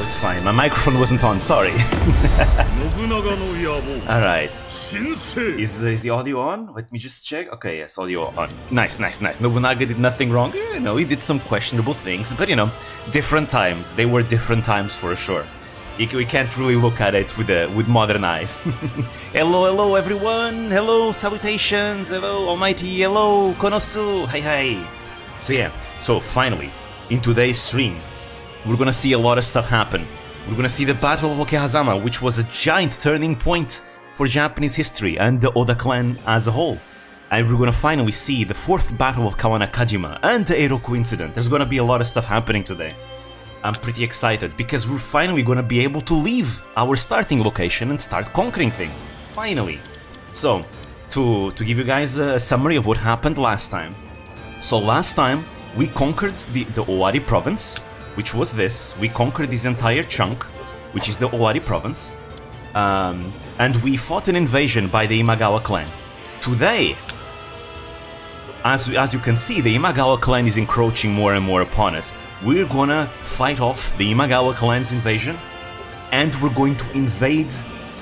it's fine. My microphone wasn't on, sorry. Alright. Is the audio on? Let me just check. Okay, yes, audio on. Nice. Nobunaga did nothing wrong. You know, he did some questionable things, but you know, different times. They were different times for sure. We can't really look at it with modern eyes. Hello everyone. Hello, salutations. Hello, almighty. Hello, konosu. Hi. So yeah, so finally, in today's stream, we're gonna see a lot of stuff happen. We're gonna see the Battle of Okehazama, which was a giant turning point for Japanese history and the Oda clan as a whole. And we're gonna finally see the 4th Battle of Kawanakajima and the Eiroku incident. There's gonna be a lot of stuff happening today. I'm pretty excited because we're finally gonna be able to leave our starting location and start conquering things. Finally. So, to give you guys a summary of what happened last time. So last time, we conquered the Owari province, which was this. We conquered this entire chunk, which is the Owari province. And we fought an invasion by the Imagawa clan. Today, as you can see, the Imagawa clan is encroaching more and more upon us. We're gonna fight off the Imagawa clan's invasion, and we're going to invade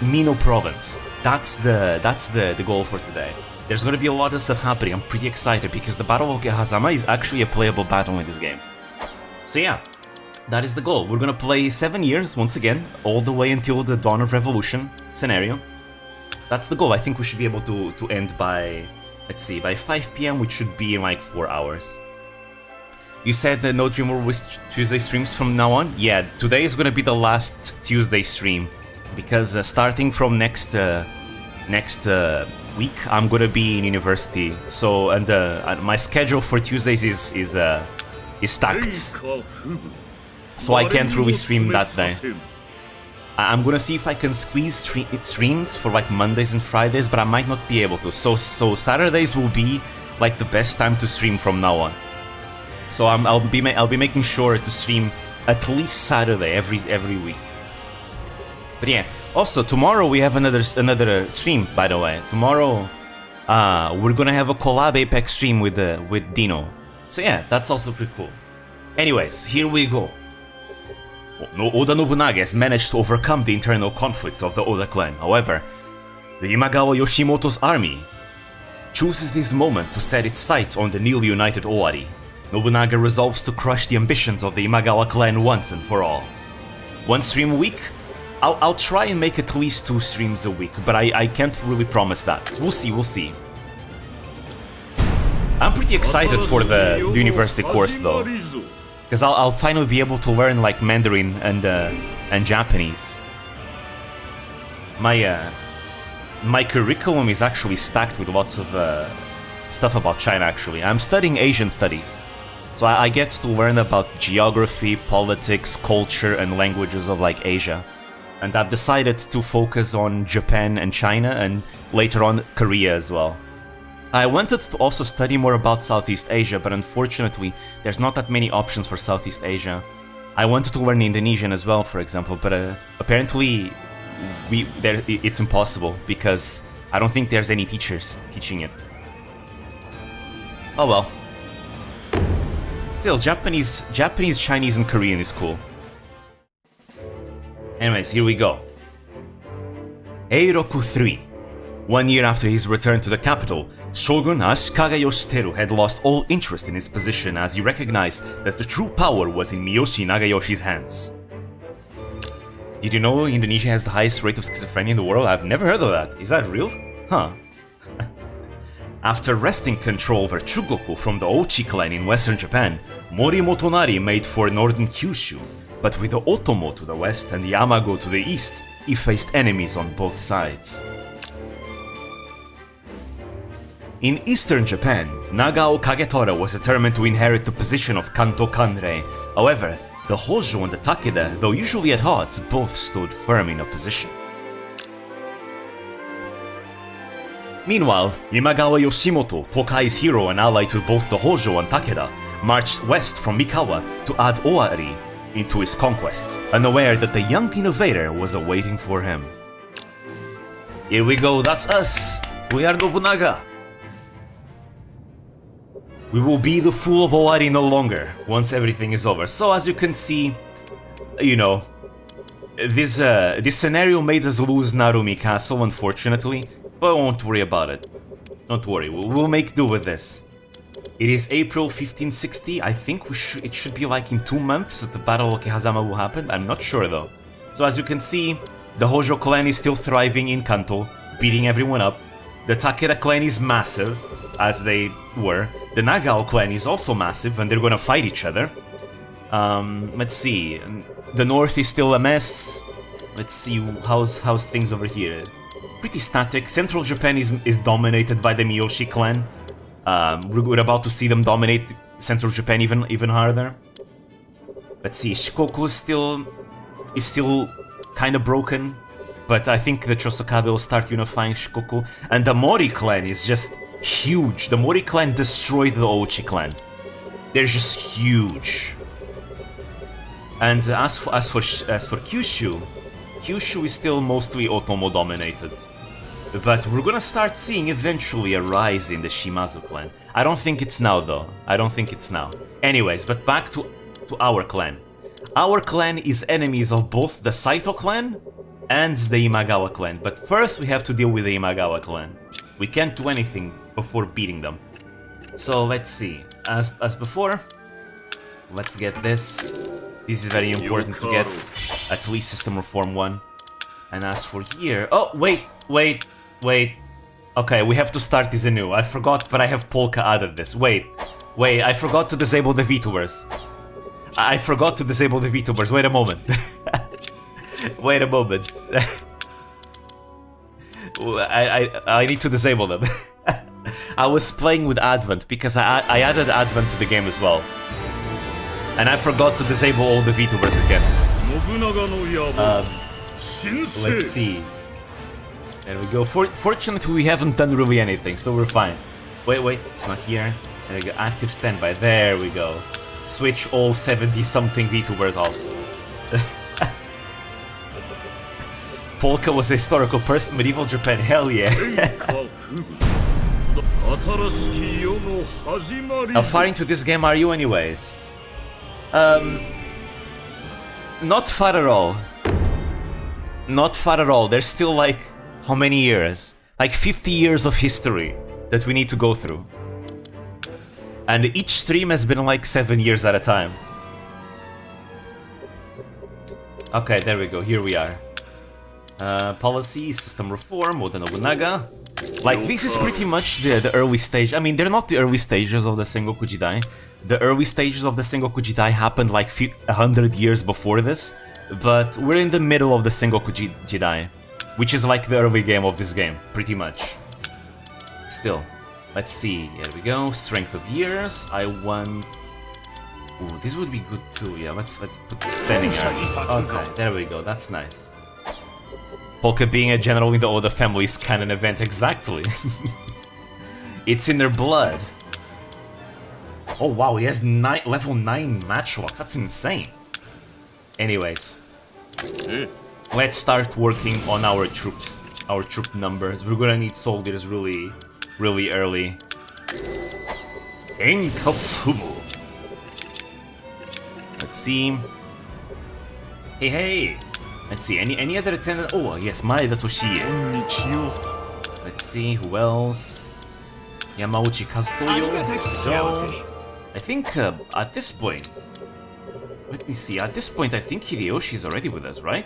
Mino province. That's the goal for today. There's gonna be a lot of stuff happening. I'm pretty excited because the Battle of Okehazama is actually a playable battle in this game. So yeah, that is the goal. We're gonna play 7 years once again, all the way until the Dawn of Revolution scenario. That's the goal. I think we should be able to end by, let's see, by 5 PM, which should be in like 4 hours. You said that no Dreamer with Tuesday streams from now on? Yeah, today is gonna be the last Tuesday stream because starting from next week, I'm gonna be in university. So and my schedule for Tuesdays is stacked. So I can't really stream that day. I'm gonna see if I can squeeze streams for like Mondays and Fridays, but I might not be able to. So Saturdays will be like the best time to stream from now on. So I'll be making sure to stream at least Saturday every week. But yeah, also tomorrow we have another stream. By the way, tomorrow we're gonna have a collab Apex stream with Dino. So yeah, that's also pretty cool. Anyways, here we go. Oda Nobunaga has managed to overcome the internal conflicts of the Oda clan. However, the Imagawa Yoshimoto's army chooses this moment to set its sights on the newly united Owari. Nobunaga resolves to crush the ambitions of the Imagawa clan once and for all. 1 stream a week? I'll try and make at least 2 streams a week, but I can't really promise that. We'll see. I'm pretty excited for the university course though, because I'll finally be able to learn like Mandarin and Japanese. My curriculum is actually stacked with lots of stuff about China. Actually, I'm studying Asian studies, so I get to learn about geography, politics, culture, and languages of like Asia. And I've decided to focus on Japan and China, and later on Korea as well. I wanted to also study more about Southeast Asia, but unfortunately there's not that many options for Southeast Asia. I wanted to learn Indonesian as well, for example, but apparently it's impossible because I don't think there's any teachers teaching it. Oh well. Still, Japanese, Chinese, and Korean is cool. Anyways, here we go. Eiroku III. 1 year after his return to the capital, Shogun Ashikaga Yoshiteru had lost all interest in his position as he recognized that the true power was in Miyoshi Nagayoshi's hands. Did you know Indonesia has the highest rate of schizophrenia in the world? I've never heard of that. Is that real? Huh. After wresting control over Chugoku from the Ochi clan in western Japan, Mori Motonari made for northern Kyushu. But with the Otomo to the west and the Yamago to the east, he faced enemies on both sides. In eastern Japan, Nagao Kagetora was determined to inherit the position of Kanto Kanrei. However, the Hojo and the Takeda, though usually at odds, both stood firm in opposition. Meanwhile, Imagawa Yoshimoto, Tokai's hero and ally to both the Hojo and Takeda, marched west from Mikawa to add Owari into his conquests, unaware that the young innovator was awaiting for him. Here we go, that's us! We are Nobunaga! We will be the fool of Owari no longer, once everything is over. So as you can see, you know, This scenario made us lose Narumi Castle, unfortunately, but won't worry about it. Don't worry, we'll make do with this. It is April 1560. I think it should be like in 2 months that the Battle of Okehazama will happen. I'm not sure though. So as you can see, the Hojo clan is still thriving in Kanto, beating everyone up. The Takeda clan is massive, as they were. The Nagao clan is also massive, and they're gonna fight each other. Let's see. The north is still a mess. Let's see how's things over here. Pretty static. Central Japan is dominated by the Miyoshi clan. We're about to see them dominate Central Japan even harder. Let's see. Shikoku is still kind of broken, but I think the Chosokabe will start unifying Shikoku. And the Mori clan is just huge. The Mori clan destroyed the Ouchi clan. They're just huge. And as for Kyushu, Kyushu is still mostly Otomo dominated. But we're gonna start seeing eventually a rise in the Shimazu clan. I don't think it's now though. I don't think it's now. Anyways, but back to our clan. Our clan is enemies of both the Saito clan and the Imagawa clan. But first we have to deal with the Imagawa clan. We can't do anything before beating them. So let's see. As before, let's get this. This is very important to get at least System Reform 1. And as for here... Oh, wait. Okay, we have to start this anew. I forgot, but I have Polka added this. Wait, I forgot to disable the VTubers. I forgot to disable the VTubers. Wait a moment. Wait a moment. I need to disable them. I was playing with Advent because I added Advent to the game as well. And I forgot to disable all the VTubers again. Let's see. There we go. Fortunately, we haven't done really anything, so we're fine. Wait, it's not here. There we go. Active standby. There we go. Switch all 70-something VTubers off. Polka was a historical person in medieval Japan. Hell yeah. How far into this game are you, anyways? Not far at all. Not far at all. There's still like, how many years? Like 50 years of history that we need to go through. And each stream has been like 7 years at a time. Okay, there we go. Here we are. Policy, system reform, Oda Nobunaga. Like, this is pretty much the early stage. I mean, they're not the early stages of the Sengoku Jidai. The early stages of the Sengoku Jidai happened like 100 years before this. But we're in the middle of the Sengoku Jidai, which is like the early game of this game, pretty much. Still, let's see. Here we go. Strength of years. I want... Ooh, this would be good too. Yeah, let's put the standing army. Okay, there we go. That's nice. Polka being a general in the Oda family is kind of an event, exactly. It's in their blood. Oh wow, he has level 9 matchlocks. That's insane. Anyways, let's start working on our troops, our troop numbers. We're gonna need soldiers really early. Enkafumu. Let's see. Hey. Let's see, any other attendant? Oh, yes, Maeda Toshie. Let's see, who else? Yamauchi Kazutoyo. So, I think at this point... Let me see, at this point I think Hideyoshi is already with us, right?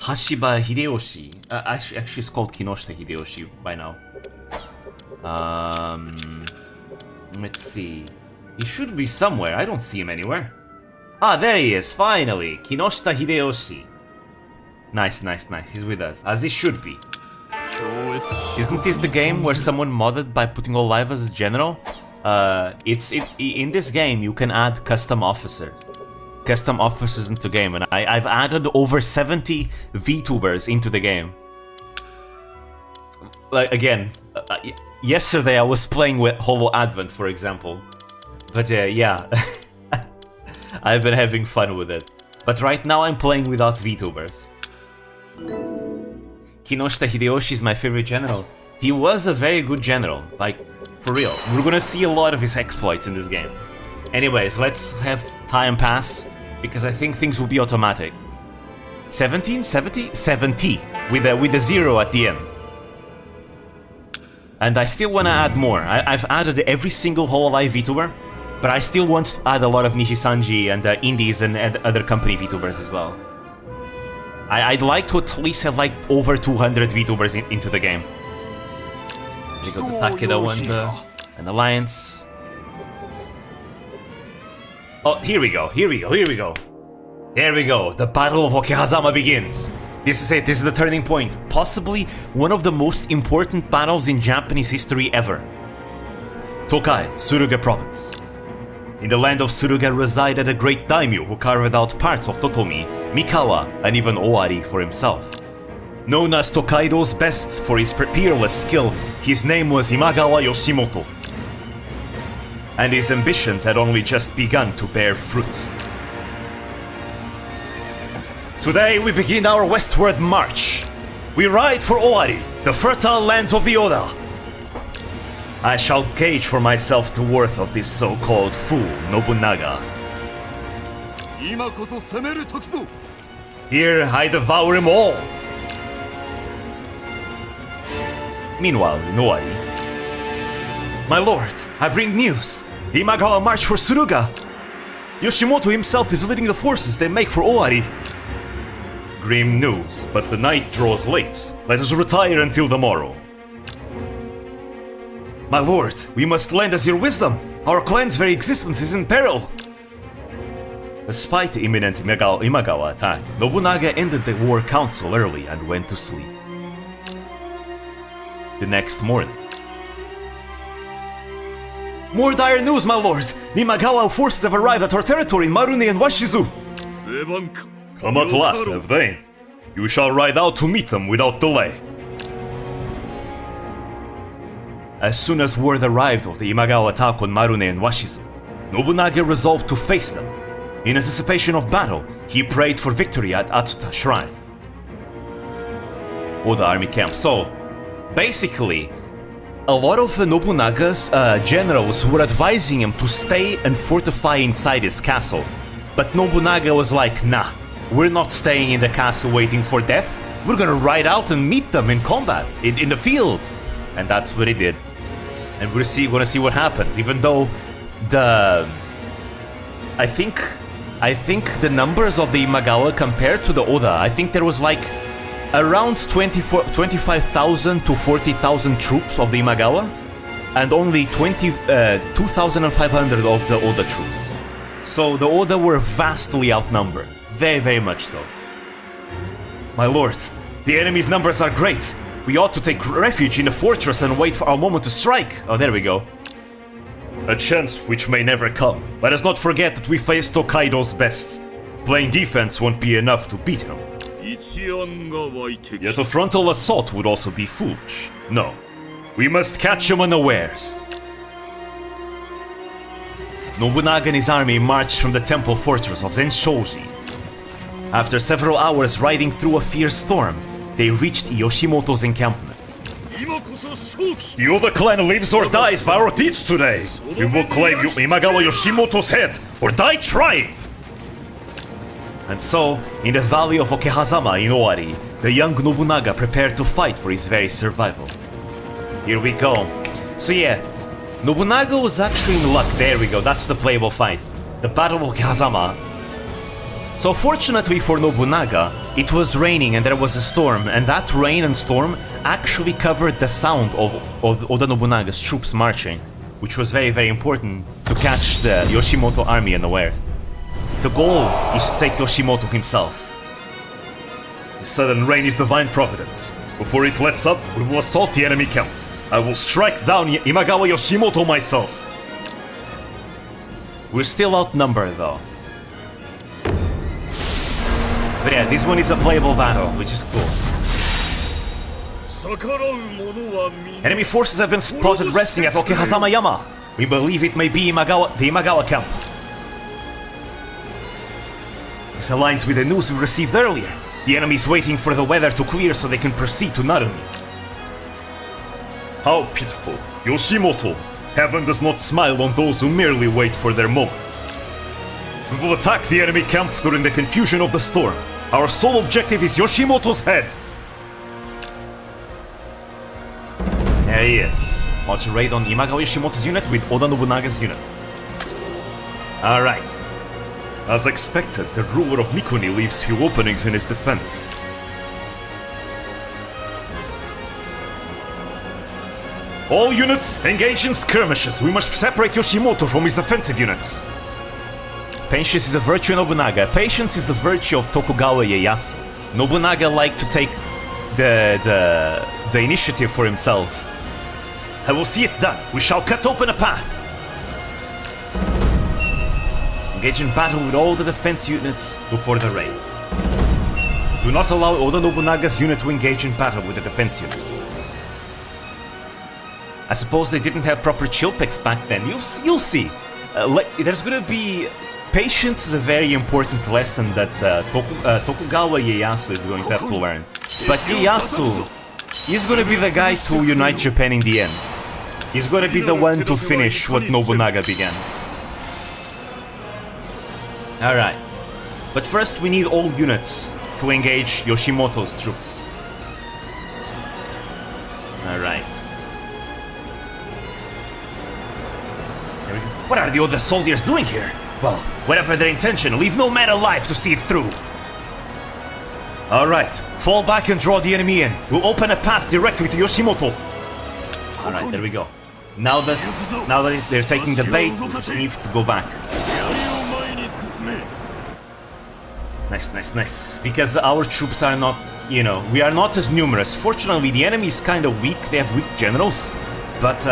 Hashiba Hideyoshi. Actually it's called Kinoshita Hideyoshi by now. Let's see. He should be somewhere, I don't see him anywhere. Ah, there he is, finally! Kinoshita Hideyoshi. Nice, he's with us, as he should be. Isn't this the game where someone modded by putting all live as a general? In this game you can add custom officers into game, and I've added over 70 VTubers into the game. Like, again, yesterday I was playing with Holo Advent, for example. But yeah, I've been having fun with it. But right now I'm playing without VTubers. Kinoshita Hideyoshi is my favorite general. He was a very good general, like, for real. We're gonna see a lot of his exploits in this game. Anyways, let's have time pass, because I think things will be automatic. 17? 70? 70 with a 0 at the end. And I still want to add more. I've added every single Hololive VTuber, but I still want to add a lot of Nishisanji and indies and other company VTubers as well. I'd like to at least have like over 200 VTubers into the game. We got the Takeda one, an alliance. Oh, here we go, here we go, here we go. There we go, the Battle of Okehazama begins. This is it, this is the turning point. Possibly one of the most important battles in Japanese history ever. Tokai, Suruga province. In the land of Suruga resided a great daimyo who carved out parts of Totomi, Mikawa, and even Owari for himself. Known as Tokaido's best for his peerless skill, his name was Imagawa Yoshimoto. And his ambitions had only just begun to bear fruit. Today we begin our westward march. We ride for Owari, the fertile lands of the Oda. I shall gauge for myself the worth of this so-called fool, Nobunaga. Here I devour him all. Meanwhile, in Owari. My lord, I bring news. The Imagawa march for Suruga. Yoshimoto himself is leading the forces they make for Owari. Grim news, but the night draws late. Let us retire until the morrow. My lord, we must lend us your wisdom. Our clan's very existence is in peril. Despite the imminent Imagawa attack, Nobunaga ended the war council early and went to sleep. The next morning. More dire news, my lord! The Imagawa forces have arrived at our territory in Marune and Washizu. Come at last, have they? You shall ride out to meet them without delay. As soon as word arrived of the Imagawa attack on Marune and Washizu, Nobunaga resolved to face them. In anticipation of battle, he prayed for victory at Atsuta Shrine. Oda army camp. So, basically, a lot of Nobunaga's generals were advising him to stay and fortify inside his castle. But Nobunaga was like, nah, we're not staying in the castle waiting for death. We're gonna ride out and meet them in combat, in the field. And that's what he did. And we're gonna see what happens, even though I think the numbers of the Imagawa compared to the Oda, I think there was like around 25,000 to 40,000 troops of the Imagawa, and only 2,500 of the Oda troops. So the Oda were vastly outnumbered, very, very much so. My lords, the enemy's numbers are great. We ought to take refuge in the fortress and wait for our moment to strike. Oh, there we go. A chance which may never come. Let us not forget that we face Tokaido's best. Playing defense won't be enough to beat him. Yet a frontal assault would also be foolish. No, we must catch him unawares. Nobunaga and his army marched from the temple fortress of Zenshoji. After several hours riding through a fierce storm, they reached Yoshimoto's encampment. The Oda clan lives or dies by our deeds today. We will claim Imagawa Yoshimoto's head, or die trying! And so, in the valley of Okehazama in Owari, the young Nobunaga prepared to fight for his very survival. Here we go. So yeah, Nobunaga was actually in luck. There we go, that's the playable fight. The Battle of Okehazama. So fortunately for Nobunaga, it was raining and there was a storm, and that rain and storm actually covered the sound of Oda Nobunaga's troops marching, which was very, very important to catch the Yoshimoto army unawares. The goal is to take Yoshimoto himself. The sudden rain is divine providence. Before it lets up, we will assault the enemy camp. I will strike down Imagawa Yoshimoto myself. We're still outnumbered though. But yeah, this one is a playable battle, which is cool. Enemy forces have been spotted resting at Okehazama Yama. We believe it may be the Imagawa camp. This aligns with the news we received earlier. The enemy is waiting for the weather to clear so they can proceed to Narumi. How pitiful. Yoshimoto. Heaven does not smile on those who merely wait for their moment. We will attack the enemy camp during the confusion of the storm. Our sole objective is Yoshimoto's head. There he is. Launch a raid on Imagawa Yoshimoto's unit with Oda Nobunaga's unit. Alright. As expected, the ruler of Mikuni leaves few openings in his defense. All units, engage in skirmishes. We must separate Yoshimoto from his defensive units. Patience is a virtue of Nobunaga. Patience is the virtue of Tokugawa Ieyasu. Nobunaga liked to take the initiative for himself. I will see it done. We shall cut open a path. Engage in battle with all the defense units before the raid. Do not allow Oda Nobunaga's unit to engage in battle with the defense units. I suppose they didn't have proper chill picks back then. You'll see. There's gonna be... Patience is a very important lesson that Tokugawa Ieyasu is going to have to learn. But Ieyasu is gonna be the guy to unite Japan in the end. He's gonna be the one to finish what Nobunaga began. Alright. But first we need all units to engage Yoshimoto's troops. Alright. What are the other soldiers doing here? Well, whatever their intention, leave no man alive to see it through. Alright, fall back and draw the enemy in. We'll open a path directly to Yoshimoto. Alright, there we go. Now that they're taking the bait, we just need to go back. Nice, nice, nice. Because our troops are not, you know, we are not as numerous. Fortunately, the enemy is kind of weak. They have weak generals. But,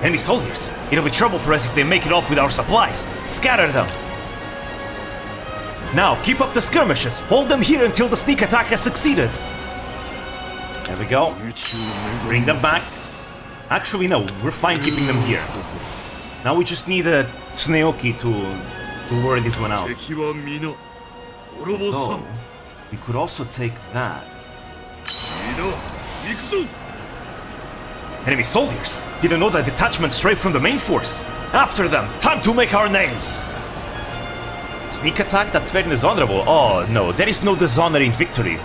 enemy soldiers, it'll be trouble for us if they make it off with our supplies. Scatter them. Now, keep up the skirmishes. Hold them here until the sneak attack has succeeded. There we go. Bring them back. Actually, no, we're fine keeping them here. Now we just need a Tsuneoki to lure this one out. Oh, we could also take that. Enemy soldiers! Didn't know that detachment straight from the main force. After them! Time to make our names! Sneak attack? That's very dishonorable. Oh no, there is no dishonor in victory.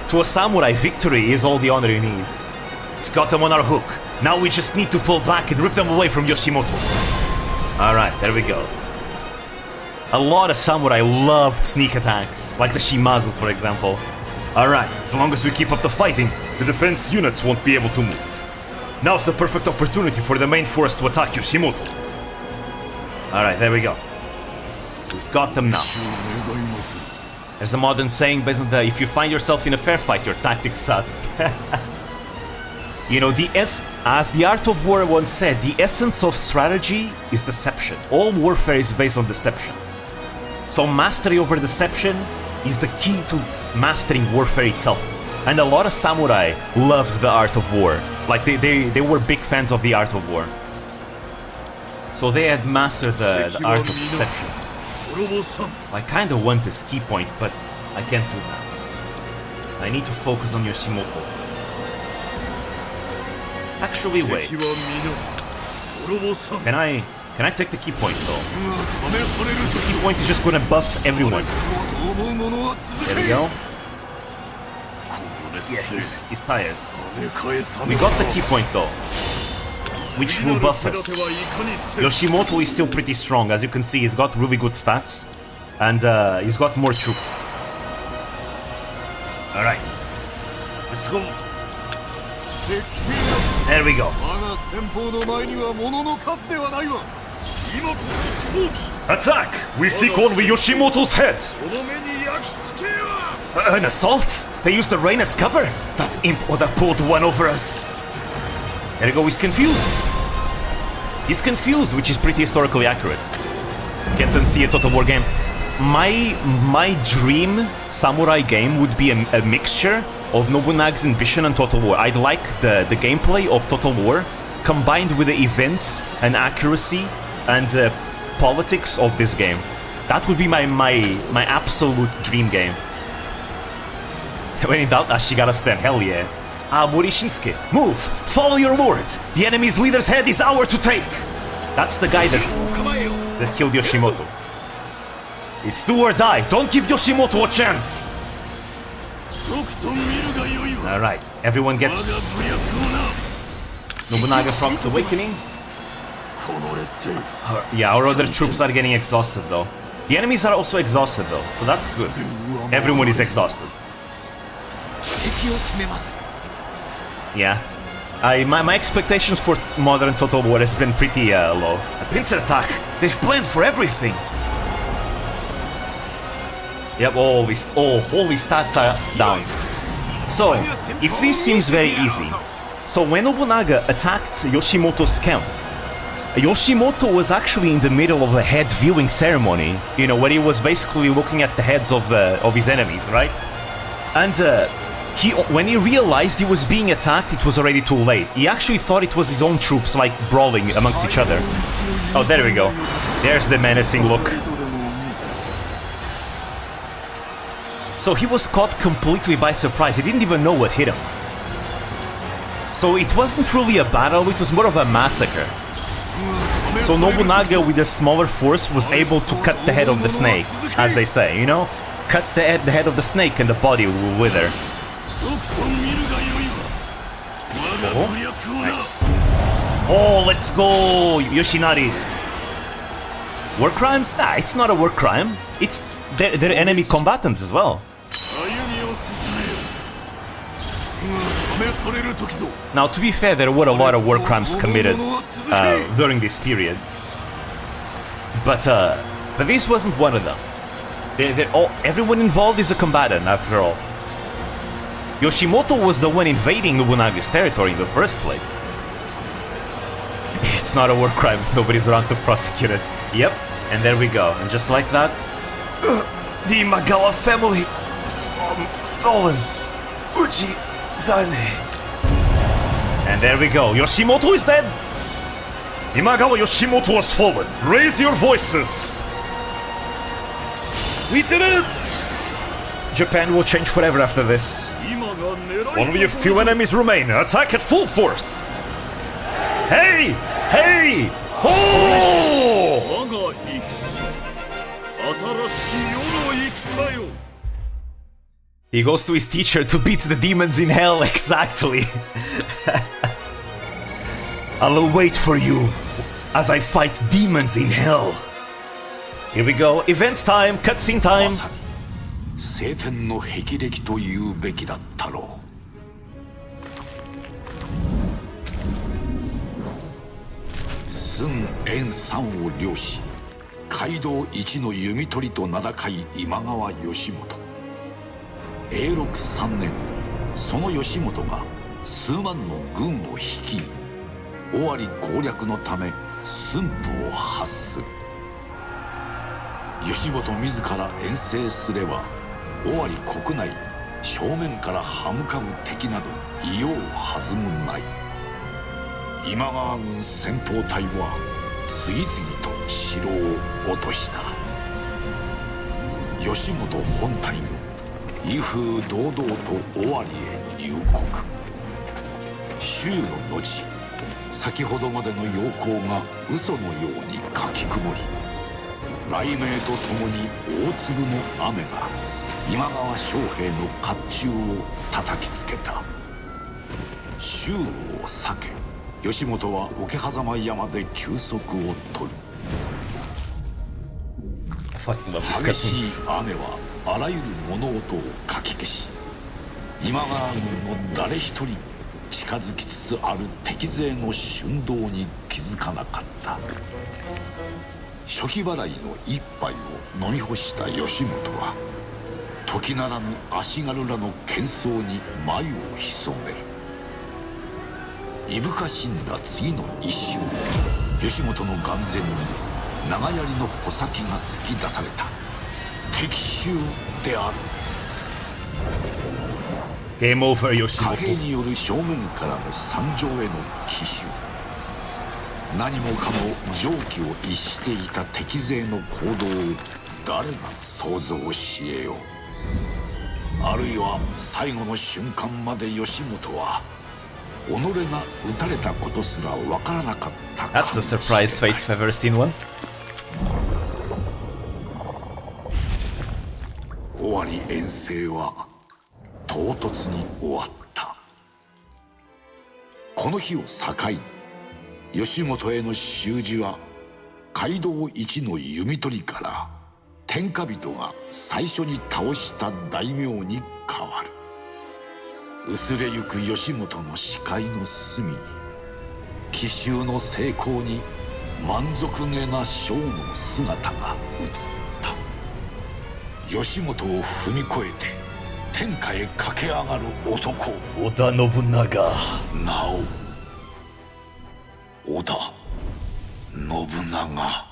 To a samurai, victory is all the honor you need. We've got them on our hook. Now we just need to pull back and rip them away from Yoshimoto. Alright, there we go. A lot of samurai loved sneak attacks, like the Shimazu for example. Alright, as long as we keep up the fighting, the defense units won't be able to move. Now's the perfect opportunity for the main force to attack Yoshimoto. Alright, there we go. We've got them now. There's a modern saying based on the if you find yourself in a fair fight, your tactics suck. You know, as the Art of War once said, the essence of strategy is deception. All warfare is based on deception. So mastery over deception is the key to mastering warfare itself. And a lot of samurai loved the Art of War. Like, they were big fans of the Art of War. So they had mastered the Art of Deception. I kind of want this key point, but I can't do that. I need to focus on Yoshimoto. Actually, wait. Can I take the key point though? The key point is just gonna buff everyone. There we go. Yeah, he's tired. We got the key point though, which will buff us. Yoshimoto is still pretty strong. As you can see, he's got really good stats. And he's got more troops. Alright. Let's go. There we go. Attack! We seek only Yoshimoto's head! An assault? They used the rain as cover? That imp Oda pulled one over us. There you go, he's confused. He's confused, which is pretty historically accurate. Can't unsee a Total War game. My dream samurai game would be a mixture of Nobunaga's ambition and Total War. I'd like the gameplay of Total War combined with the events and accuracy and politics of this game. That would be my absolute dream game. When in doubt, Ashigara's then, hell yeah. Morishinsuke, move! Follow your lord! The enemy's leader's head is ours to take! That's the guy that killed Yoshimoto. It's do or die, don't give Yoshimoto a chance! Alright, everyone gets Nobunaga Frog's awakening. Yeah, our other troops are getting exhausted though. The enemies are also exhausted though, so that's good. Everyone is exhausted. Yeah. My expectations for modern Total War has been pretty low. A pincer attack! They've planned for everything! Yep, all holy stats are down. So, if this seems very easy, so when Nobunaga attacked Yoshimoto's camp, Yoshimoto was actually in the middle of a head viewing ceremony, you know, where he was basically looking at the heads of his enemies, right? And when he realized he was being attacked, it was already too late. He actually thought it was his own troops, like, brawling amongst each other. Oh, there we go. There's the menacing look. So he was caught completely by surprise. He didn't even know what hit him. So it wasn't really a battle, it was more of a massacre. So Nobunaga, with a smaller force, was able to cut the head of the snake, as they say, you know? Cut the head of the snake and the body will wither. Oh, nice. Oh, let's go, Yoshinari. War crimes? Nah, it's not a war crime. It's they're enemy combatants as well. Now, to be fair, there were a lot of war crimes committed during this period, but this wasn't one of them. Everyone involved is a combatant, after all. Yoshimoto was the one invading Nobunaga's territory in the first place. It's not a war crime if nobody's around to prosecute it. Yep, and there we go. And just like that, the Imagawa family is fallen. Uchi-zane. And there we go. Yoshimoto is dead. Imagawa Yoshimoto has fallen. Raise your voices. We did it! Japan will change forever after this. Only a few enemies remain. Attack at full force. Hey! Hey! Oh! He goes to his teacher to beat the demons in hell, exactly. I'll wait for you as I fight demons in hell. Here we go, event time, cutscene time. 聖天の霹靂と言うべきだったろう。孫延山を領し、街道一の弓取りと名高い今川義元。永禄3年、その義元が数万の軍を率い、尾張攻略のため駿府を発する。義元自ら遠征すれば、尾張国内に正面から歯向かう敵などいようはずもない。今川軍先鋒隊は次々と城を落とした。義元本隊も威風堂々と尾張へ入国。衆の後、先ほどまでの陽光が嘘のようにかき曇り、雷鳴とともに大粒の雨が今川将兵の甲冑を叩きつけた。衆を避け、義元は桶狭間山で休息を取る。激しい雨はあらゆる物音をかき消し、今川軍の誰一人近づきつつある敵勢の瞬動に気づかなかった。初期払いの一杯を飲み干した義元は、時ならぬ足軽らの喧騒に眉を潜める。いぶかしんだ次の一瞬、義元の眼前に長槍の穂先が突き出された。敵襲である。ゲームオーバー義元。貨幣による正面からの参上への奇襲。何もかも常軌を逸していた敵勢の行動を誰が想像し得よう。あるいは最後の瞬間まで義元は己が撃たれたことすらわからなかったかもしれない。 That's a surprise face if I've ever seen one. 尾張遠征は唐突に終わった。この日を境に義元への習字は街道一の弓取りから天下人が最初に倒した大名に変わる。薄れゆく義元の視界の隅に奇襲の成功に満足げな将の姿が映った。義元を踏み越えて天下へ駆け上がる男、織田信長。なお織田信長。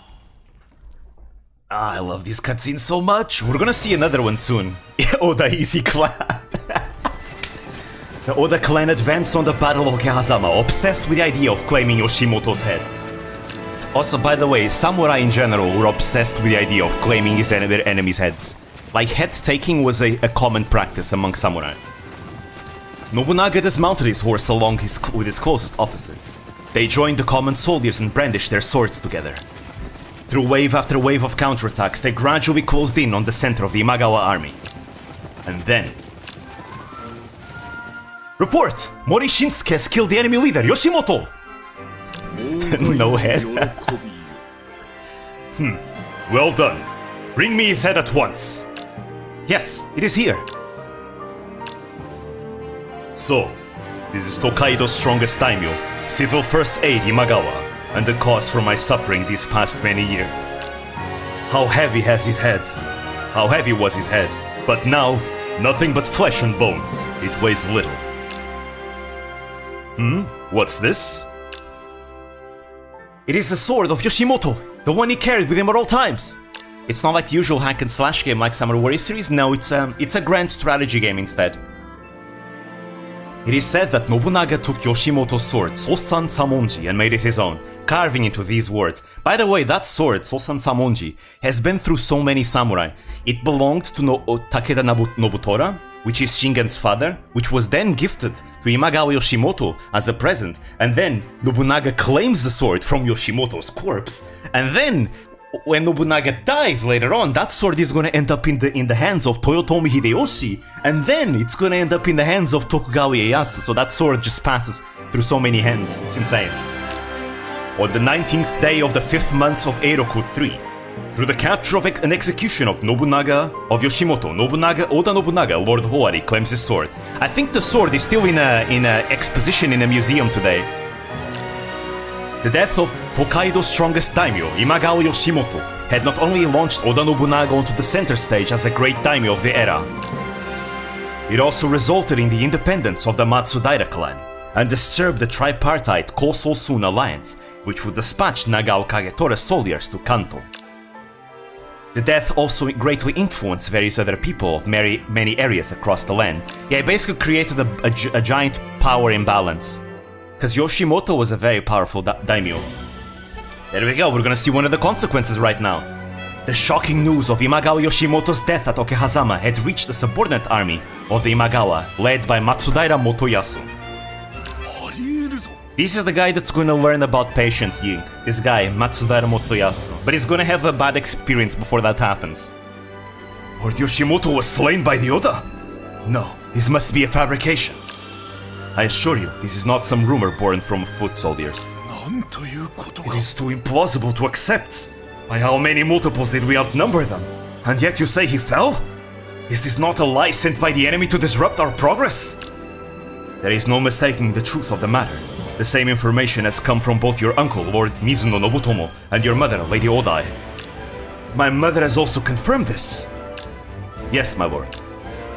I love these cutscenes so much. We're gonna see another one soon. Oda easy clap. The Oda clan advanced on the Battle of Okehazama, obsessed with the idea of claiming Yoshimoto's head. Also, by the way, samurai in general were obsessed with the idea of claiming their enemies' heads. Like, head-taking was a common practice among samurai. Nobunaga dismounted his horse along with his closest officers. They joined the common soldiers and brandished their swords together. Through wave after wave of counterattacks, they gradually closed in on the center of the Imagawa army. And then... Report! Mori Shinsuke has killed the enemy leader, Yoshimoto! No head. Well done. Bring me his head at once. Yes, it is here. So, this is Tokaido's strongest daimyo, civil first aid Imagawa, and the cause for my suffering these past many years. How heavy has his head? How heavy was his head? But now, nothing but flesh and bones. It weighs little. What's this? It is the sword of Yoshimoto, the one he carried with him at all times. It's not like the usual hack and slash game like Samurai Warrior series. No, it's a grand strategy game instead. It is said that Nobunaga took Yoshimoto's sword, Sosan Samonji, and made it his own, carving into these words. By the way, that sword, Sosan Samonji, has been through so many samurai. It belonged to Takeda Nobutora, which is Shingen's father, which was then gifted to Imagawa Yoshimoto as a present, and then Nobunaga claims the sword from Yoshimoto's corpse, and then when Nobunaga dies later on, that sword is going to end up in the hands of Toyotomi Hideyoshi, and then it's going to end up in the hands of Tokugawa Ieyasu. So that sword just passes through so many hands. It's insane. On the 19th day of the 5th month of Eiroku 3, through the capture of and execution of Nobunaga of Yoshimoto, Oda Nobunaga, Lord Hoari, claims his sword. I think the sword is still in a exposition in a museum today. The death of Tokaido's strongest daimyo, Imagawa Yoshimoto, had not only launched Oda Nobunaga onto the center stage as a great daimyo of the era, it also resulted in the independence of the Matsudaira clan and disturbed the tripartite Koso-Sun alliance, which would dispatch Nagao Kagetora's soldiers to Kanto. The death also greatly influenced various other people of many areas across the land. Yeah, it basically created a giant power imbalance. Because Yoshimoto was a very powerful daimyo. There we go, we're gonna see one of the consequences right now. The shocking news of Imagawa Yoshimoto's death at Okehazama had reached the subordinate army of the Imagawa, led by Matsudaira Motoyasu. This is the guy that's gonna learn about patience, Ying. This guy, Matsudaira Motoyasu. But he's gonna have a bad experience before that happens. Lord Yoshimoto was slain by the Oda? No, this must be a fabrication. I assure you, this is not some rumor born from foot soldiers. It is too implausible to accept. By how many multiples did we outnumber them? And yet you say he fell? Is this not a lie sent by the enemy to disrupt our progress? There is no mistaking the truth of the matter. The same information has come from both your uncle, Lord Mizuno Nobutomo, and your mother, Lady Odai. My mother has also confirmed this. Yes, my lord.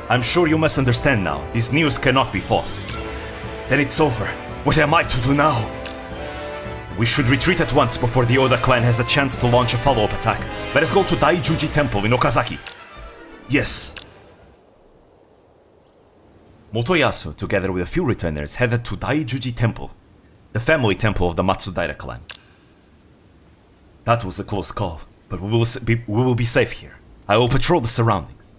I'm sure you must understand now. This news cannot be false. Then it's over. What am I to do now? We should retreat at once before the Oda clan has a chance to launch a follow-up attack. Let us go to Daijuji Temple in Okazaki. Yes. Motoyasu, together with a few retainers, headed to Daijuji Temple, the family temple of the Matsudaira clan. That was a close call, but we will be safe here. I will patrol the surroundings.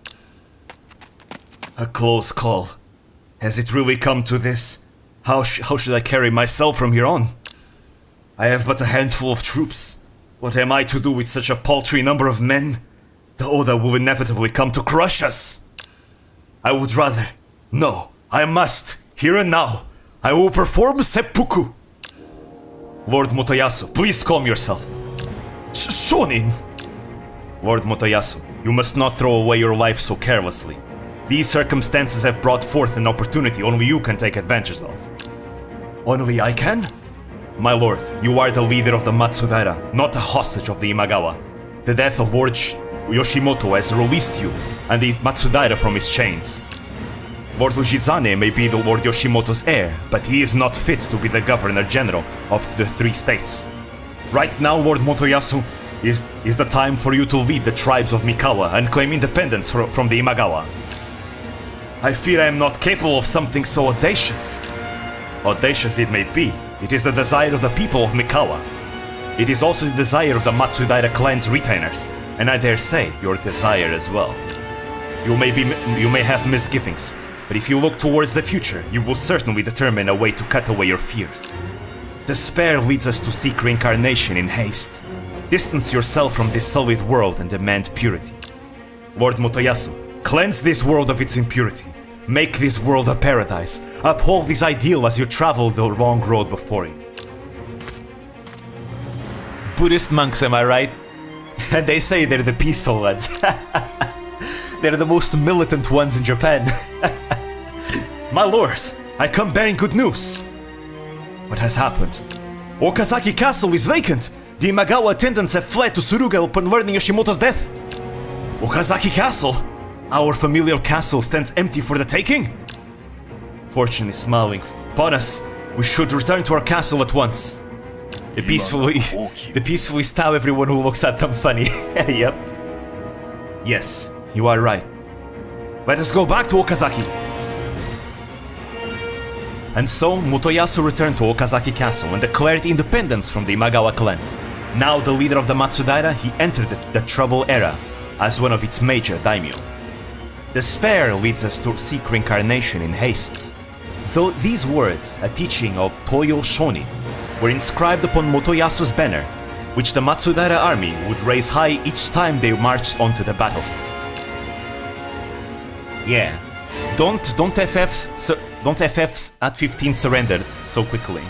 A close call. Has it really come to this? How should I carry myself from here on? I have but a handful of troops. What am I to do with such a paltry number of men? The Oda will inevitably come to crush us. I would rather No, I must. Here and now. I will perform seppuku. Lord Motoyasu, please calm yourself. Shonin! Lord Motoyasu, you must not throw away your life so carelessly. These circumstances have brought forth an opportunity only you can take advantage of. Only I can? My lord, you are the leader of the Matsudaira, not a hostage of the Imagawa. The death of Lord Yoshimoto has released you and the Matsudaira from his chains. Lord Ujizane may be the Lord Yoshimoto's heir, but he is not fit to be the Governor General of the 3 states. Right now, Lord Motoyasu, is the time for you to lead the tribes of Mikawa and claim independence from the Imagawa. I fear I am not capable of something so audacious. Audacious it may be, it is the desire of the people of Mikawa. It is also the desire of the Matsudaira clan's retainers, and I dare say your desire as well. You may have misgivings, but if you look towards the future, you will certainly determine a way to cut away your fears. Despair leads us to seek reincarnation in haste. Distance yourself from this sullied world and demand purity. Lord Motoyasu, cleanse this world of its impurity. Make this world a paradise. Uphold this ideal as you travel the long road before you. Buddhist monks, am I right? And they say they're the peaceful ones. They're the most militant ones in Japan. My lord, I come bearing good news. What has happened? Okazaki Castle is vacant. The Imagawa attendants have fled to Suruga upon learning Yoshimoto's death. Okazaki Castle? Our familiar castle stands empty for the taking? Fortune is smiling upon us. We should return to our castle at once. They peacefully stab everyone who looks at them funny. Yep. Yes, you are right. Let us go back to Okazaki. And so, Motoyasu returned to Okazaki Castle and declared independence from the Imagawa clan. Now the leader of the Matsudaira, he entered the Trouble Era as one of its major daimyo. Despair leads us to seek reincarnation in haste. Though these words, a teaching of Toyo Shonin, were inscribed upon Motoyasu's banner, which the Matsudaira army would raise high each time they marched onto the battlefield. Yeah, don't FFs at 15 surrendered so quickly.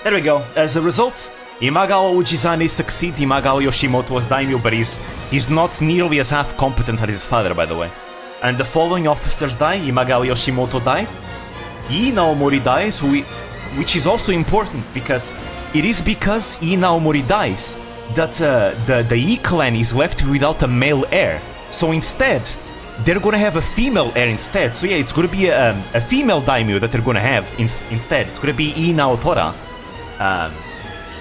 There we go. As a result, Imagawa Ujizane succeeds Imagawa Yoshimoto as daimyo, but he's not nearly as half competent as his father, by the way. And the following officers die. Imagawa Yoshimoto died. Ii Naomori dies, which is also important because it is because Ii Naomori dies that the Ii clan is left without a male heir. So instead, they're gonna have a female heir instead. So yeah, it's gonna be a female daimyo that they're gonna have instead. It's gonna be Ii Naotora.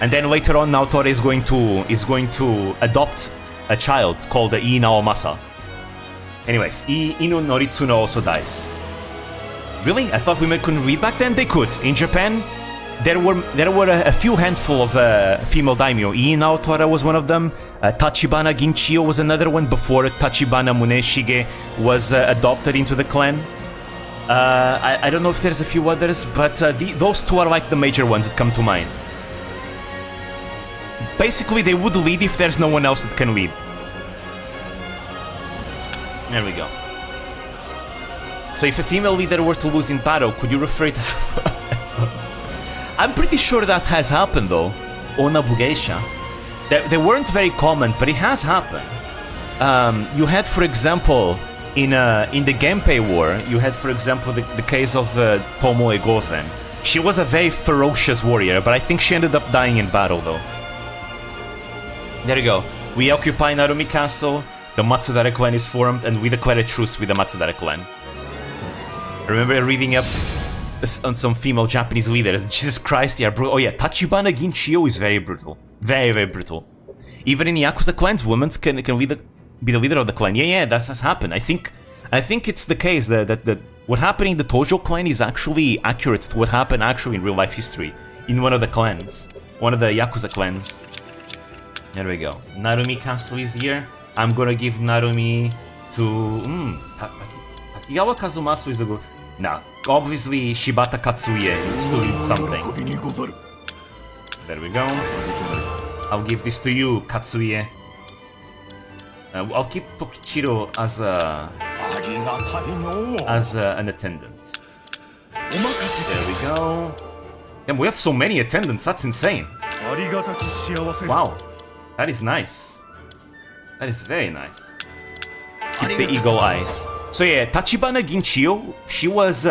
And then later on, Naotora is going to adopt a child called Ii Naomasa. Anyways, Inu Noritsuno also dies. Really? I thought women couldn't read back then? They could. In Japan, there were a few handful of female daimyo. Ii Naotora was one of them. Tachibana Ginchiyo was another one before Tachibana Muneshige was adopted into the clan. I don't know if there's a few others, but those two are like the major ones that come to mind. Basically, they would lead if there's no one else that can lead. There we go. So if a female leader were to lose in battle, could you refer it as... I'm pretty sure that has happened though. Onabugeisha. They weren't very common, but it has happened. You had, for example, in the Genpei War, you had, for example, the case of Tomoe Gozen. She was a very ferocious warrior, but I think she ended up dying in battle though. There you go. We occupy Narumi Castle, the Matsudaira clan is formed, and we declare a truce with the Matsudaira clan. I remember reading up on some female Japanese leaders. Jesus Christ, they are brutal. Oh yeah, Tachibana Ginchiyo is very brutal. Very, very brutal. Even in Yakuza clans, women can be the leader of the clan. Yeah, that has happened. I think it's the case that what happened in the Tojo clan is actually accurate to what happened actually in real life history. In one of the clans. One of the Yakuza clans. There we go. Narumi Castle is here. I'm gonna give Narumi to... Takigawa Kazumasu is a good... Nah, obviously Shibata Katsuie needs to lead something. There we go. I'll give this to you, Katsuie. I'll keep Tokichiro as an attendant. There we go. And we have so many attendants, that's insane. Wow. That is nice. That is very nice. Keep the eagle eyes. So yeah, Tachibana Ginchiyo, she was,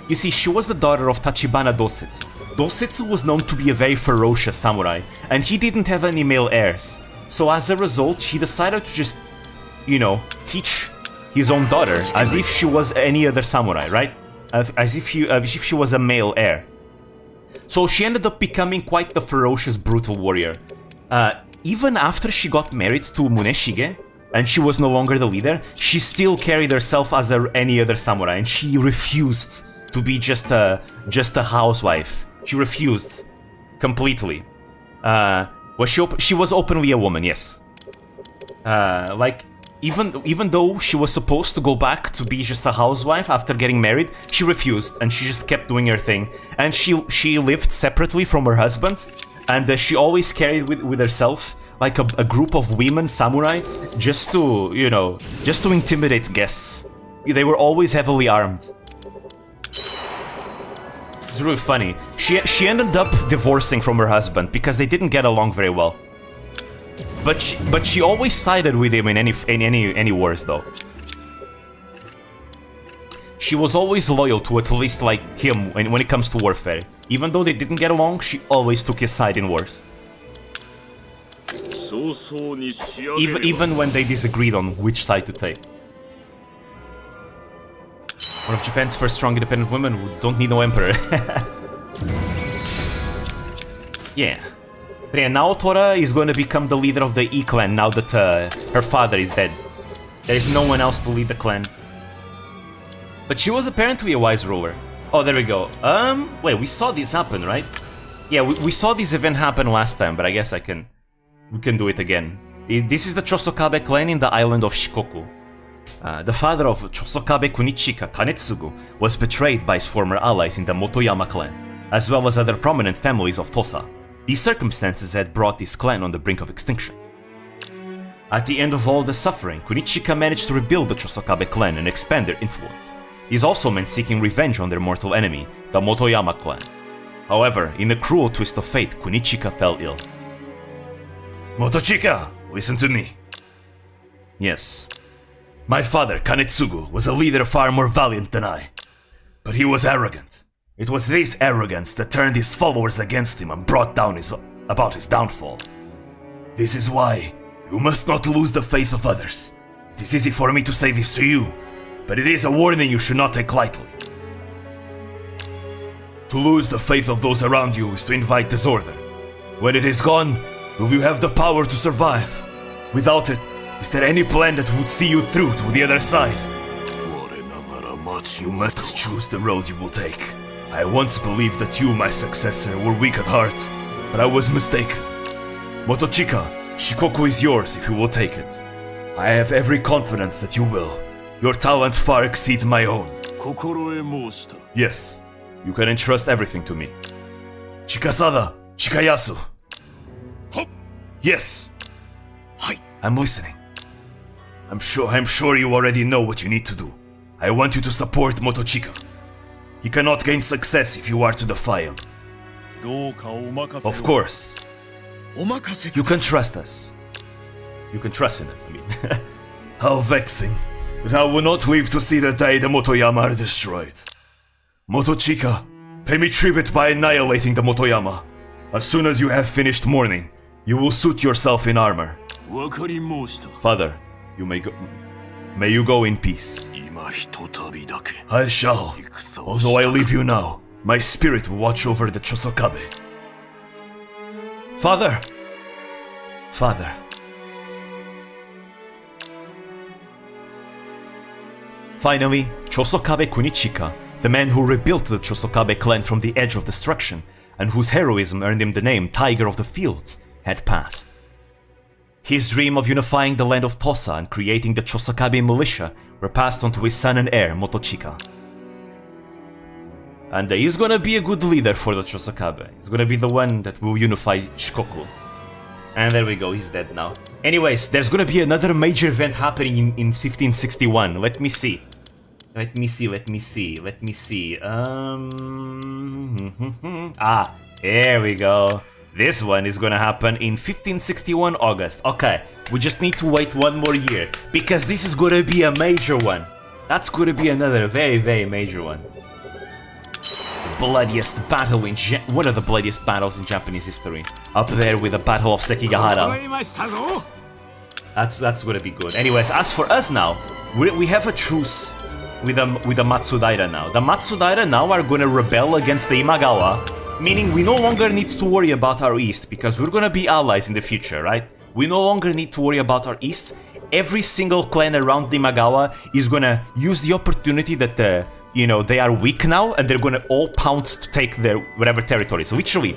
you see, she was the daughter of Tachibana Dosetsu. Dosetsu was known to be a very ferocious samurai, and he didn't have any male heirs. So as a result, he decided to just, you know, teach his own daughter as if she was any other samurai, right? As if she was a male heir. So she ended up becoming quite the ferocious, brutal warrior. Even after she got married to Muneshige, and she was no longer the leader, she still carried herself as any other samurai, and she refused to be just a housewife. She refused completely. She was openly a woman, yes. Like, even though she was supposed to go back to be just a housewife after getting married, she refused, and she just kept doing her thing. And she lived separately from her husband, and she always carried with herself like a group of women samurai, just to, you know, just to intimidate guests. They were always heavily armed. It's really funny. She ended up divorcing from her husband because they didn't get along very well. But she always sided with him in any wars, though. She was always loyal to at least like him when it comes to warfare. Even though they didn't get along, she always took his side in wars. Even when they disagreed on which side to take. One of Japan's first strong independent women who don't need no emperor. Yeah. But yeah, now Tora is going to become the leader of the E clan now that her father is dead. There is no one else to lead the clan. But she was apparently a wise ruler. Oh, there we go. Wait, we saw this happen, right? Yeah, we saw this event happen last time, but I guess we can do it again. This is the Chosokabe clan in the island of Shikoku. The father of Chosokabe Kunichika, Kanetsugu, was betrayed by his former allies in the Motoyama clan, as well as other prominent families of Tosa. These circumstances had brought this clan on the brink of extinction. At the end of all the suffering, Kunichika managed to rebuild the Chosokabe clan and expand their influence. This also meant seeking revenge on their mortal enemy, the Motoyama clan. However, in a cruel twist of fate, Kunichika fell ill. Motochika, listen to me. Yes. My father, Kanetsugu, was a leader far more valiant than I. But he was arrogant. It was this arrogance that turned his followers against him and brought down about his downfall. This is why you must not lose the faith of others. It is easy for me to say this to you, but it is a warning you should not take lightly. To lose the faith of those around you is to invite disorder. When it is gone, will you have the power to survive? Without it, is there any plan that would see you through to the other side? You must choose the road you will take. I once believed that you, my successor, were weak at heart, but I was mistaken. Motochika, Shikoku is yours if you will take it. I have every confidence that you will. Your talent far exceeds my own. Yes, you can entrust everything to me. Chikasada, Chikayasu. Yes. I'm listening. I'm sure you already know what you need to do. I want you to support Motochika. He cannot gain success if you are to defy him. Of course. You can trust us. You can trust in us, I mean. How vexing. But I will not live to see the day the Motoyama are destroyed. Motochika, pay me tribute by annihilating the Motoyama. As soon as you have finished mourning, you will suit yourself in armor. Father, you may go. May you go in peace. I shall. Although I leave you now, my spirit will watch over the Chosokabe. Father! Father. Finally, Chosokabe Kunichika, the man who rebuilt the Chosokabe clan from the edge of destruction, and whose heroism earned him the name Tiger of the Fields, had passed. His dream of unifying the land of Tosa and creating the Chosokabe militia were passed on to his son and heir, Motochika. And he's gonna be a good leader for the Chosokabe. He's gonna be the one that will unify Shikoku. And there we go, he's dead now. Anyways, there's gonna be another major event happening in 1561. Let me see. Let me see. Ah, here we go. This one is gonna happen in 1561 August. Okay, we just need to wait one more year, because this is gonna be a major one. That's gonna be another very, very major one. The bloodiest battle in one of the bloodiest battles in Japanese history. Up there with the Battle of Sekigahara. That's gonna be good. Anyways, as for us now, we have a truce with the Matsudaira now. The Matsudaira now are gonna rebel against the Imagawa, meaning we no longer need to worry about our east, because we're gonna be allies in the future, right? We no longer need to worry about our east. Every single clan around the Imagawa is gonna use the opportunity that they are weak now, and they're gonna all pounce to take their whatever territory. So literally,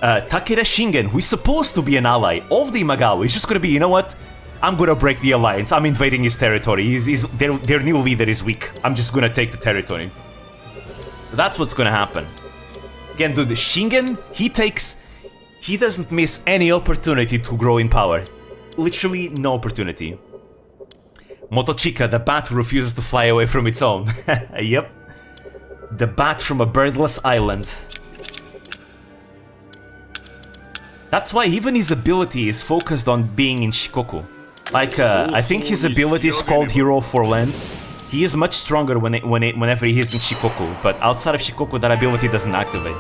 Takeda Shingen, who is supposed to be an ally of the Imagawa, is just gonna be, you know what? I'm gonna break the alliance. I'm invading his territory. Their new leader is weak. I'm just gonna take the territory. That's what's gonna happen. Again, dude, Shingen, he doesn't miss any opportunity to grow in power. Literally no opportunity. Motochika, the bat who refuses to fly away from its own. Yep. The bat from a birdless island. That's why even his ability is focused on being in Shikoku. Like, I think his ability is called Hero for Lands. He is much stronger whenever he is in Shikoku, but outside of Shikoku that ability doesn't activate.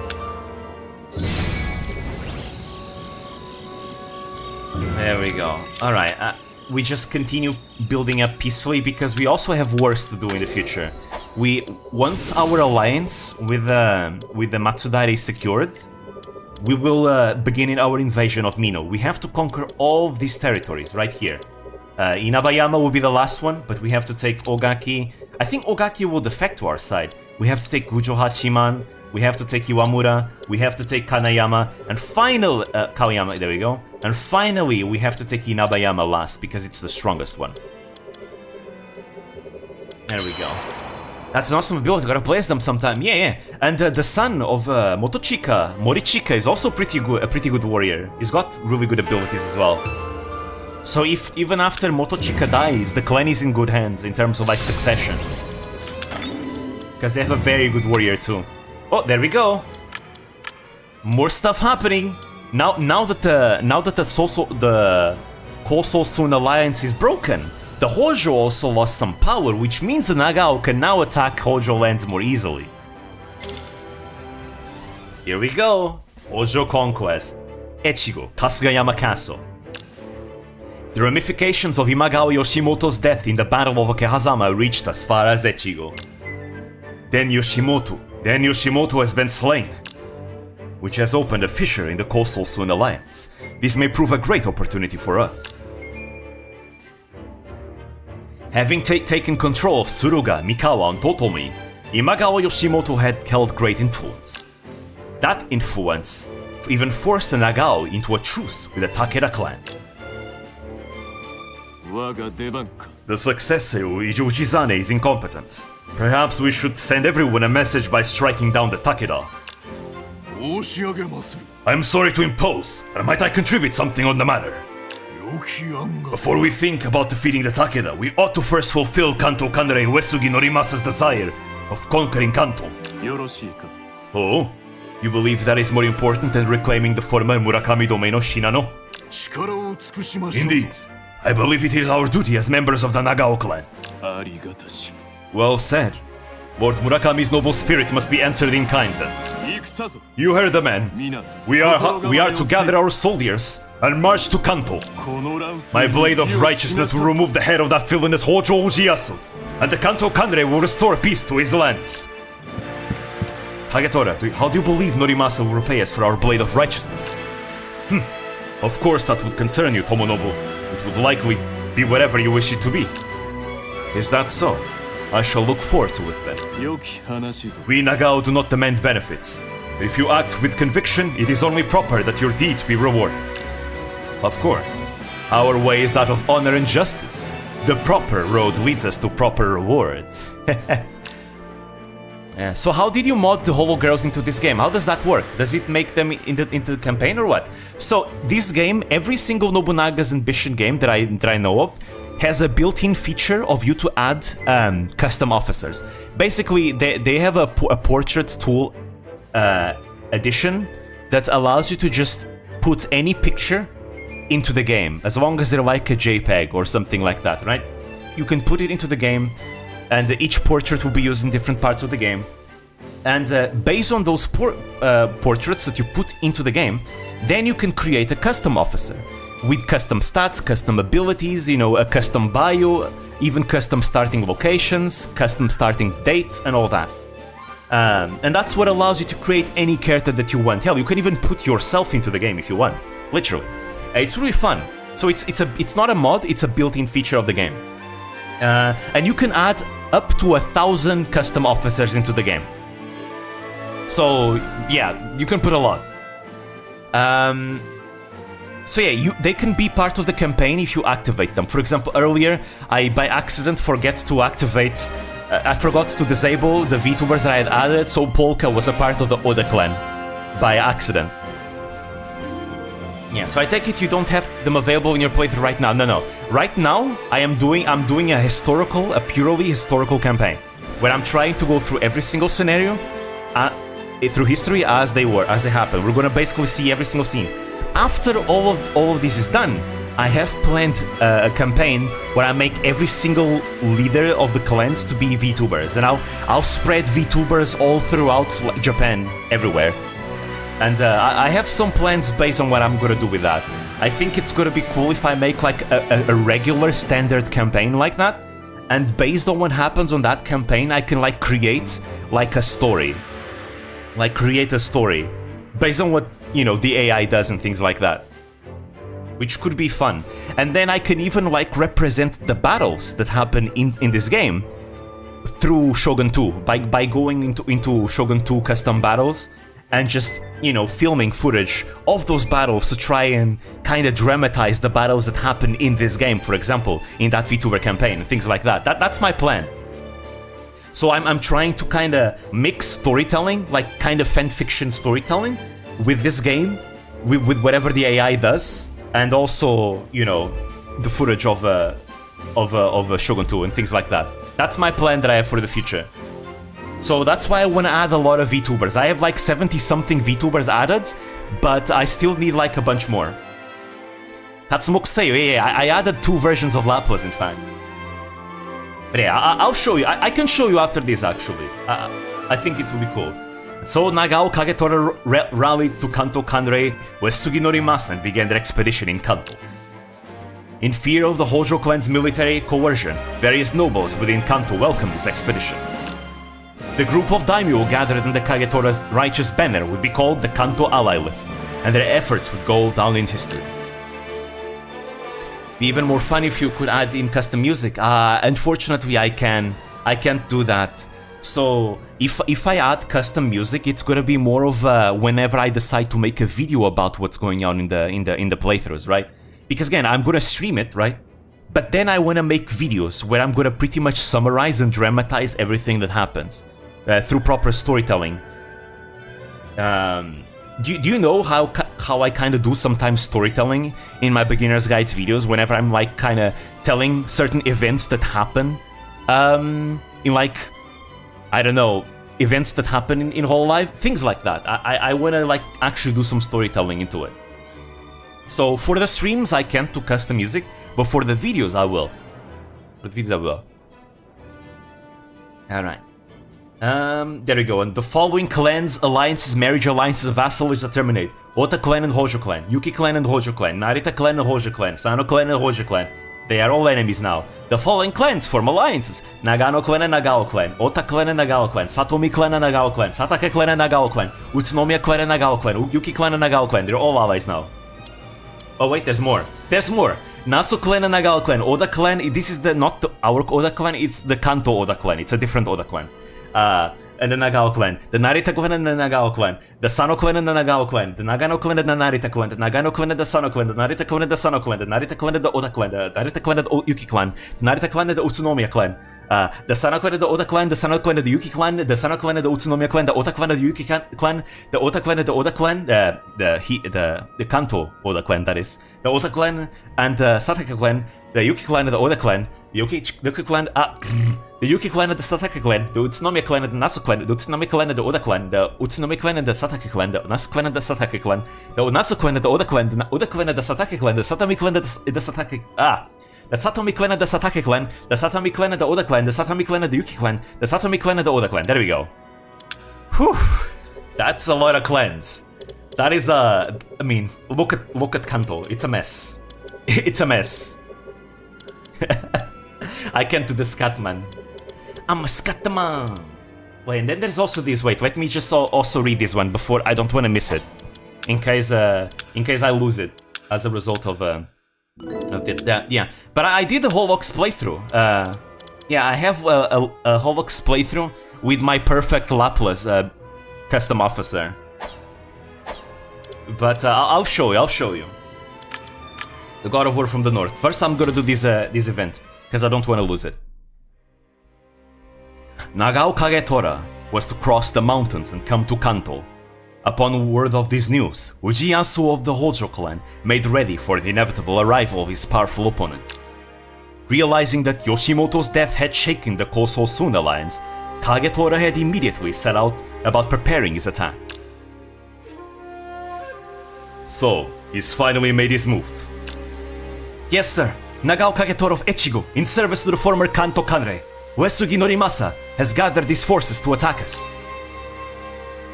There we go. Alright, we just continue building up peacefully because we also have wars to do in the future. Once our alliance with the Matsudaira is secured, we will begin our invasion of Mino. We have to conquer all of these territories right here. Inabayama will be the last one, but we have to take Ogaki. I think Ogaki will defect to our side. We have to take Gujo Hachiman, we have to take Iwamura, we have to take Kanayama, and finally, Kawayama, there we go. And finally, we have to take Inabayama last, because it's the strongest one. There we go. That's an awesome ability, gotta place them sometime, yeah. And the son of Motochika, Morichika, is also a pretty good warrior. He's got really good abilities as well. So if even after Motochika dies, the clan is in good hands in terms of like succession. Because they have a very good warrior too. Oh, there we go. More stuff happening. Now that the Koso-Sun alliance is broken, the Hojo also lost some power, which means the Nagao can now attack Hojo lands more easily. Here we go. Hojo conquest. Echigo, Kasugayama Castle. The ramifications of Imagawa Yoshimoto's death in the Battle of Okehazama reached as far as Echigo. Then Yoshimoto has been slain, which has opened a fissure in the Koso-Sun alliance. This may prove a great opportunity for us. Having taken control of Suruga, Mikawa, and Totomi, Imagawa Yoshimoto had held great influence. That influence even forced the Nagao into a truce with the Takeda clan. The successor Uchizane is incompetent. Perhaps we should send everyone a message by striking down the Takeda. I'm sorry to impose, but might I contribute something on the matter? Before we think about defeating the Takeda, we ought to first fulfill Kanto Kanrei Uesugi Norimasa's desire of conquering Kanto. Oh? You believe that is more important than reclaiming the former Murakami domain of Shinano? Indeed. I believe it is our duty as members of the Nagao clan. Well said. Lord Murakami's noble spirit must be answered in kind then. You heard the man. We are to gather our soldiers and march to Kanto. My blade of righteousness will remove the head of that villainous Hojo Ujiyasu, and the Kanto Kanrei will restore peace to his lands. Hagetora, how do you believe Norimasa will repay us for our blade of righteousness? Of course that would concern you, Tomonobu. It would likely be whatever you wish it to be. Is that so? I shall look forward to it then. We Nagao do not demand benefits. If you act with conviction, it is only proper that your deeds be rewarded. Of course. Our way is that of honor and justice. The proper road leads us to proper rewards. Yeah, so how did you mod the Holo Girls into this game? How does that work? Does it make them into the campaign or what? So this game, every single Nobunaga's Ambition game that I know of, has a built-in feature of you to add custom officers. Basically, they have a portrait tool addition that allows you to just put any picture into the game, as long as they're like a JPEG or something like that, right? You can put it into the game, and each portrait will be used in different parts of the game. And based on those portraits that you put into the game, then you can create a custom officer with custom stats, custom abilities, you know, a custom bio, even custom starting locations, custom starting dates, and all that. And that's what allows you to create any character that you want. Hell, you can even put yourself into the game if you want, literally. It's really fun. So it's not a mod, it's a built-in feature of the game. And you can add up to 1,000 custom officers into the game. So yeah, you can put a lot. So yeah, they can be part of the campaign if you activate them. For example, earlier I by accident forgot to disable the VTubers that I had added, so Polka was a part of the Oda clan by accident. Yeah, so I take it you don't have them available in your playthrough right now. No. Right now I'm doing a purely historical campaign where I'm trying to go through every single scenario through history as they happen. We're gonna basically see every single scene. After all of this is done, I have planned a campaign where I make every single leader of the clans to be VTubers, and I'll spread VTubers all throughout Japan, everywhere. And I have some plans based on what I'm gonna do with that. I think it's gonna be cool if I make like a regular standard campaign like that, and based on what happens on that campaign, I can like create like a story. Like create a story based on what, you know, the AI does and things like that, which could be fun. And then I can even like represent the battles that happen in this game through Shogun 2 by going into Shogun 2 custom battles and just, you know, filming footage of those battles to try and kind of dramatize the battles that happen in this game, for example, in that VTuber campaign and things like that. That's my plan. So I'm trying to kind of mix storytelling, like kind of fanfiction storytelling, with this game, with whatever the AI does, and also, you know, the footage of Shogun 2 and things like that. That's my plan that I have for the future. So that's why I want to add a lot of VTubers. I have like 70-something VTubers added, but I still need like a bunch more. Tatsumokuseyo, yeah, I added 2 versions of Laplas, in fact. But yeah, I'll show you. I can show you after this, actually. I think it will be cool. So Nagao Kagetora rallied to Kanto Kanrei, where Suginorimasu and began their expedition in Kanto. In fear of the Hojo clan's military coercion, various nobles within Kanto welcomed this expedition. The group of daimyo gathered under Kagetora's righteous banner would be called the Kanto Ally List, and their efforts would go down in history. Be even more fun if you could add in custom music. Unfortunately, I can't do that. So if I add custom music, it's gonna be more of whenever I decide to make a video about what's going on in the playthroughs, right? Because again, I'm gonna stream it, right? But then I wanna make videos where I'm gonna pretty much summarize and dramatize everything that happens through proper storytelling. Do you know how I kind of do sometimes storytelling in my beginner's guides videos whenever I'm like kind of telling certain events that happen in like, I don't know, events that happen in whole life, things like that. I want to like actually do some storytelling into it. So for the streams I can't do custom music, but for the videos I will. For the videos I will. Alright. There we go. And the following clans, alliances, marriage alliances, vassalages are terminated. Ota clan and Hojo clan, Yuki clan and Hojo clan, Narita clan and Hojo clan, Sano clan and Hojo clan. They are all enemies now. The following clans form alliances: Nagano clan and Nagao clan, Ota clan and Nagao clan, Satomi clan and Nagao clan, Satake clan and Nagao clan, Utsunomiya clan and Nagao clan, Yuki clan and Nagao clan. They're all allies now. Oh wait, there's more. There's more. Nasu clan and Nagao clan, Oda clan. This is not our Oda clan. It's the Kanto Oda clan. It's a different Oda clan. And the Nagao clan, the Narita clan and the Nagao clan, the Sano clan and the Nagao clan, the Nagano clan and the Narita clan, the Nagano clan and the Sano clan, the Narita clan and the Sano clan, the Narita clan and the Oda clan, the Narita clan and the Yuki clan, the Narita clan and the Utsunomiya clan, the Sana clan, the Oda clan, the Sana clan, the Yuki clan, the Sana clan, the Utsunomiya clan, the Ota clan, the Yuki clan, the Ota clan, the Oda clan, the Kanto Oda clan, that is, the Ota clan, and the Sataka clan, the Yuki clan, the Oda clan, the Yuki clan, the Yuki clan and the Sataka clan, the Utsunomiya clan and the Nasu clan, the Utsunomiya clan and the Oda clan, the Utsunomiya clan and the Sataka clan, the Nasu clan and the Sataka clan, the Nasu clan and the Oda clan, the Oda clan and the Sataka clan, the Satami clan and the Sataka, the Satomi clan and the Satake clan, the Satami clan and the Oda clan, the Satami clan and the Yuki clan, the Satomi clan and the Oda clan. There we go. Whew, that's a lot of clans. That is I mean, look at Kanto. It's a mess. It's a mess. I can't do the scat man. I'm a scat man. Wait, and then there's also this. Wait, let me just also read this one before. I don't want to miss it, in case I lose it as a result of yeah. But I did a Holox playthrough. Yeah, I have a Holox playthrough with my perfect Laplace custom officer. But I'll show you. The God of War from the North. First, I'm gonna do this event because I don't want to lose it. Nagao Kagetora was to cross the mountains and come to Kanto. Upon word of this news, Ujiyasu of the Hojo clan made ready for the inevitable arrival of his powerful opponent. Realizing that Yoshimoto's death had shaken the Koso-Sun alliance, Kagetora had immediately set out about preparing his attack. So, he's finally made his move. Yes, sir. Nagao Kagetora of Echigo, in service to the former Kanto Kanrei, Uesugi Norimasa, has gathered his forces to attack us.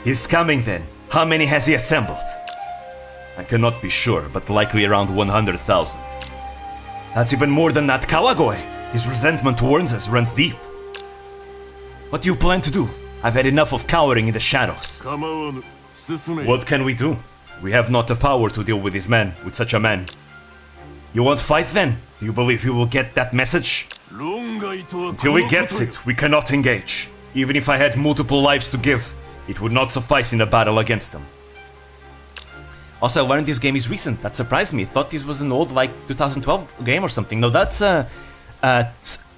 He's coming then. How many has he assembled? I cannot be sure, but likely around 100,000. That's even more than that Kawagoe. His resentment towards us runs deep. What do you plan to do? I've had enough of cowering in the shadows. What can we do? We have not the power to deal with this man, with such a man. You won't fight then? Do you believe he will get that message? Until he gets it, we cannot engage. Even if I had multiple lives to give, it would not suffice in a battle against them. Also, I learned this game is recent. That surprised me. Thought this was an old, like, 2012 game or something. No, that's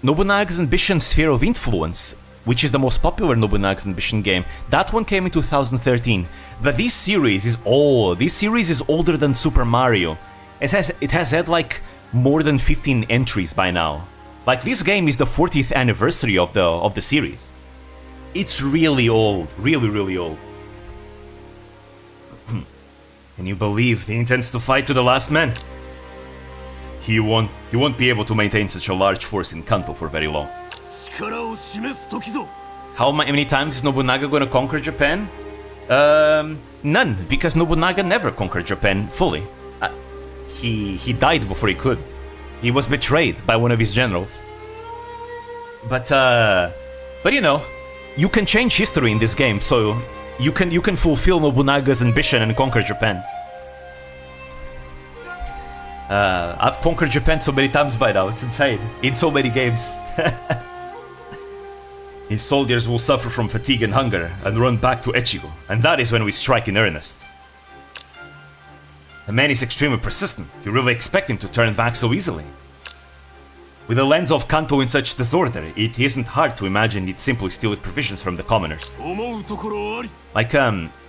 Nobunaga's Ambition Sphere of Influence, which is the most popular Nobunaga's Ambition game. That one came in 2013. But this series is old. This series is older than Super Mario. It has had, like, more than 15 entries by now. Like, this game is the 40th anniversary of the series. It's really old, really old. Can you believe he intends to fight to the last man? He won't be able to maintain such a large force in Kanto for very long. How many times is Nobunaga gonna conquer Japan? None, because Nobunaga never conquered Japan fully. He died before he could. He was betrayed by one of his generals. But you know, you can change history in this game, so you can fulfill Nobunaga's ambition and conquer Japan. I've conquered Japan so many times by now, it's insane. In so many games. His soldiers will suffer from fatigue and hunger and run back to Echigo, and that is when we strike in earnest. The man is extremely persistent. You really expect him to turn back so easily? With the lands of Kanto in such disorder, it isn't hard to imagine he'd simply steal provisions from the commoners. Like,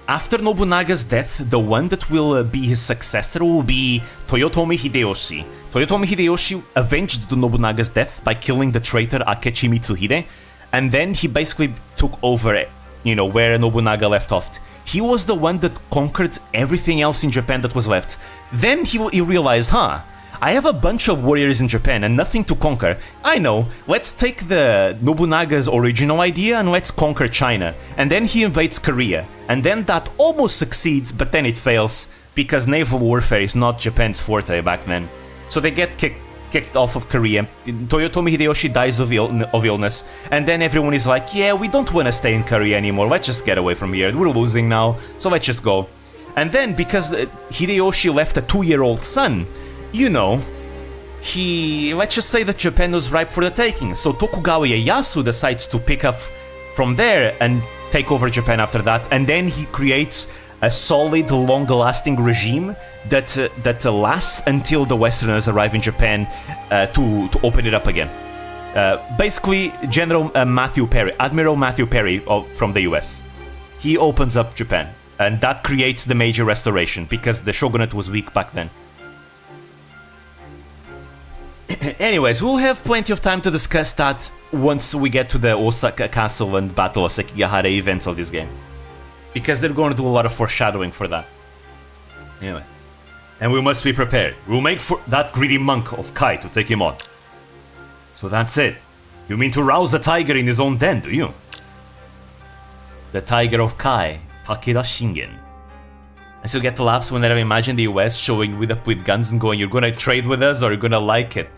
after Nobunaga's death, the one that will be his successor will be Toyotomi Hideyoshi. Toyotomi Hideyoshi avenged the Nobunaga's death by killing the traitor Akechi Mitsuhide, and then he basically took over, you know, where Nobunaga left off. He was the one that conquered everything else in Japan that was left. Then he realized, I have a bunch of warriors in Japan and nothing to conquer. I know, let's take the Nobunaga's original idea and let's conquer China. And then he invades Korea. And then that almost succeeds, but then it fails, because naval warfare is not Japan's forte back then. So they get kicked off of Korea. Toyotomi Hideyoshi dies of illness. And then everyone is like, yeah, we don't want to stay in Korea anymore. Let's just get away from here. We're losing now, so let's just go. And then, because Hideyoshi left a 2-year-old son, you know, let's just say that Japan was ripe for the taking. So Tokugawa Ieyasu decides to pick up from there and take over Japan after that. And then he creates a solid, long-lasting regime that lasts until the Westerners arrive in Japan to open it up again. Basically, General Matthew Perry, Admiral Matthew Perry from the US. He opens up Japan, and that creates the major restoration because the shogunate was weak back then. Anyways, we'll have plenty of time to discuss that once we get to the Osaka Castle and Battle of Sekigahara events of this game. Because they're going to do a lot of foreshadowing for that. Anyway. And we must be prepared. We'll make for that greedy monk of Kai to take him on. So that's it. You mean to rouse the tiger in his own den, do you? The tiger of Kai, Takeda Shingen. I still get the laughs whenever I imagine the US showing up with guns and going, you're gonna trade with us or you're gonna like it.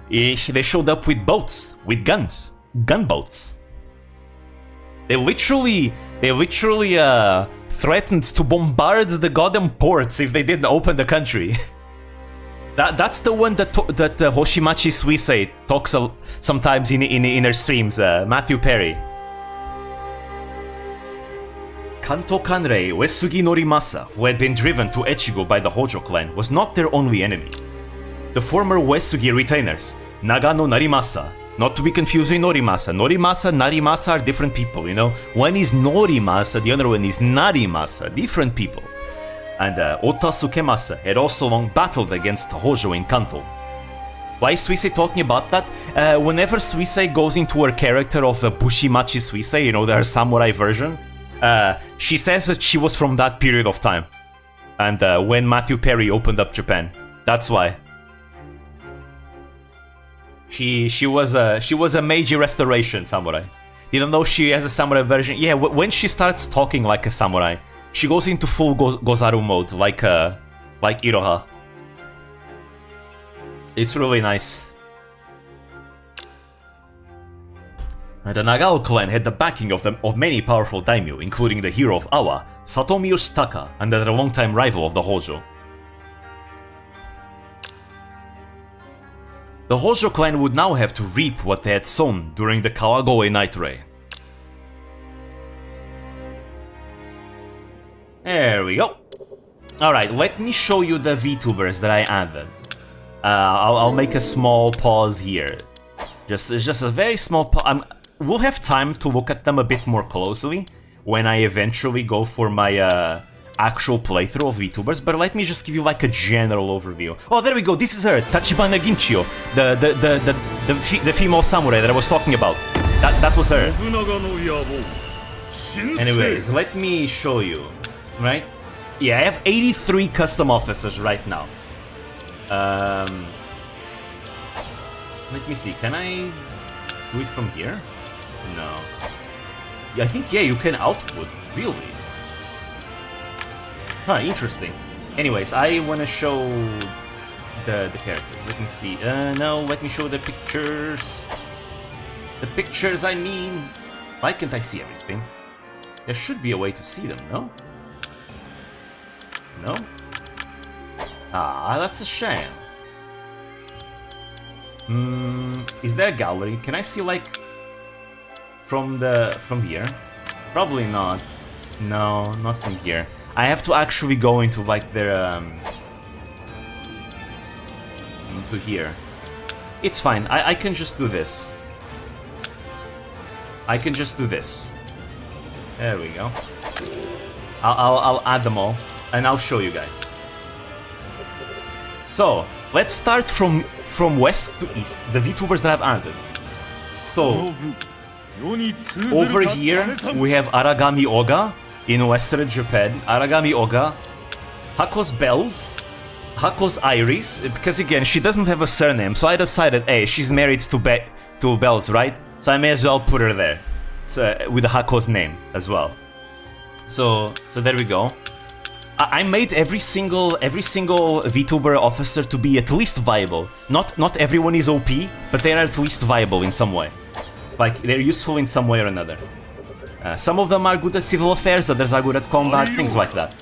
They showed up with boats, with guns, gunboats. They literally threatened to bombard the goddamn ports if they didn't open the country. That's the one that Hoshimachi Suisei talks sometimes in her streams. Matthew Perry. Kanto Kanrei Uesugi Norimasa, who had been driven to Echigo by the Hojo clan, was not their only enemy. The former Uesugi retainers, Nagano Narimasa, not to be confused with Norimasa. Norimasa, Narimasa are different people, you know? One is Norimasa, the other one is Narimasa, different people. And Ota Sukemasa had also long battled against Hojo in Kanto. Why is Suisei talking about that? Whenever Suisei goes into her character of Bushimachi Suisei, you know, her samurai version, she says that she was from that period of time. And when Matthew Perry opened up Japan. That's why. She was a Meiji Restoration samurai. Didn't know she has a samurai version. Yeah, when she starts talking like a samurai, she goes into full Gozaru mode, like Iroha. It's really nice. The Nagao clan had the backing of many powerful daimyo, including the hero of Awa, Satomi Yoshitaka, and the longtime rival of the Hojo. The Hojo clan would now have to reap what they had sown during the Kawagoe Night Raid. There we go. Alright, let me show you the VTubers that I added. I'll make a small pause here. Just a very small pause. We'll have time to look at them a bit more closely when I eventually go for my actual playthrough of VTubers, but let me just give you like a general overview. Oh, there we go, this is her, Tachibana Ginchio, the female samurai that I was talking about. That was her. Anyways, let me show you, right? Yeah, I have 83 custom officers right now. Let me see, can I do it from here? No. I think, yeah, you can output, really. Huh, interesting. Anyways, I want to show the characters. Let me see. No, let me show the pictures. The pictures, I mean... Why can't I see everything? There should be a way to see them, no? No? Ah, that's a shame. Is there a gallery? Can I see, like... From here? Probably not. No, not from here. I have to actually go into like their into here. It's fine. I can just do this. I can just do this. There we go. I'll add them all and I'll show you guys. So let's start from west to east. The VTubers that I've added. So over here we have Aragami Oga. In Western Japan, Aragami Oga, Hako's Bells, Hako's Iris, because again, she doesn't have a surname, so I decided, hey, she's married to Bells, right? So I may as well put her there, so with Hako's name as well. So there we go. I made every single VTuber officer to be at least viable. Not everyone is OP, but they are at least viable in some way. Like, they're useful in some way or another. Some of them are good at civil affairs, others are good at combat, things like that.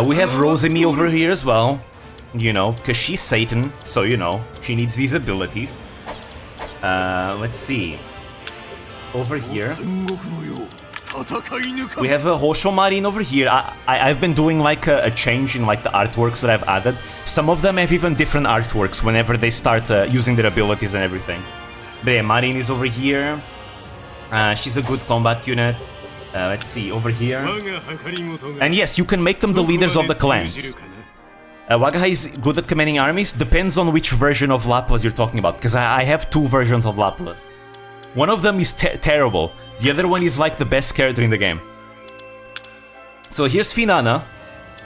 We have Rosemi over here as well, you know, because she's Satan, so you know, she needs these abilities. Let's see. Over here, we have a Hosho Marin over here. I've been doing like a change in like the artworks that I've added. Some of them have even different artworks whenever they start using their abilities and everything. But yeah, Marin is over here. She's a good combat unit. Let's see, over here. And yes, you can make them the leaders of the clans. Wagaha is good at commanding armies. Depends on which version of Laplas you're talking about, because I have two versions of Laplas. One of them is terrible. The other one is like the best character in the game. So here's Finana.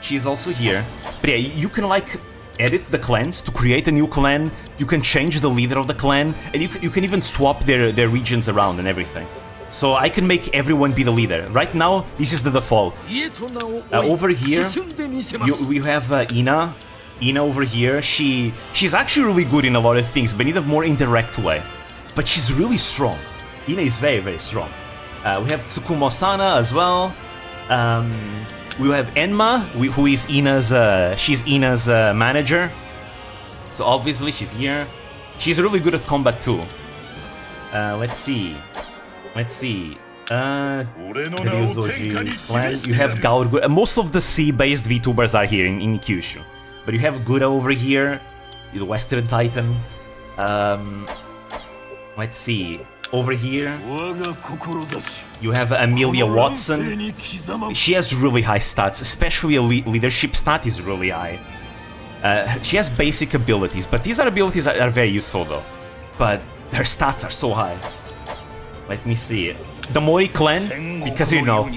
She's also here. But yeah, you can like edit the clans to create a new clan. You can change the leader of the clan, and you can even swap their regions around and everything. So I can make everyone be the leader. Right now, this is the default. Over here, we have Ina. Ina over here. She's actually really good in a lot of things, but in a more indirect way. But she's really strong. Ina is very, very strong. We have Tsukumo-sana as well. We have Enma, who is she's Ina's manager. So obviously she's here. She's really good at combat too. Let's see. Ryuzoji clan. You have Gaoru. Most of the sea-based VTubers are here in Kyushu. But you have Gura over here, the Western Titan. Let's see. Over here, you have Amelia Watson. She has really high stats, especially a leadership stat is really high. She has basic abilities, but these are abilities that are very useful though. But her stats are so high. Let me see. The Mori clan, because you know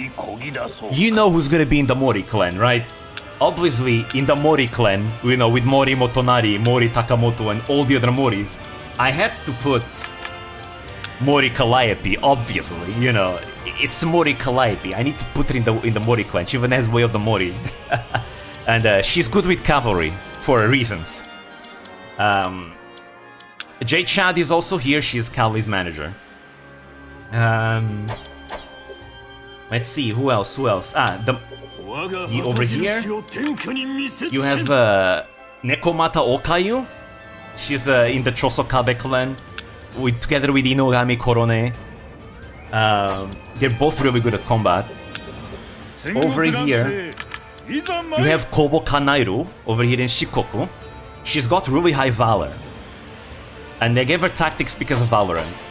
who's gonna be in the Mori clan, right? Obviously, in the Mori clan, you know, with Mori Motonari, Mori Takamoto, and all the other Moris, I had to put Mori Calliope, obviously, you know. It's Mori Calliope. I need to put her in the Mori clan. She even has Way of the Mori. And she's good with cavalry, for reasons. Jade Chad is also here. She's Kali's manager. Let's see, who else? Over here, you have Nekomata Okayu. She's in the Chosokabe clan, together with Inogami Korone. They're both really good at combat. Over here, you have Kobo Kanairu, over here in Shikoku. She's got really high valor. And they gave her tactics because of Valorant.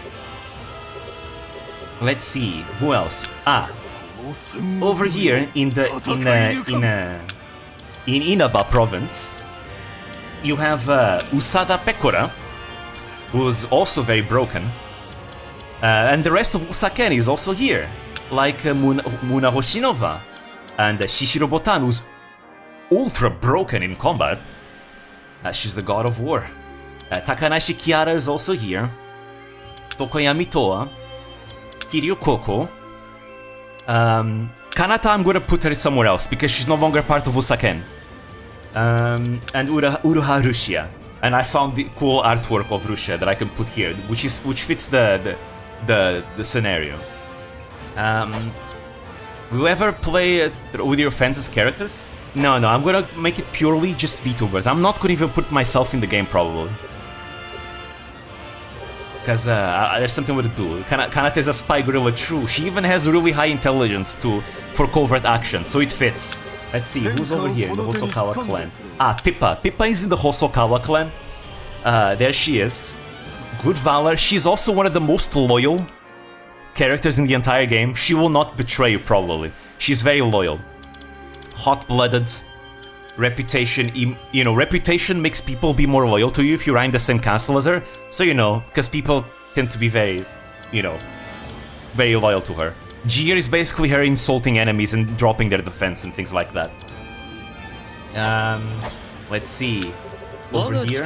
Let's see, who else? Over here in Inaba province, you have Usada Pekora, who's also very broken, and the rest of Usaken is also here, like Muna Hoshinova and Shishiro Botan, who's ultra broken in combat. She's the god of war. Takanashi Kiara is also here. Tokoyami Toa. Kiryu Koko. Kanata, I'm gonna put her somewhere else because she's no longer part of Usaken. And Uruha Rushia. And I found the cool artwork of Rushia that I can put here, which fits the scenario. Will you ever play with your fans as characters? No, I'm gonna make it purely just VTubers. I'm not gonna even put myself in the game probably. Because there's something with it too. Kanata is a spy gorilla, true. She even has really high intelligence for covert action, so it fits. Let's see, who's over here in the Hosokawa clan? Pippa. Pippa is in the Hosokawa clan. There she is. Good valor. She's also one of the most loyal characters in the entire game. She will not betray you, probably. She's very loyal. Hot-blooded. Reputation, you know, reputation makes people be more loyal to you if you're in the same castle as her. So, you know, because people tend to be very, you know, very loyal to her. Jeer is basically her insulting enemies and dropping their defense and things like that. Let's see. Over here.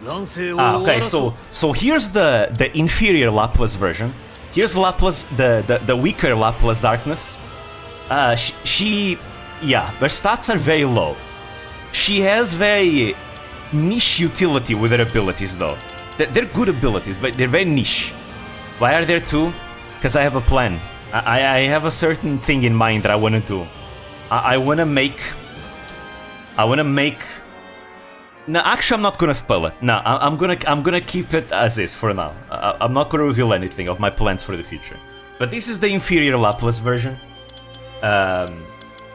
Okay, so here's the inferior Laplace version. Here's Laplace, the weaker Laplace Darkness. Yeah, her stats are very low. She has very niche utility with her abilities, though. They're good abilities, but they're very niche. Why are there two? Because I have a plan. I have a certain thing in mind that I want to do. I want to make... No, actually, I'm not gonna spoil it. No, I'm gonna keep it as is for now. I'm not gonna reveal anything of my plans for the future. But this is the inferior Laplace version.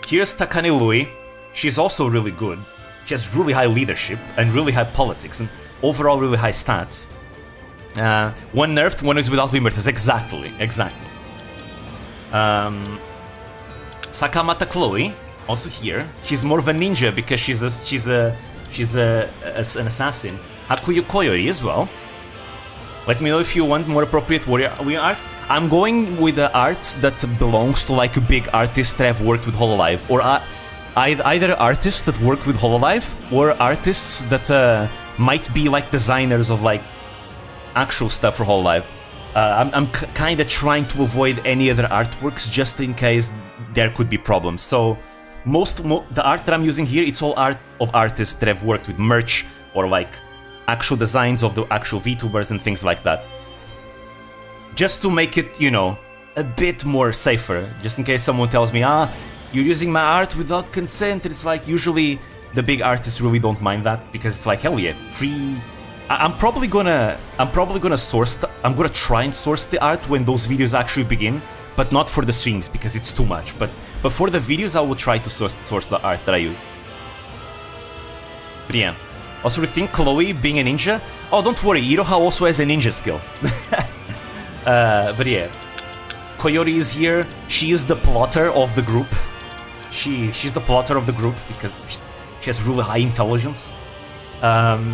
Here's Takane Lui. She's also really good. She has really high leadership and really high politics and overall really high stats. One nerfed, one is without limiters. Exactly. Sakamata Chloe, also here. She's more of a ninja because she's an assassin. Hakuyo Koyori as well. Let me know if you want more appropriate warrior art. I'm going with the art that belongs to like a big artist that have worked with Hololive, or either artists that work with Hololive or artists that might be like designers of like actual stuff for Hololive. I'm kind of trying to avoid any other artworks just in case there could be problems. So the art that I'm using here, it's all art of artists that have worked with merch or like actual designs of the actual VTubers and things like that. Just to make it, you know, a bit more safer. Just in case someone tells me, you're using my art without consent. It's like, usually the big artists really don't mind that because it's like, hell yeah, free. I'm probably gonna source. I'm gonna try and source the art when those videos actually begin, but not for the streams because it's too much. But for the videos, I will try to source the art that I use. But yeah. Also, rethink Chloe being a ninja. Oh, don't worry, Iroha also has a ninja skill. But yeah, Koyori is here. She is the plotter of the group. She's the plotter of the group because she has really high intelligence. There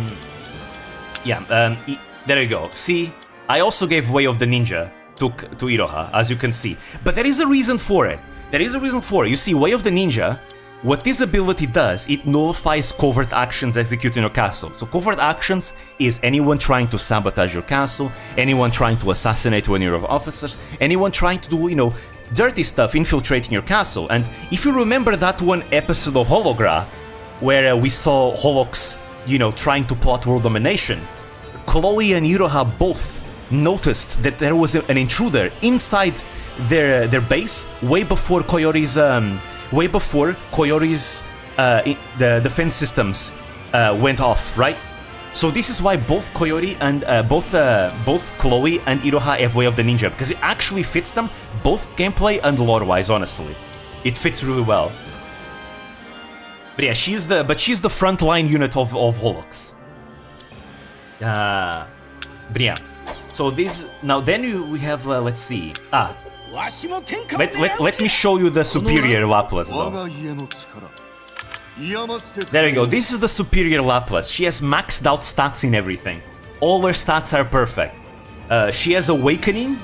you go. See, I also gave Way of the Ninja to Iroha, as you can see. But there is a reason for it. You see, Way of the Ninja, what this ability does, it nullifies covert actions executed in your castle. So covert actions is anyone trying to sabotage your castle, anyone trying to assassinate one of your officers, anyone trying to do, you know, dirty stuff infiltrating your castle. And if you remember that one episode of Hologra, where we saw Holox, you know, trying to plot world domination, Chloe and Iroha both noticed that there was an intruder inside their base way before Koyori's the defense systems went off, right? So this is why both Koyori and both Chloe and Iroha have Way of the Ninja, because it actually fits them, both gameplay and lore-wise. Honestly, it fits really well. But yeah, she's the frontline unit of Holox. But yeah, so this now then we have let's see. Let me show you the superior Laplas though. There you go, this is the superior Laplas. She has maxed out stats in everything. All her stats are perfect. She has Awakening,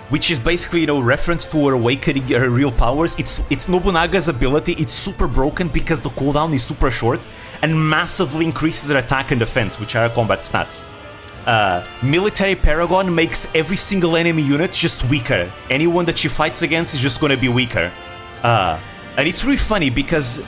which is basically, you know, reference to her awakening, her real powers. It's Nobunaga's ability. It's super broken because the cooldown is super short and massively increases her attack and defense, which are her combat stats. Military Paragon makes every single enemy unit just weaker. Anyone that she fights against is just gonna be weaker. And it's really funny because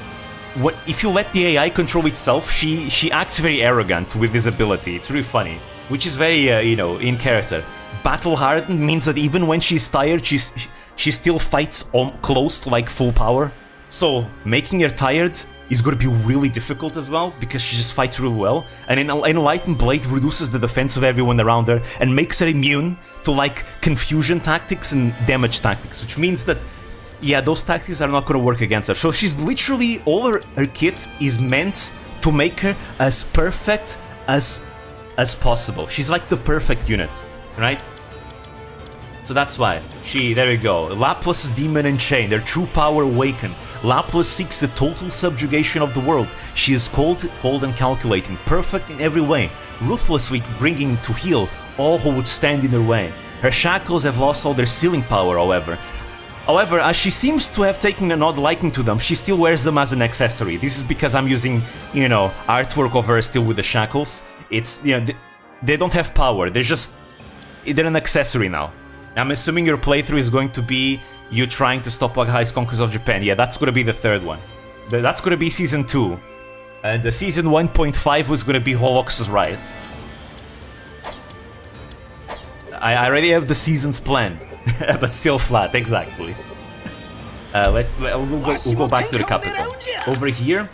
if you let the AI control itself, she acts very arrogant with this ability. It's really funny, which is very, you know, in character. Battle hardened means that even when she's tired, she still fights close to like full power. So making her tired is going to be really difficult as well because she just fights really well. And Enlightened Blade reduces the defense of everyone around her and makes her immune to like confusion tactics and damage tactics, which means that, yeah, those tactics are not going to work against her. So she's literally, all her kit is meant to make her as perfect as possible. She's like the perfect unit, right? So that's why there we go. Laplas's Demon and Chain, their true power awakened. Laplas seeks the total subjugation of the world. She is cold and calculating, perfect in every way, ruthlessly bringing to heel all who would stand in her way. Her shackles have lost all their sealing power, however. As she seems to have taken an odd liking to them, she still wears them as an accessory. This is because I'm using, you know, artwork of her still with the shackles. It's, you know, they don't have power. They're an accessory now. I'm assuming your playthrough is going to be you trying to stop Wagahai's Conquest of Japan. Yeah, that's going to be the third one. That's going to be Season 2. And the Season 1.5 was going to be Holox's Rise. I already have the seasons planned, but still flat, exactly. We'll go back to the capital. Over here,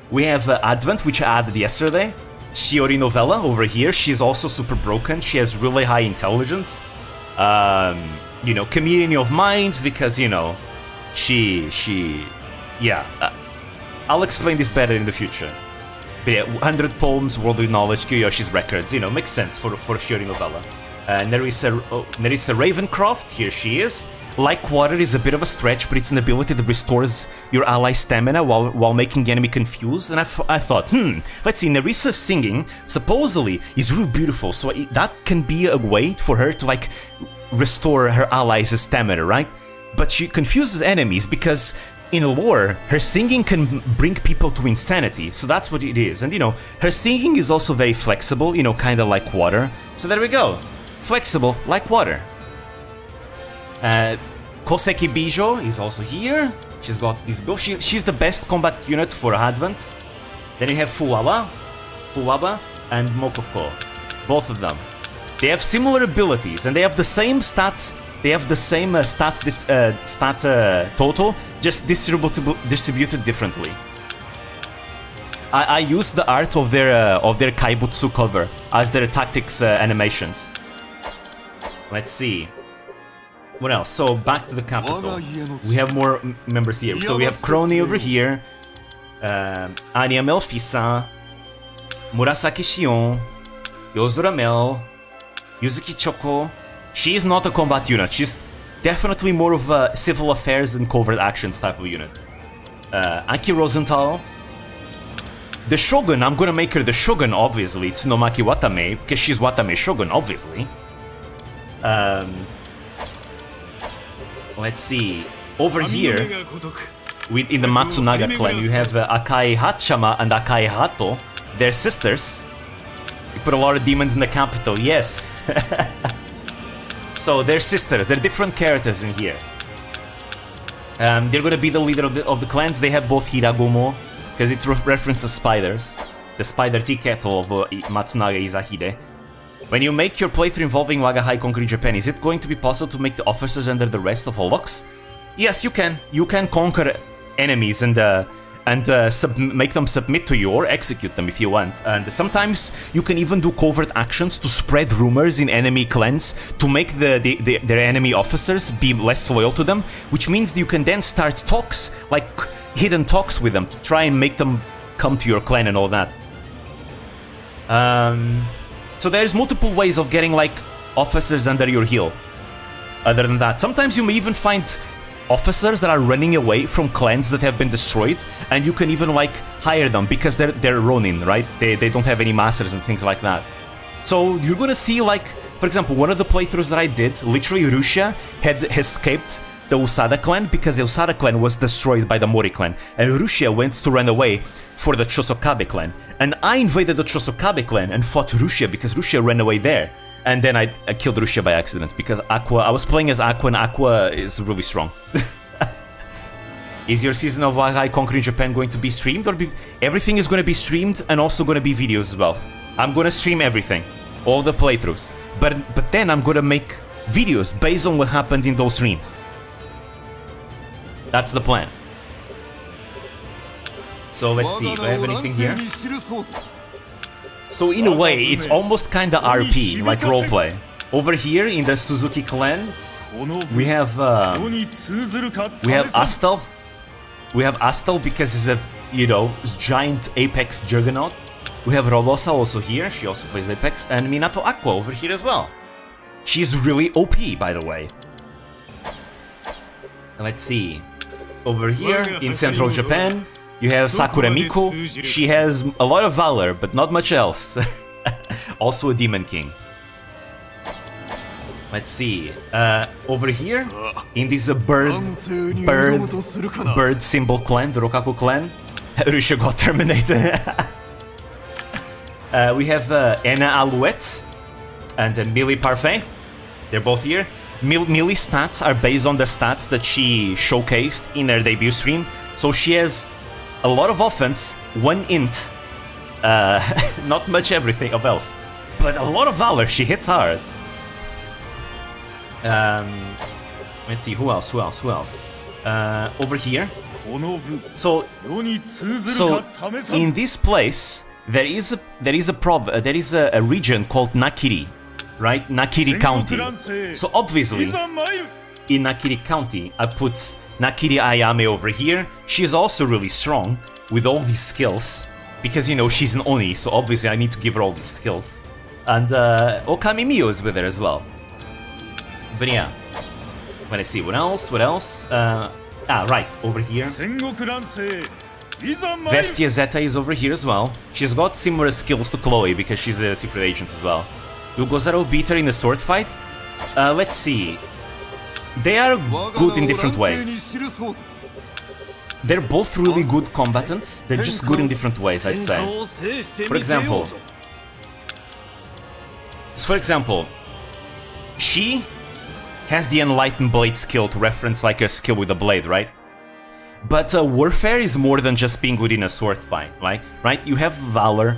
we have Advent, which I added yesterday. Shiori Novella over here, she's also super broken. She has really high intelligence. You know, Community of Minds, because, you know, yeah. I'll explain this better in the future. But yeah, 100 poems, worldly knowledge, Kiyoshi's records, you know, makes sense for a Shiori novella. Nerissa Ravencroft, here she is. Like water is a bit of a stretch, but it's an ability that restores your ally's stamina while making the enemy confused. And I thought, let's see, Nerissa's singing supposedly is really beautiful, so that can be a way for her to like restore her allies' stamina, right? But she confuses enemies because in lore, her singing can bring people to insanity, so that's what it is. And you know, her singing is also very flexible, you know, kind of like water. So there we go, flexible like water. Koseki Bijo is also here. She's got this build. She's the best combat unit for Advent. Then you have Fuwaba, and Mokoko. Both of them. They have similar abilities and they have the same stats. They have the same stat total, just distributed differently. I used the art of their Kaibutsu cover as their tactics animations. Let's see. What else? So back to the capital. We have more members here. So we have Crony over here, Anya Melfisa, Murasaki Shion, Yozura Mel, Yuzuki Choko. She is not a combat unit. She's definitely more of a civil affairs and covert actions type of unit. Aki Rosenthal. The Shogun, I'm gonna make her the Shogun, obviously. Tsunomaki Watame, because she's Watame Shogun, obviously. Let's see. Over here, in the Matsunaga clan, you have Akai Hachama and Akai Hato. They're sisters. You put a lot of demons in the capital, yes. So they're sisters. They're different characters in here. They're gonna be the leader of the clans. They have both Hiragomo, because it references spiders. The spider tea kettle of Matsunaga Izahide. When you make your playthrough involving Wagahai conquering Japan, is it going to be possible to make the officers under the rest of Holox? Yes, you can. You can conquer enemies and make them submit to you or execute them if you want. And sometimes you can even do covert actions to spread rumors in enemy clans to make their enemy officers be less loyal to them, which means you can then start talks, like hidden talks with them to try and make them come to your clan and all that. So there's multiple ways of getting like officers under your heel. Other than that, sometimes you may even find officers that are running away from clans that have been destroyed, and you can even like hire them because they're Ronin, right? They don't have any masters and things like that. So you're gonna see, like, for example, one of the playthroughs that I did, literally Russia had escaped the Usada clan because the Usada clan was destroyed by the Mori clan, and Russia went to run away for the Chosokabe clan. And I invaded the Chosokabe clan and fought Russia because Russia ran away there. And then I killed Russia by accident because I was playing as Aqua, and Aqua is really strong. Is your season of Wagahai Conquering Japan going to be streamed? Or everything is going to be streamed and also going to be videos as well. I'm going to stream everything, all the playthroughs. But then I'm going to make videos based on what happened in those streams. That's the plan. So let's see, do I have anything here? So in a way, it's almost kinda RP, like roleplay. Over here in the Suzuki clan, we have Astel. We have Astel because he's a, you know, giant Apex juggernaut. We have Robosa also here, she also plays Apex, and Minato Aqua over here as well. She's really OP, by the way. Let's see. Over here in central Japan, you have Sakura Miku. She has a lot of valor, but not much else. Also a Demon King. Let's see. Over here, in this bird symbol clan, the Rokaku clan, Rusha got terminated. We have Anna Alouette and Millie Parfait. They're both here. Millie's stats are based on the stats that she showcased in her debut stream. So she has a lot of offense, 1 int, not much everything else, but a lot of valor. She hits hard. Let's see, who else? Over here. So in this place there is a region called Nakiri, right? Nakiri County. So obviously in Nakiri County I put Nakiri Ayame over here. She's also really strong with all these skills. Because, you know, she's an Oni, so obviously I need to give her all these skills. And Okami Mio is with her as well. But yeah. When I see what else? Right, over here. Vestia Zeta is over here as well. She's got similar skills to Chloe because she's a secret agent as well. Will Gozaro beat her in a sword fight? Let's see. They are good in different ways. They're both really good combatants. They're just good in different ways, I'd say. For example, she has the Enlightened Blade skill to reference like a skill with a blade, right? But warfare is more than just being good in a sword fight, right? You have Valor,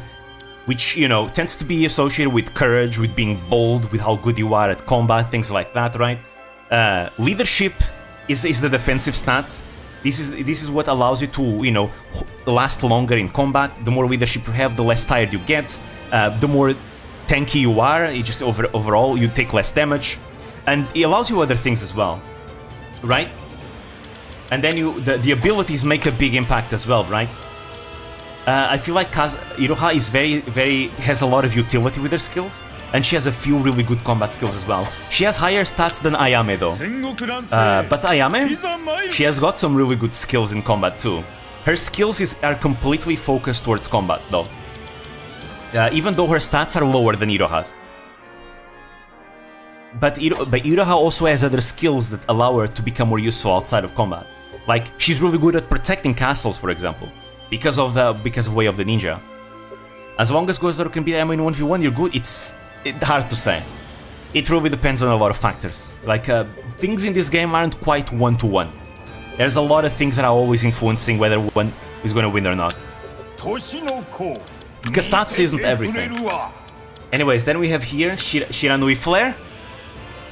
which, you know, tends to be associated with courage, with being bold, with how good you are at combat, things like that, right? Leadership is the defensive stat. This is what allows you to, you know, last longer in combat. The more leadership you have, the less tired you get. The more tanky you are, it just overall you take less damage, and it allows you other things as well, right? And then the abilities make a big impact as well, right? I feel like Iroha is has a lot of utility with her skills, and she has a few really good combat skills as well. She has higher stats than Ayame though. But Ayame, she has got some really good skills in combat too. Her skills are completely focused towards combat though. Even though her stats are lower than Iroha's. But Iroha also has other skills that allow her to become more useful outside of combat. Like, she's really good at protecting castles, for example, because of Way of the Ninja. As long as Gozoro can beat Ayame in 1v1, you're good. It's hard to say. It really depends on a lot of factors. Like, things in this game aren't quite one-to-one. There's a lot of things that are always influencing whether one is going to win or not. Because stats isn't everything. Anyways, then we have here Shiranui Flare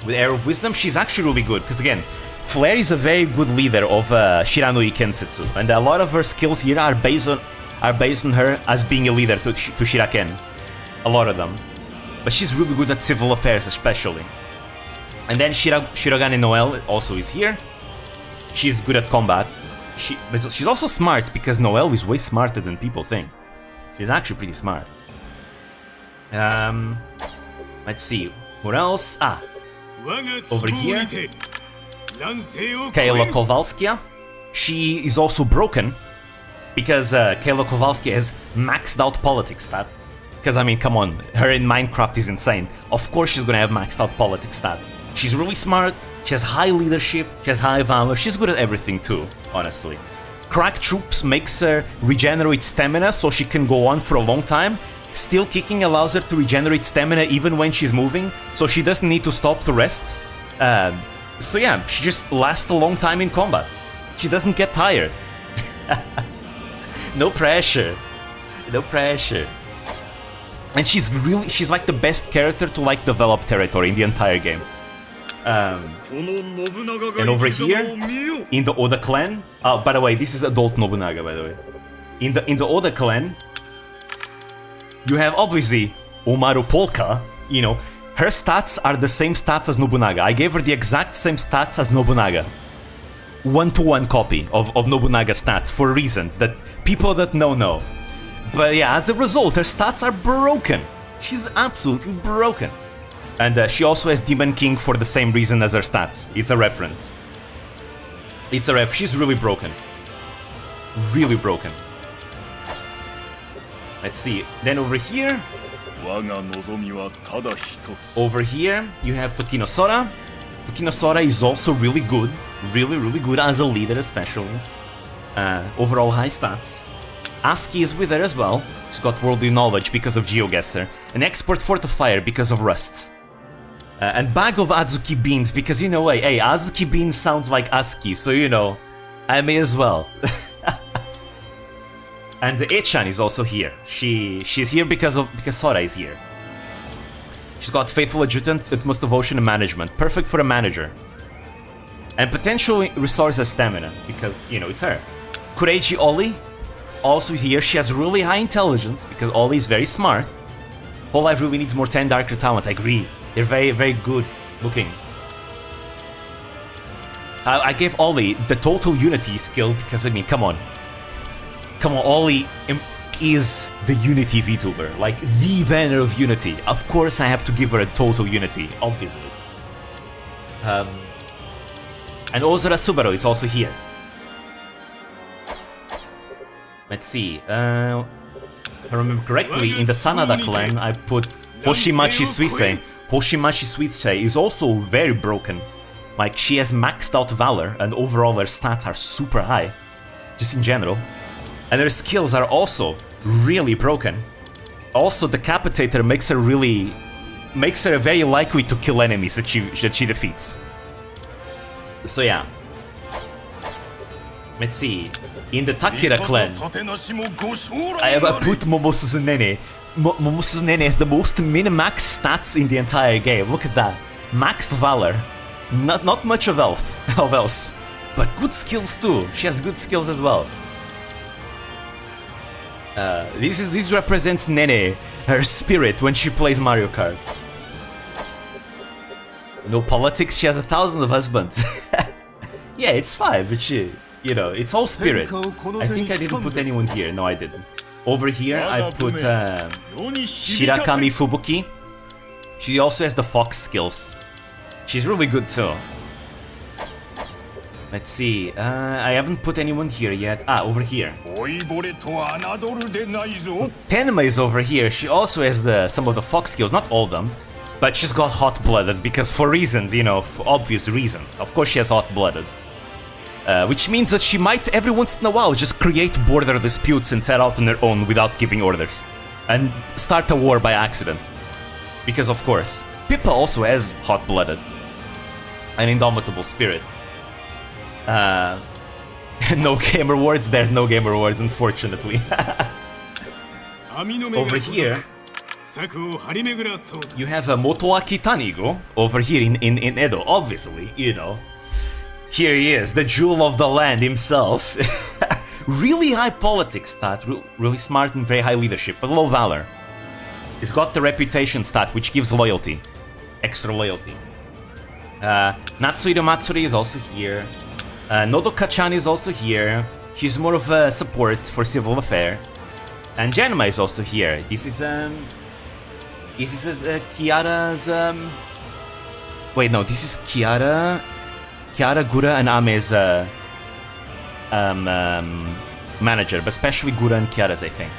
with Air of Wisdom. She's actually really good, because again, Flare is a very good leader of Shiranui Kensetsu, and a lot of her skills here are based on her as being a leader to Shiraken. A lot of them. But she's really good at civil affairs, especially. And then Shirogane Noelle also is here. She's good at combat. But she's also smart, because Noelle is way smarter than people think. She's actually pretty smart. Let's see. What else? Over here. Kayla Kowalskia. She is also broken, because Kayla Kowalskia has maxed out politics stat. Because, I mean, come on, her in Minecraft is insane. Of course she's gonna have maxed out politics stat. She's really smart, she has high leadership, she has high valor, she's good at everything too, honestly. Crack Troops makes her regenerate stamina so she can go on for a long time. Steel Kicking allows her to regenerate stamina even when she's moving, so she doesn't need to stop to rest. So yeah, she just lasts a long time in combat. She doesn't get tired. No pressure. No pressure. And she's like the best character to like develop territory in the entire game. And over here, in the Oda clan, by the way, this is adult Nobunaga, by the way. In the Oda clan, you have obviously Omaru Polka. You know, her stats are the same stats as Nobunaga. I gave her the exact same stats as Nobunaga. 1-to-1 copy of Nobunaga stats for reasons that people that know. But yeah, as a result, her stats are broken. She's absolutely broken. And she also has Demon King for the same reason as her stats. It's a reference. She's really broken. Really broken. Let's see. Then over here... Over here, you have Tokino Sora. Tokino Sora is also really good. Really good as a leader, especially. Overall high stats. Asuki is with her as well. She's got worldly knowledge because of GeoGuessr. An expert fortifier because of Rust. And Bag of Azuki Beans because, you know, hey, Azuki Beans sounds like Asuki, so you know, I may as well. And Echan is also here. She's here because Sora is here. She's got Faithful Adjutant, Utmost Devotion and Management. Perfect for a manager. And potentially restores her stamina, because, you know, it's her. Kureiji Oli also is here. She has really high intelligence, because Oli is very smart. Whole Life really needs more 10 Darker Talent, I agree. They're very good looking. I gave Oli the Total Unity skill, because, I mean, come on. Come on, Oli is the Unity VTuber, like the banner of Unity. Of course I have to give her a total Unity, obviously. And Ozura Subaru is also here. Let's see, if I remember correctly, in the Sanada clan I put Hoshimachi Suisei. Hoshimachi Suisei is also very broken. Like, she has maxed out Valor, and overall her stats are super high, just in general. And her skills are also really broken. Also, Decapitator makes her very likely to kill enemies that she defeats. So yeah. Let's see. In the Takira clan, I put Momosuzu Nene. Momosuzu Nene has the most min-max stats in the entire game. Look at that. Maxed Valor. Not much of else. But good skills too. She has good skills as well. This represents Nene, her spirit when she plays Mario Kart. No politics, she has 1,000 of husbands. Yeah, it's fine, but she, you know, it's all spirit. I think I didn't put anyone here. No, I didn't. Over here, I put Shirakami Fubuki. She also has the fox skills. She's really good too. Let's see, I haven't put anyone here yet. Ah, over here. Tenma is over here. She also has some of the fox skills, not all of them. But she's got hot-blooded because for reasons, you know, for obvious reasons. Of course she has hot-blooded. Which means that she might, every once in a while, just create border disputes and set out on her own without giving orders. And start a war by accident. Because of course, Pippa also has hot-blooded. An indomitable spirit. No game rewards, there's no game rewards, unfortunately. Over here, you have a Motoaki Tanigo over here in Edo, obviously, you know. Here he is, the jewel of the land himself. Really high politics stat, really smart and very high leadership, but low valor. He's got the reputation stat, which gives loyalty. Extra loyalty. Natsuhiro Matsuri is also here. Nodoka-chan is also here. She's more of a support for civil affairs. And Janma is also here. This is Kiara's wait, no, this is Kiara, Gura, and Ame's manager, but especially Gura and Kiara's, I think.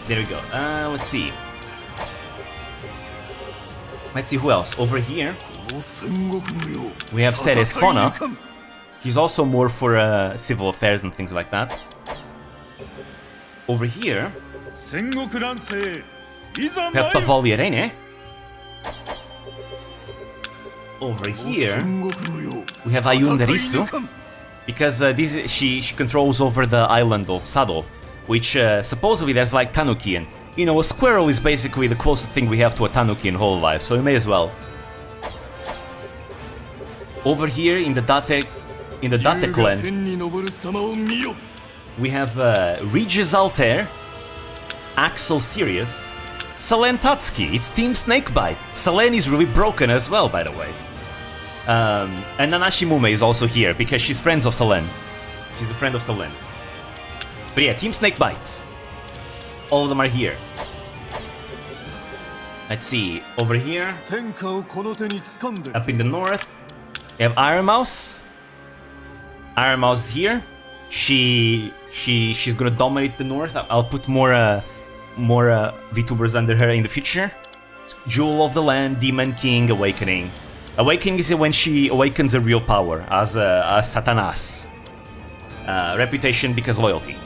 There we go. Let's see. Let's see who else. Over here, we have Ceres Fona. He's also more for civil affairs and things like that. Over here, we have Pavolia Rene. Over here, we have Ayun Derisu, because she controls over the island of Sado, which supposedly there's like tanuki, and you know, a squirrel is basically the closest thing we have to a tanuki in whole life, so we may as well. Over here in the Date clan, we have Regis Altair, Axel Sirius, Selene Tatsuki. It's Team Snakebite. Selene is really broken as well, by the way. And Nanashi Mume is also here because she's friends of Selene. She's a friend of Selene's. But yeah, Team Snakebite. All of them are here. Let's see, over here, up in the north, we have Iron Mouse. Iron Mouse is here. She's gonna dominate the north. I'll put more VTubers under her in the future. Jewel of the Land, Demon King, Awakening. Awakening is when she awakens her real power as Satanas. Reputation because loyalty.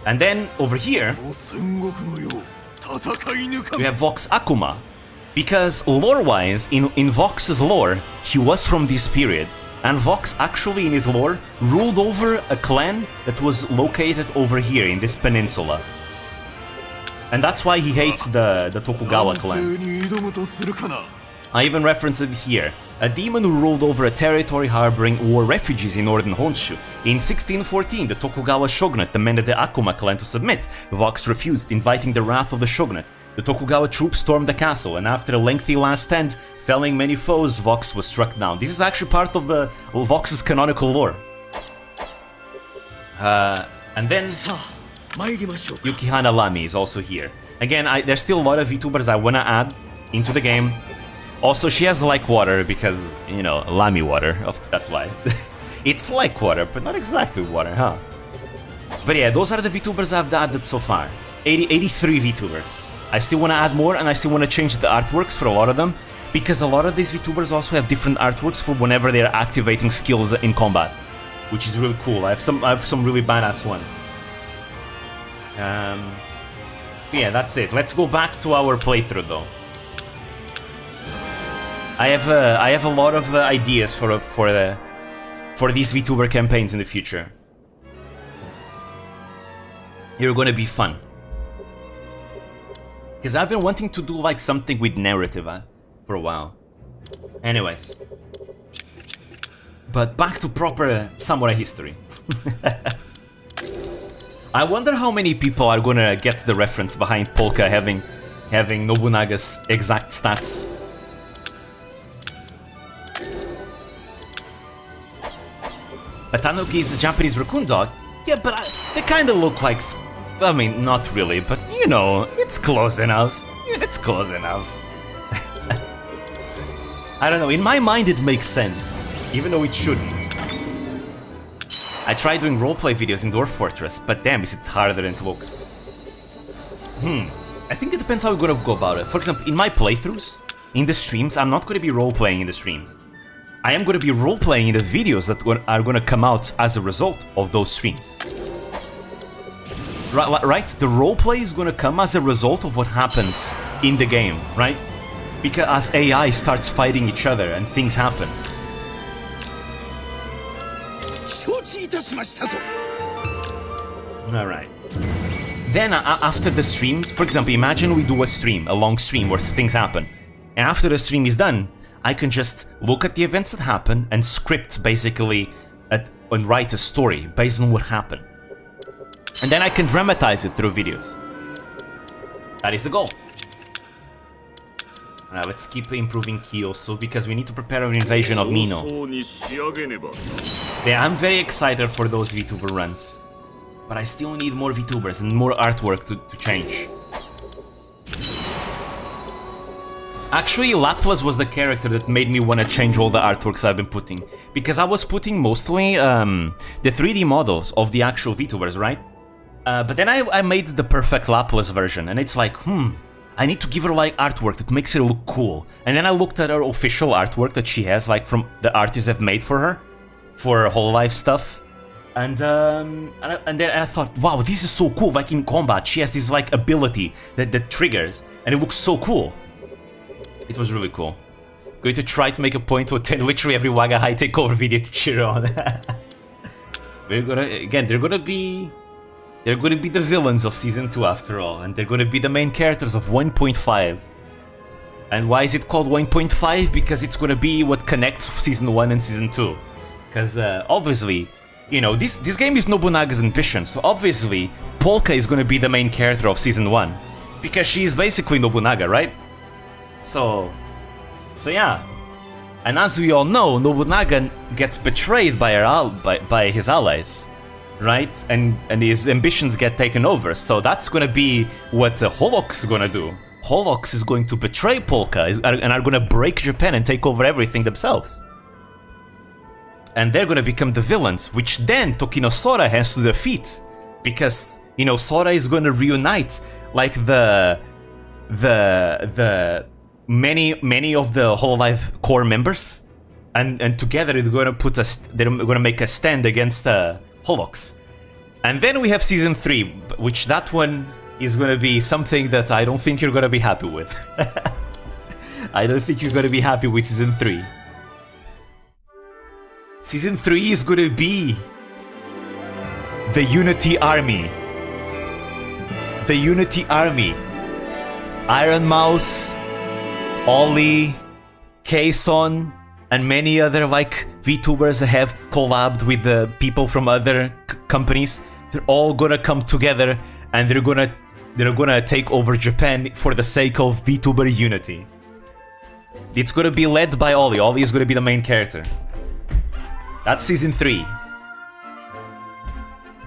And then over here, we have Vox Akuma. Because lore-wise, in Vox's lore, he was from this period. And Vox actually, in his lore, ruled over a clan that was located over here in this peninsula. And that's why he hates the Tokugawa clan. I even reference it here. A demon who ruled over a territory harboring war refugees in northern Honshu. In 1614, the Tokugawa shogunate demanded the Akuma clan to submit. Vox refused, inviting the wrath of the shogunate. The Tokugawa troops stormed the castle, and after a lengthy last stand, felling many foes, Vox was struck down. This is actually part of Vox's canonical lore. And then Yukihana Lami is also here. Again, there's still a lot of VTubers I wanna add into the game. Also, she has like water because, you know, Lami water. That's why. It's like water, but not exactly water, huh? But yeah, those are the VTubers I've added so far. 83 VTubers. I still want to add more, and I still want to change the artworks for a lot of them, because a lot of these VTubers also have different artworks for whenever they're activating skills in combat, which is really cool. I have some really badass ones. So yeah, that's it. Let's go back to our playthrough though. I have a lot of ideas for these VTuber campaigns in the future. They're gonna be fun. Because I've been wanting to do like something with narrative for a while. Anyways. But back to proper samurai history. I wonder how many people are gonna get the reference behind Polka having Nobunaga's exact stats. A tanuki is a Japanese raccoon dog? Yeah, but they kinda look like... I mean, not really, but you know, it's close enough. It's close enough. I don't know, in my mind it makes sense, even though it shouldn't. I tried doing roleplay videos in Dwarf Fortress, but damn, is it harder than it looks. I think it depends how we're gonna go about it. For example, in my playthroughs, in the streams, I'm not gonna be roleplaying in the streams. I am gonna be roleplaying in the videos that are gonna come out as a result of those streams. Right? The roleplay is gonna come as a result of what happens in the game, right? Because as AI starts fighting each other and things happen. Alright. Then after the streams, for example, imagine we do a long stream where things happen. And after the stream is done, I can just look at the events that happen and script basically and write a story based on what happened. And then I can dramatize it through videos. That is the goal. Alright, let's keep improving Ki also, because we need to prepare an invasion of Mino. Yeah, I'm very excited for those VTuber runs. But I still need more VTubers and more artwork to change. Actually, Laplas was the character that made me want to change all the artworks I've been putting. Because I was putting mostly the 3D models of the actual VTubers, right? But then I made the perfect Laplas version, and it's like, I need to give her like artwork that makes her look cool. And then I looked at her official artwork that she has, like from the artists have made for her, for her whole life stuff. And then I thought, wow, this is so cool. Like in combat, she has this like ability that triggers, and it looks so cool. It was really cool. Going to try to make a point to attend literally every Waga High takeover video to cheer on. They're gonna be the villains of Season 2 after all, and they're gonna be the main characters of 1.5. And why is it called 1.5? Because it's gonna be what connects Season 1 and Season 2. Because obviously, you know, this game is Nobunaga's ambition, so obviously Polka is gonna be the main character of Season 1. Because she is basically Nobunaga, right? So yeah. And as we all know, Nobunaga gets betrayed by his allies. Right? And his ambitions get taken over, so that's gonna be what Holox is gonna do. Holox is going to betray Polka and are gonna break Japan and take over everything themselves. And they're gonna become the villains, which then Tokino Sora has to defeat. Because, you know, Sora is gonna reunite like the many of the Hololive core members, and together they're gonna make a stand against Holox. And then we have Season 3, which that one is gonna be something that I don't think you're gonna be happy with. I don't think you're gonna be happy with Season 3. Season 3 is gonna be the Unity Army. The Unity Army. Iron Mouse, Ollie, Kson, and many other like VTubers that have collabed with the people from other companies. They're all gonna come together and they're gonna take over Japan for the sake of VTuber unity. It's gonna be led by Ollie. Ollie is gonna be the main character. That's Season 3.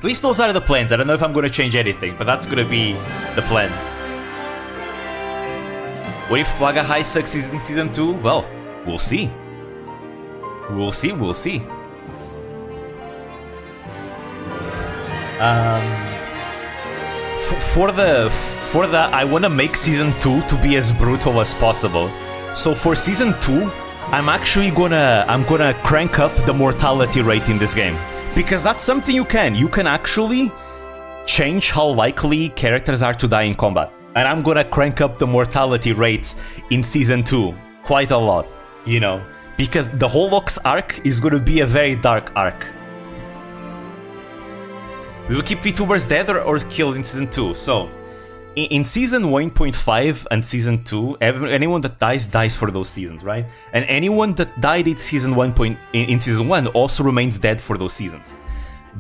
At least those are the plans. I don't know if I'm gonna change anything, but that's gonna be the plan. What if Waga High succeeds in Season 2? Well, we'll see. We'll see. For the I want to make Season 2 to be as brutal as possible. So for Season 2, I'm gonna crank up the mortality rate in this game. Because that's something you can actually change how likely characters are to die in combat. And I'm gonna crank up the mortality rates in Season 2 quite a lot, you know, because the Holox arc is gonna be a very dark arc. We will keep VTubers dead or killed in Season 2. So, in Season 1.5 and Season 2, anyone that dies for those seasons, right? And anyone that died in Season 1 also remains dead for those seasons.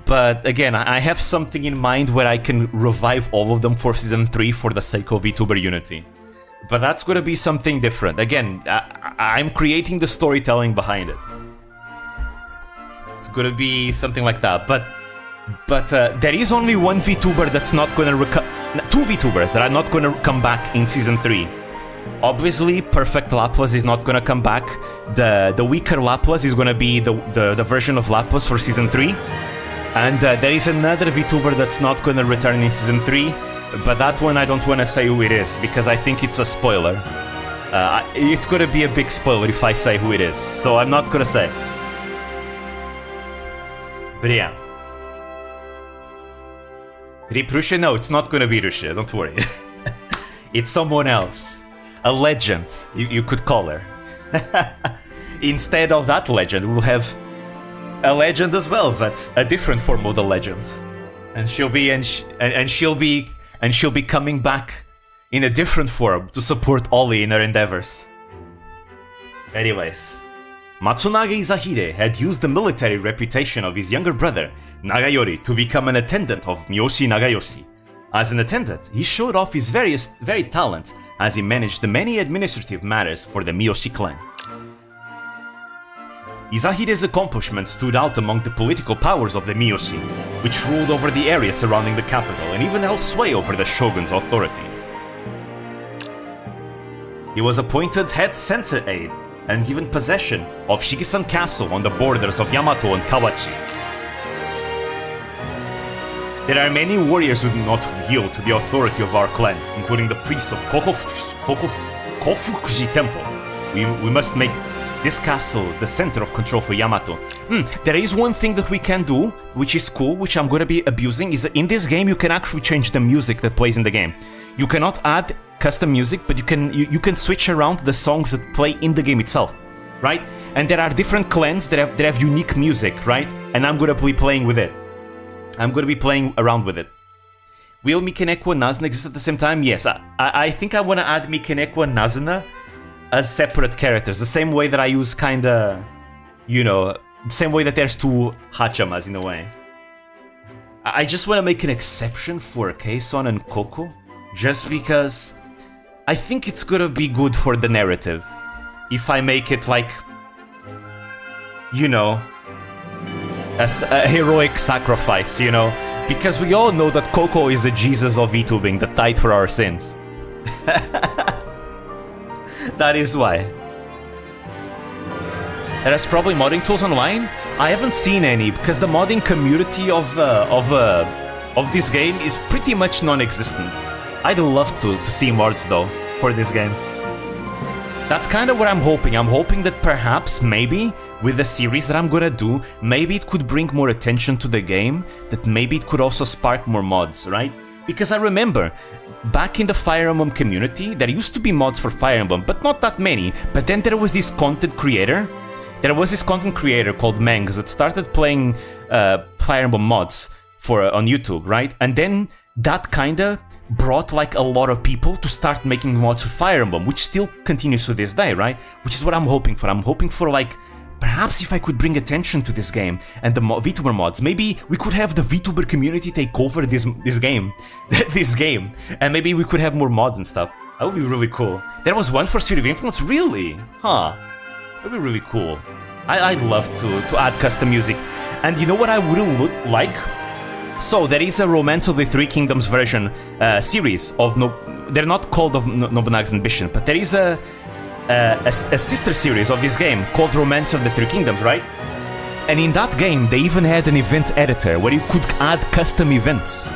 But again, I have something in mind where I can revive all of them for Season 3 for the sake of VTuber Unity. But that's gonna be something different. Again, I'm creating the storytelling behind it. It's gonna be something like that. But there is only one VTuber that's not gonna two VTubers that are not gonna come back in Season 3. Obviously, Perfect Laplas is not gonna come back. The weaker Laplas is gonna be the version of Laplas for Season 3. And there is another VTuber that's not gonna return in Season 3, but that one I don't wanna say who it is, because I think it's a spoiler. It's gonna be a big spoiler if I say who it is, so I'm not gonna say. But yeah. Rip Russia? No, it's not gonna be Russia, don't worry. It's someone else. A legend, you could call her. Instead of that legend, we'll have a legend as well, that's a different form of the legend. And she'll be coming back in a different form to support Ollie in her endeavors. Anyways, Matsunaga Izahide had used the military reputation of his younger brother, Nagayori, to become an attendant of Miyoshi Nagayoshi. As an attendant, he showed off his varied talents as he managed the many administrative matters for the Miyoshi clan. Izahide's accomplishments stood out among the political powers of the Miyoshi, which ruled over the area surrounding the capital and even held sway over the shogun's authority. He was appointed head censor aide and given possession of Shigisan Castle on the borders of Yamato and Kawachi. There are many warriors who do not yield to the authority of our clan, including the priests of Kofukuji Temple. We must make this castle the center of control for Yamato. There is one thing that we can do, which is cool, which I'm gonna be abusing, is that in this game you can actually change the music that plays in the game. You cannot add custom music, but you can switch around the songs that play in the game itself, right? And there are different clans that have unique music, right? And I'm gonna be playing with it. I'm gonna be playing around with it. Will Mikaneko and Nazuna exist at the same time? Yes, I think I wanna add Mikaneko and Nazuna as separate characters, the same way that I use kinda, you know, the same way that there's two Hachamas in a way. I just want to make an exception for Kei-son and Koko, just because I think it's gonna be good for the narrative if I make it like, you know, as a heroic sacrifice, you know, because we all know that Koko is the Jesus of VTubing that died for our sins. That is why. There's probably modding tools online. I haven't seen any because the modding community of this game is pretty much non-existent. I'd love to see mods though for this game. That's kind of what I'm hoping. I'm hoping that perhaps, maybe, with the series that I'm gonna do, maybe it could bring more attention to the game, that maybe it could also spark more mods, right? Because I remember, back in the Fire Emblem community, there used to be mods for Fire Emblem, but not that many. But then there was this content creator called Mangs that started playing Fire Emblem mods on YouTube, right? And then that kinda brought like a lot of people to start making mods for Fire Emblem, which still continues to this day, right? Which is what I'm hoping for. I'm hoping for like, perhaps if I could bring attention to this game and the VTuber mods, maybe we could have the VTuber community take over this game, and maybe we could have more mods and stuff. That would be really cool. There was one for Sphere of Influence, really? Huh. That would be really cool. I'd love to add custom music. And you know what I would like? So there is a Romance of the Three Kingdoms version series of they're not called of Nobunaga's Ambition, but there is a sister series of this game called Romance of the Three Kingdoms, right? And in that game, they even had an event editor where you could add custom events.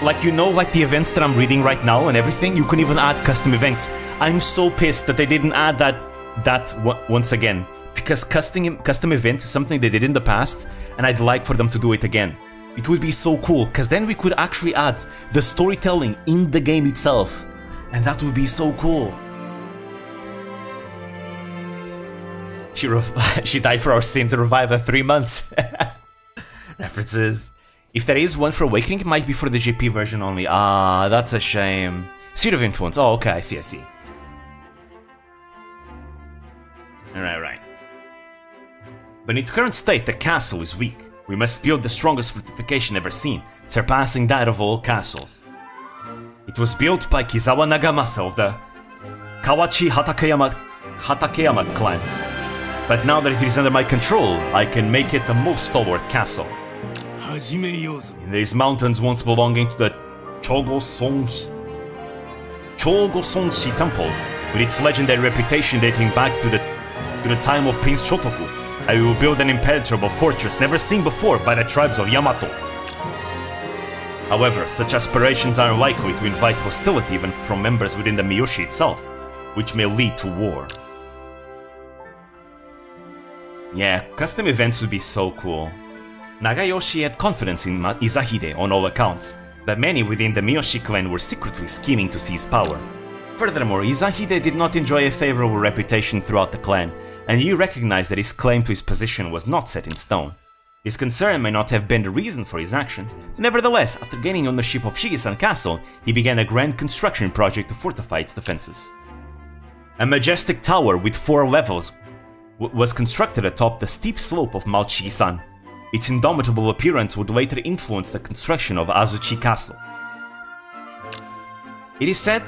Like, you know, like the events that I'm reading right now and everything, you can even add custom events. I'm so pissed that they didn't add that once again. Because custom event is something they did in the past, and I'd like for them to do it again. It would be so cool, because then we could actually add the storytelling in the game itself. And that would be so cool. She died for our sins and revived her 3 months. References. If there is one for Awakening, it might be for the GP version only. Ah, that's a shame. Sphere of Influence. Oh, okay, I see. Right. But in its current state, the castle is weak. We must build the strongest fortification ever seen, surpassing that of all castles. It was built by Kizawa Nagamasa of the Kawachi Hatakeyama clan. But now that it is under my control, I can make it the most stalwart castle. In these mountains once belonging to the Chogosonshi temple, with its legendary reputation dating back to the time of Prince Shotoku, I will build an impenetrable fortress never seen before by the tribes of Yamato. However, such aspirations are unlikely to invite hostility even from members within the Miyoshi itself, which may lead to war. Yeah, custom events would be so cool. Nagayoshi had confidence in Izahide on all accounts, but many within the Miyoshi clan were secretly scheming to seize power. Furthermore, Izahide did not enjoy a favorable reputation throughout the clan, and he recognized that his claim to his position was not set in stone. His concern may not have been the reason for his actions, but nevertheless, after gaining ownership of Shigesan Castle, he began a grand construction project to fortify its defenses. A majestic tower with 4 levels was constructed atop the steep slope of Mount Shigisan. Its indomitable appearance would later influence the construction of Azuchi Castle. It is said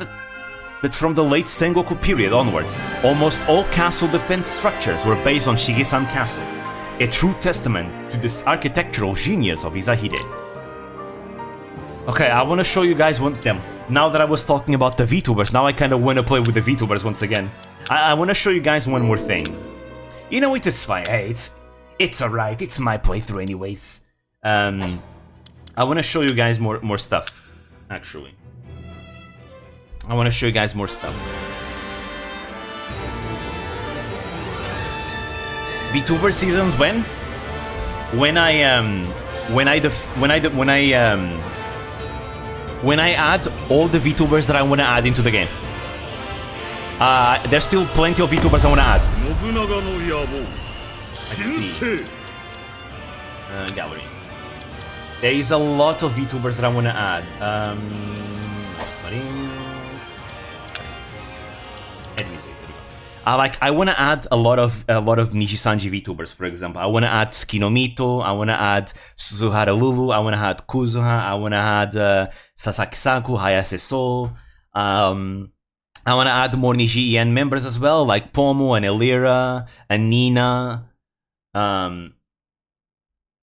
that from the late Sengoku period onwards, almost all castle defense structures were based on Shigesan Castle, a true testament to this architectural genius of Izahide. Okay, I want to show you guys one of them. Now that I was talking about the VTubers, now I kind of want to play with the VTubers once again. I want to show you guys one more thing. You know, it's fine. Hey, it's alright. It's my playthrough anyways. I want to show you guys more stuff, actually. I want to show you guys more stuff. VTuber seasons when? When I add all the VTubers that I want to add into the game. There's still plenty of VTubers I want to add. Let's see. Gallery. There is a lot of VTubers that I want to add. Add music. I want to add a lot of Nijisanji VTubers, for example. I want to add Tsukinomito, I want to add Suzuhara Lulu, I want to add Kuzuha, I want to add Sasaki Saku, Hayase So. I want to add more Niji EN members as well, like Pomu and Elira and Nina.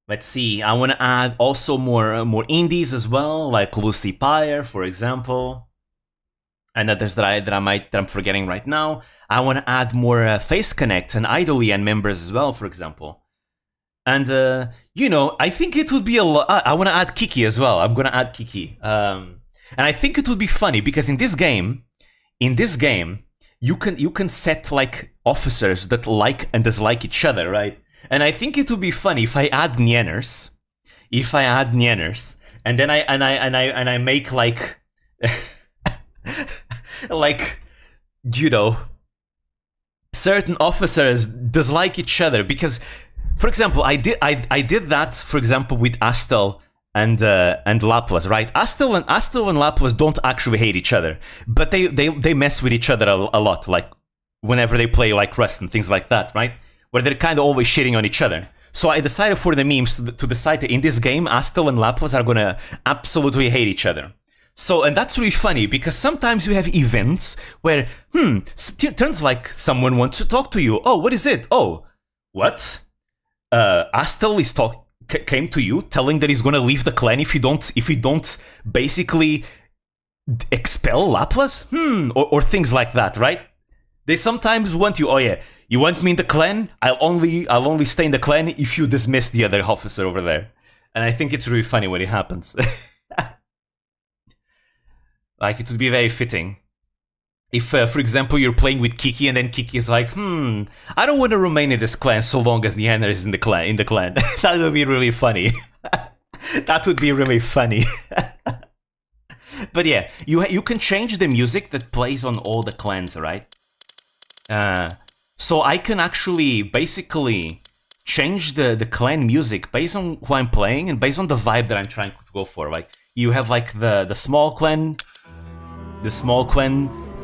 Let's see. I want to add also more indies as well, like Lucy Pyre, for example, and others that I'm forgetting right now. I want to add more Face Connect and Idol EN members as well, for example. And you know, I think it would be a lot. I want to add Kiki as well. I'm gonna add Kiki. And I think it would be funny because in this game, you can set like officers that like and dislike each other, right? And I think it would be funny if I add Nieners, and then I make like like, you know, certain officers dislike each other because, for example, I did that, for example, with Astel and Laplace, right? Astel and Laplace don't actually hate each other, but they mess with each other a lot, like whenever they play like Rust and things like that, right? Where they're kind of always shitting on each other. So I decided for the memes to decide that in this game, Astel and Laplace are gonna absolutely hate each other. So, and that's really funny because sometimes you have events where, turns like someone wants to talk to you. Oh, what is it? Oh, what? Astel is came to you telling that he's gonna leave the clan if you don't basically expel Laplas? Or things like that, right? They sometimes want you, oh yeah, you want me in the clan? I'll only stay in the clan if you dismiss the other officer over there. And I think it's really funny when it happens. Like, it would be very fitting. If, for example, you're playing with Kiki and then Kiki is like, I don't want to remain in this clan so long as the Anna is in the clan. That would be really funny. That would be really funny. But yeah, you can change the music that plays on all the clans, right? So I can actually basically change the clan music based on who I'm playing and based on the vibe that I'm trying to go for. Like, you have like the small clan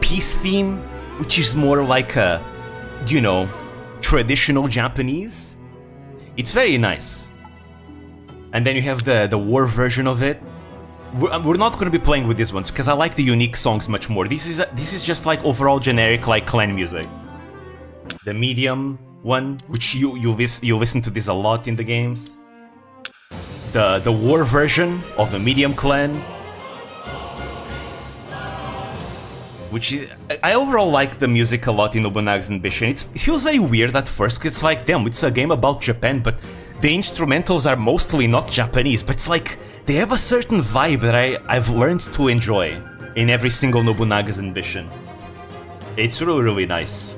peace theme, which is more like a, you know, traditional Japanese. It's very nice. And then you have the war version of it. We're not going to be playing with these ones because I like the unique songs much more. This is just like overall generic like clan music. The medium one, which you listen to this a lot in the games. The war version of the medium clan, which is, I overall like the music a lot in Nobunaga's Ambition. It feels very weird at first because it's like, damn, it's a game about Japan, but the instrumentals are mostly not Japanese, but it's like they have a certain vibe that I've learned to enjoy in every single Nobunaga's Ambition. It's really, really nice.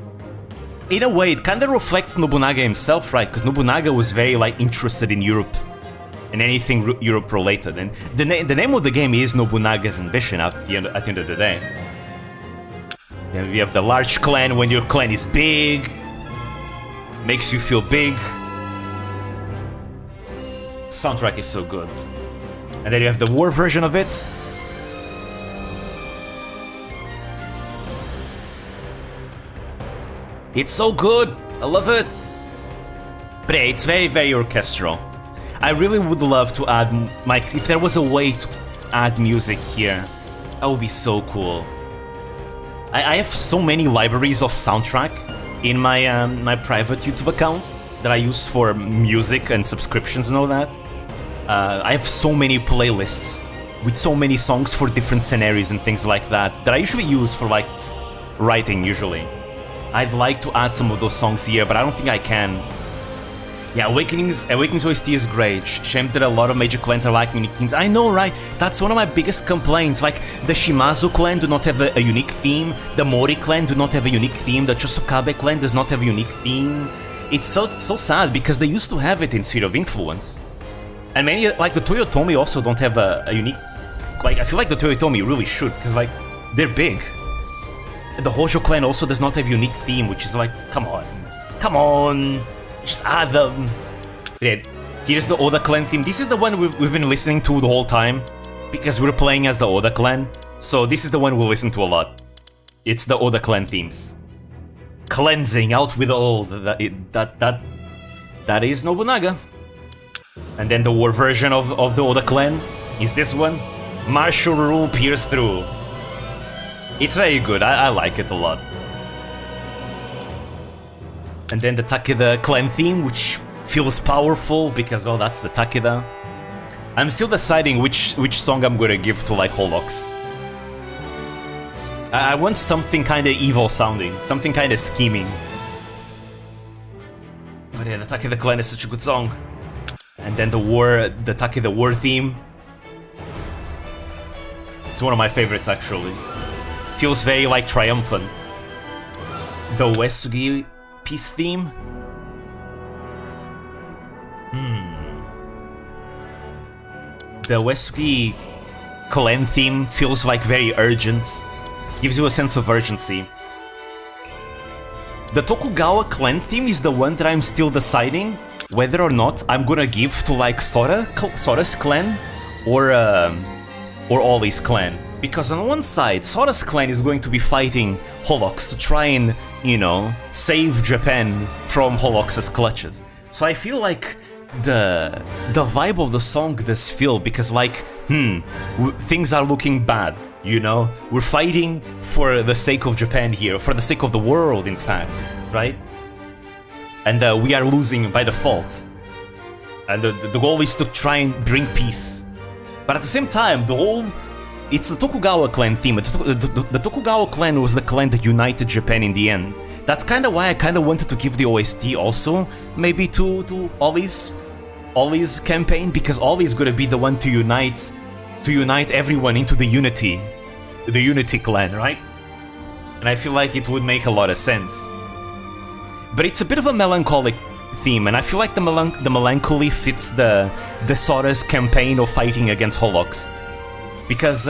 In a way, it kind of reflects Nobunaga himself, right? Because Nobunaga was very like interested in Europe and anything Europe related, and the name of the game is Nobunaga's Ambition at the end of the day. Then we have the large clan when your clan is big, makes you feel big. The soundtrack is so good. And then you have the war version of it. It's so good! I love it! But yeah, it's very, very orchestral. I really would love to add, like, if there was a way to add music here, that would be so cool. I have so many libraries of soundtrack in my my private YouTube account that I use for music and subscriptions and all that. I have so many playlists with so many songs for different scenarios and things like that that I usually use for like writing usually. I'd like to add some of those songs here, but I don't think I can. Yeah, Awakening's OST is great. Shame that a lot of major clans are like unique themes. I know, right? That's one of my biggest complaints. Like, the Shimazu clan do not have a unique theme. The Mori clan do not have a unique theme. The Chosokabe clan does not have a unique theme. It's so sad because they used to have it in Sphere of Influence. And many, like the Toyotomi also don't have a unique... Like, I feel like the Toyotomi really should, because, like, they're big. The Hojo clan also does not have a unique theme, which is like, come on. Come on! Just add them. Yeah, here's the Oda clan theme. This is the one we've been listening to the whole time, because we're playing as the Oda clan. So this is the one we'll listen to a lot. It's the Oda clan themes. Cleansing out with all that is Nobunaga. And then the war version of the Oda clan is this one. Martial rule pierce through. It's very good. I like it a lot. And then the Takeda clan theme, which feels powerful because, well, that's the Takeda. I'm still deciding which song I'm gonna give to, like, Holox. I want something kinda evil sounding, something kinda scheming. But yeah, the Takeda clan is such a good song. And then the Takeda war theme. It's one of my favorites, actually. Feels very, like, triumphant. The Uesugi peace theme. The Uesugi clan theme feels like very urgent. Gives you a sense of urgency. The Tokugawa clan theme is the one that I'm still deciding whether or not I'm gonna give to like Sora's clan or Ollie's clan. Because on one side, Sora's clan is going to be fighting Holox to try and, you know, save Japan from Holox's clutches. So I feel like the vibe of the song does feel, because like, things are looking bad, you know? We're fighting for the sake of Japan here, for the sake of the world, in fact, right? And we are losing by default. And the goal is to try and bring peace. But at the same time, it's the Tokugawa clan theme. The Tokugawa clan was the clan that united Japan in the end. That's kind of why I kind of wanted to give the OST also, maybe to Ollie's campaign, because Ollie's gonna be the one to unite everyone into the Unity clan, right? And I feel like it would make a lot of sense. But it's a bit of a melancholic theme, and I feel like the melancholy fits the Sora's campaign of fighting against Holox. Because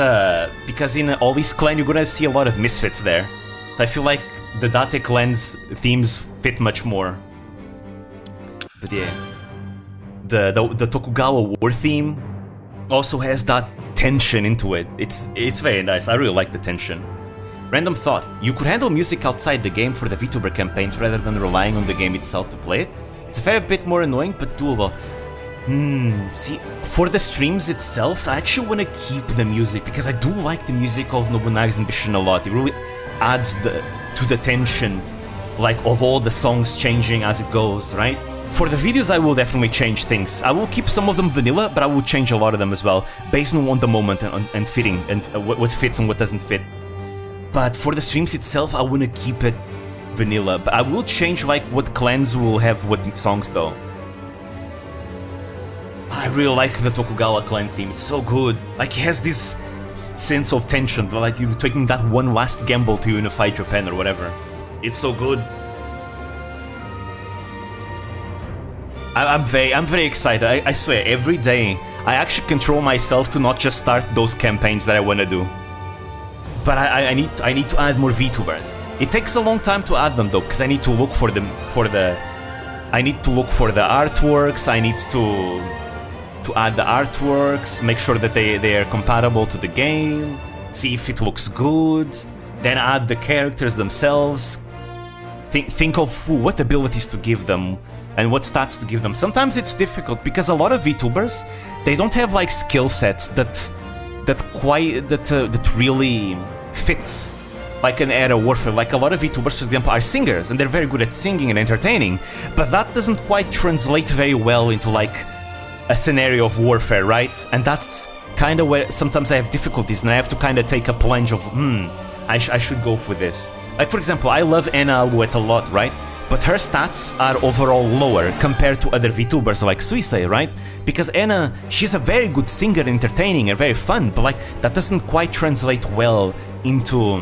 in Ollie's clan you're gonna see a lot of misfits there. So I feel like the Date clan's themes fit much more. But yeah. The Tokugawa war theme also has that tension into it. It's very nice. I really like the tension. Random thought. You could handle music outside the game for the VTuber campaigns rather than relying on the game itself to play it. It's a fair bit more annoying, but doable. See, for the streams itself, I actually want to keep the music, because I do like the music of Nobunaga's Ambition a lot. It really adds to the tension, like, of all the songs changing as it goes, right? For the videos, I will definitely change things. I will keep some of them vanilla, but I will change a lot of them as well, based on the moment and fitting, and what fits and what doesn't fit. But for the streams itself, I want to keep it vanilla, but I will change, like, what clans will have what songs, though. I really like the Tokugawa clan theme. It's so good. Like, it has this sense of tension, like you're taking that one last gamble to unify Japan or whatever. It's so good. I'm very excited. I swear, every day I actually control myself to not just start those campaigns that I want to do. But I need to add more VTubers. It takes a long time to add them though, because I need to look for them I need to look for the artworks. I need to add the artworks, make sure that they are compatible to the game, see if it looks good, then add the characters themselves, think of what abilities to give them and what stats to give them. Sometimes it's difficult because a lot of VTubers, they don't have like skill sets that really fits like an era warfare. Like a lot of VTubers, for example, are singers and they're very good at singing and entertaining, but that doesn't quite translate very well into like a scenario of warfare, right? And that's kind of where sometimes I have difficulties and I have to kind of take a plunge of, I should go for this. Like, for example, I love Anna Alouette a lot, right? But her stats are overall lower compared to other VTubers like Suisei, right? Because Anna, she's a very good singer, entertaining and very fun, but like, that doesn't quite translate well into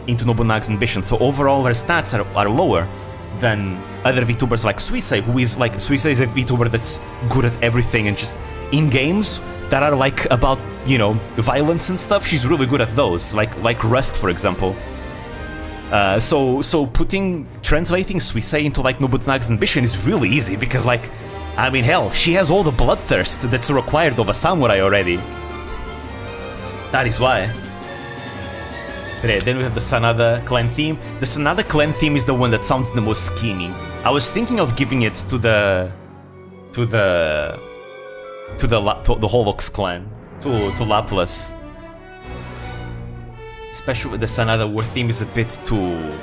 Nobunaga's Ambition. So overall her stats are lower than other VTubers like Suisei, Suisei is a VTuber that's good at everything, and just in games that are like about, you know, violence and stuff, she's really good at those, like Rust, for example. So translating Suisei into like Nobunaga's Ambition is really easy, because like, I mean, hell, she has all the bloodthirst that's required of a samurai already. That is why. Okay, then we have the Sanada clan theme. The Sanada clan theme is the one that sounds the most skinny. I was thinking of giving it to the Holox clan, to Laplace. Especially with the Sanada war theme is a bit too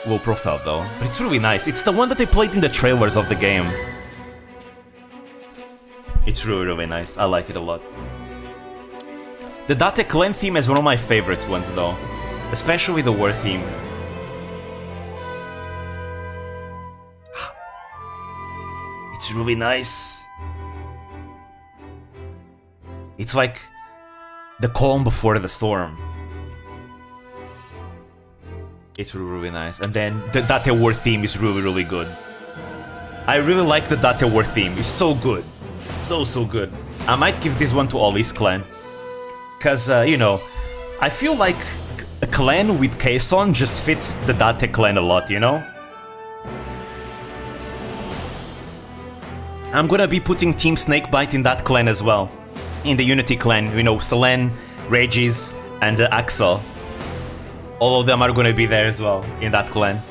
low profile though. But it's really nice. It's the one that they played in the trailers of the game. It's really, really nice. I like it a lot. The Date clan theme is one of my favorite ones though. Especially the war theme. It's really nice. It's like the calm before the storm. It's really, really nice. And then the Date war theme is really, really good. I really like the Date war theme. It's so good. So good. I might give this one to Ollie's clan. Cause, you know, I feel like a clan with Kason just fits the Date clan a lot, you know? I'm gonna be putting Team Snakebite in that clan as well. In the Unity clan, you know, Selene, Regis, and Axel. All of them are gonna be there as well, in that clan.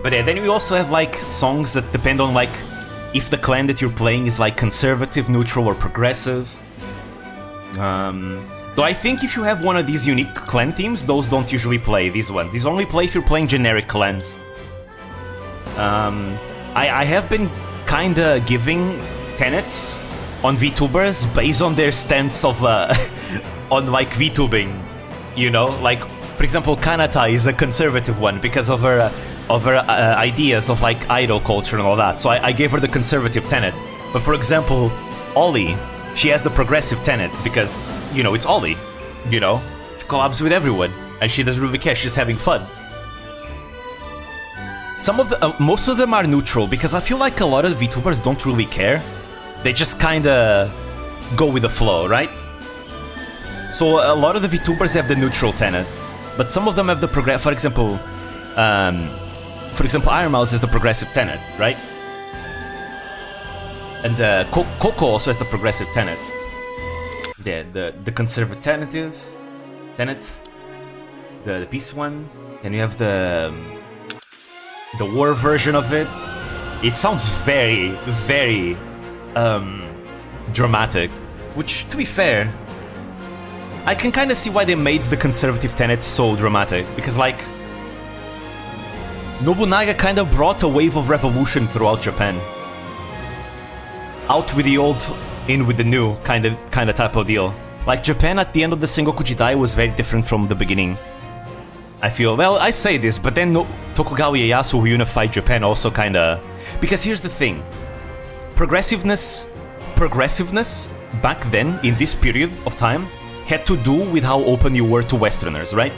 But yeah, then we also have like songs that depend on like if the clan that you're playing is like conservative, neutral, or progressive. Though I think if you have one of these unique clan themes, those don't usually play, these ones. These only play if you're playing generic clans. I have been kinda giving tenets on VTubers based on their stance of on like VTubing, you know, like for example Kanata is a conservative one because of her ideas of like idol culture and all that, so I gave her the conservative tenet. But for example Ollie, she has the progressive tenet because, you know, it's Ollie, you know, she collabs with everyone and she doesn't really care, she's having fun. Some of the most of them are neutral because I feel like a lot of VTubers don't really care. They just kinda go with the flow, right? So a lot of the VTubers have the neutral tenet, but some of them have the for example, Iron Mouse is the progressive tenet, right? And Coco also has the progressive tenet. The conservative tenet, the peace one, and you have the war version of it. It sounds very, very dramatic, which, to be fair, I can kind of see why they made the conservative tenet so dramatic, because like Nobunaga kind of brought a wave of revolution throughout Japan. Out with the old, in with the new kind of type of deal. Like Japan at the end of the Sengoku Jidai was very different from the beginning. I feel, well, I say this, but then Tokugawa Ieyasu, who unified Japan, also kind of, because here's the thing, progressiveness back then in this period of time had to do with how open you were to Westerners, right?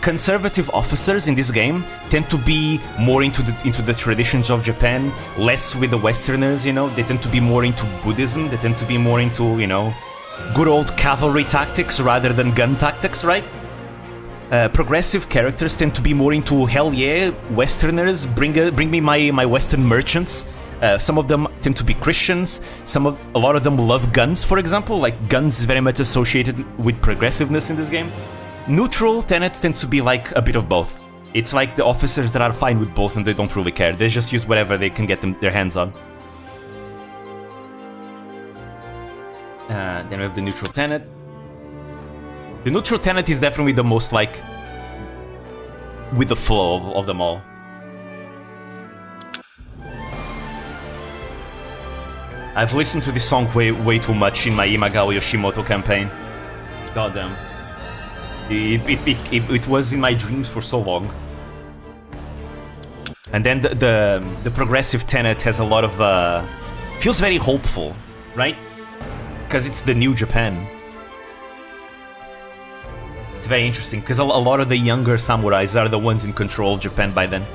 Conservative officers in this game tend to be more into the traditions of Japan, less with the Westerners, you know. They tend to be more into Buddhism. They tend to be more into, you know, good old cavalry tactics rather than gun tactics, right? Progressive characters tend to be more into, hell yeah, Westerners, bring me my Western merchants. Some of them tend to be Christians. A lot of them love guns, for example. Like guns is very much associated with progressiveness in this game. Neutral tenets tend to be like a bit of both. It's like the officers that are fine with both and they don't really care. They just use whatever they can get their hands on. Then we have the neutral tenet. The neutral tenet is definitely the most like with the flow of them all. I've listened to this song way too much in my Imagawa Yoshimoto campaign. Goddamn. It was in my dreams for so long. And then the progressive tenet has a lot of feels very hopeful, right? Because it's the new Japan. It's very interesting because a lot of the younger samurais are the ones in control of Japan by then.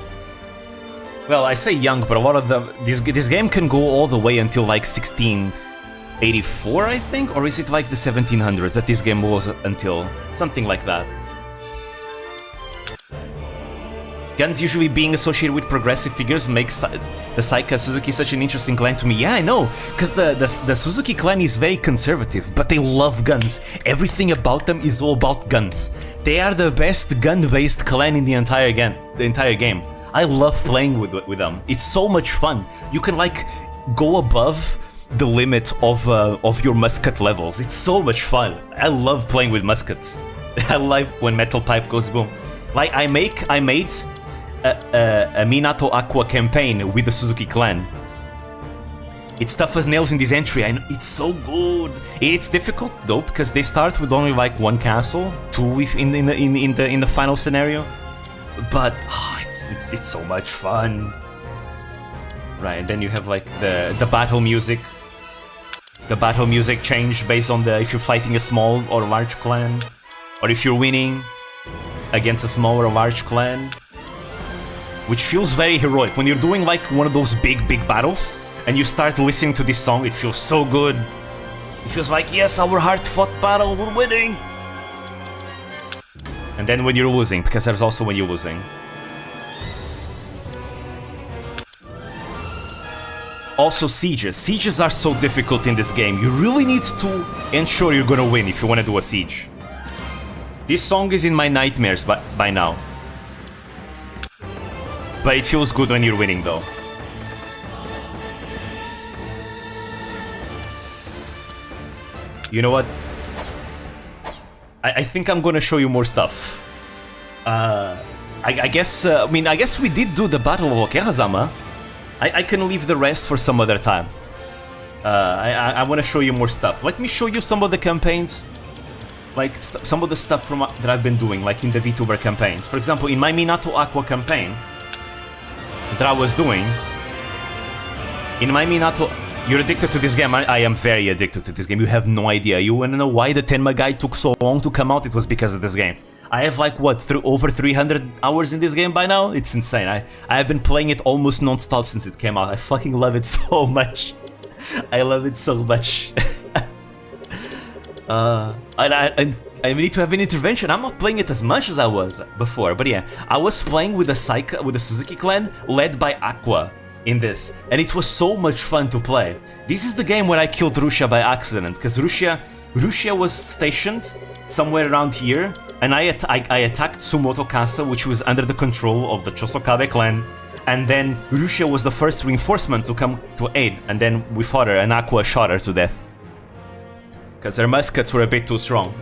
Well, I say young, but a lot of them. This game can go all the way until like 1684, I think, or is it like the 1700s that this game was until? Something like that. Guns usually being associated with progressive figures makes the Saika Suzuki such an interesting clan to me. Yeah, I know, because the Suzuki clan is very conservative, but they love guns. Everything about them is all about guns. They are the best gun-based clan in the entire game. I love playing with them. It's so much fun. You can like go above the limit of your musket levels. It's so much fun. I love playing with muskets. I love when metal pipe goes boom. Like I made a Minato Aqua campaign with the Suzuki clan. It's tough as nails in this entry. It's so good. It's difficult though because they start with only like one castle, two in the final scenario. But it's so much fun. Right, and then you have like the battle music. The battle music change based on if you're fighting a small or large clan, or if you're winning against a small or large clan, which feels very heroic. When you're doing like one of those big battles and you start listening to this song, it feels so good. It feels like, yes, our hard-fought battle, we're winning. And then when you're losing, because there's also when you're losing. Also sieges. Sieges are so difficult in this game. You really need to ensure you're gonna win if you want to do a siege. This song is in my nightmares by now. But it feels good when you're winning though. You know what? I think I'm gonna show you more stuff. I guess we did do the Battle of Okehazama. I can leave the rest for some other time. I want to show you more stuff. Let me show you some of the campaigns, like some of the stuff from that I've been doing, like in the VTuber campaigns. For example, in my Minato Aqua campaign that I was doing, in my Minato... You're addicted to this game? I am very addicted to this game. You have no idea. You wanna know why the Tenma guide took so long to come out? It was because of this game. I have like, what, over 300 hours in this game by now? It's insane. I have been playing it almost non-stop since it came out. I fucking love it so much. I love it so much. I need to have an intervention. I'm not playing it as much as I was before, but yeah, I was playing with the Suzuki clan led by Aqua in this, and it was so much fun to play. This is the game where I killed Russia by accident, because Russia was stationed somewhere around here, and I attacked Sumoto Kasa, which was under the control of the Chosokabe clan, and then Russia was the first reinforcement to come to aid, and then we fought her, and Aqua shot her to death. Because her muskets were a bit too strong.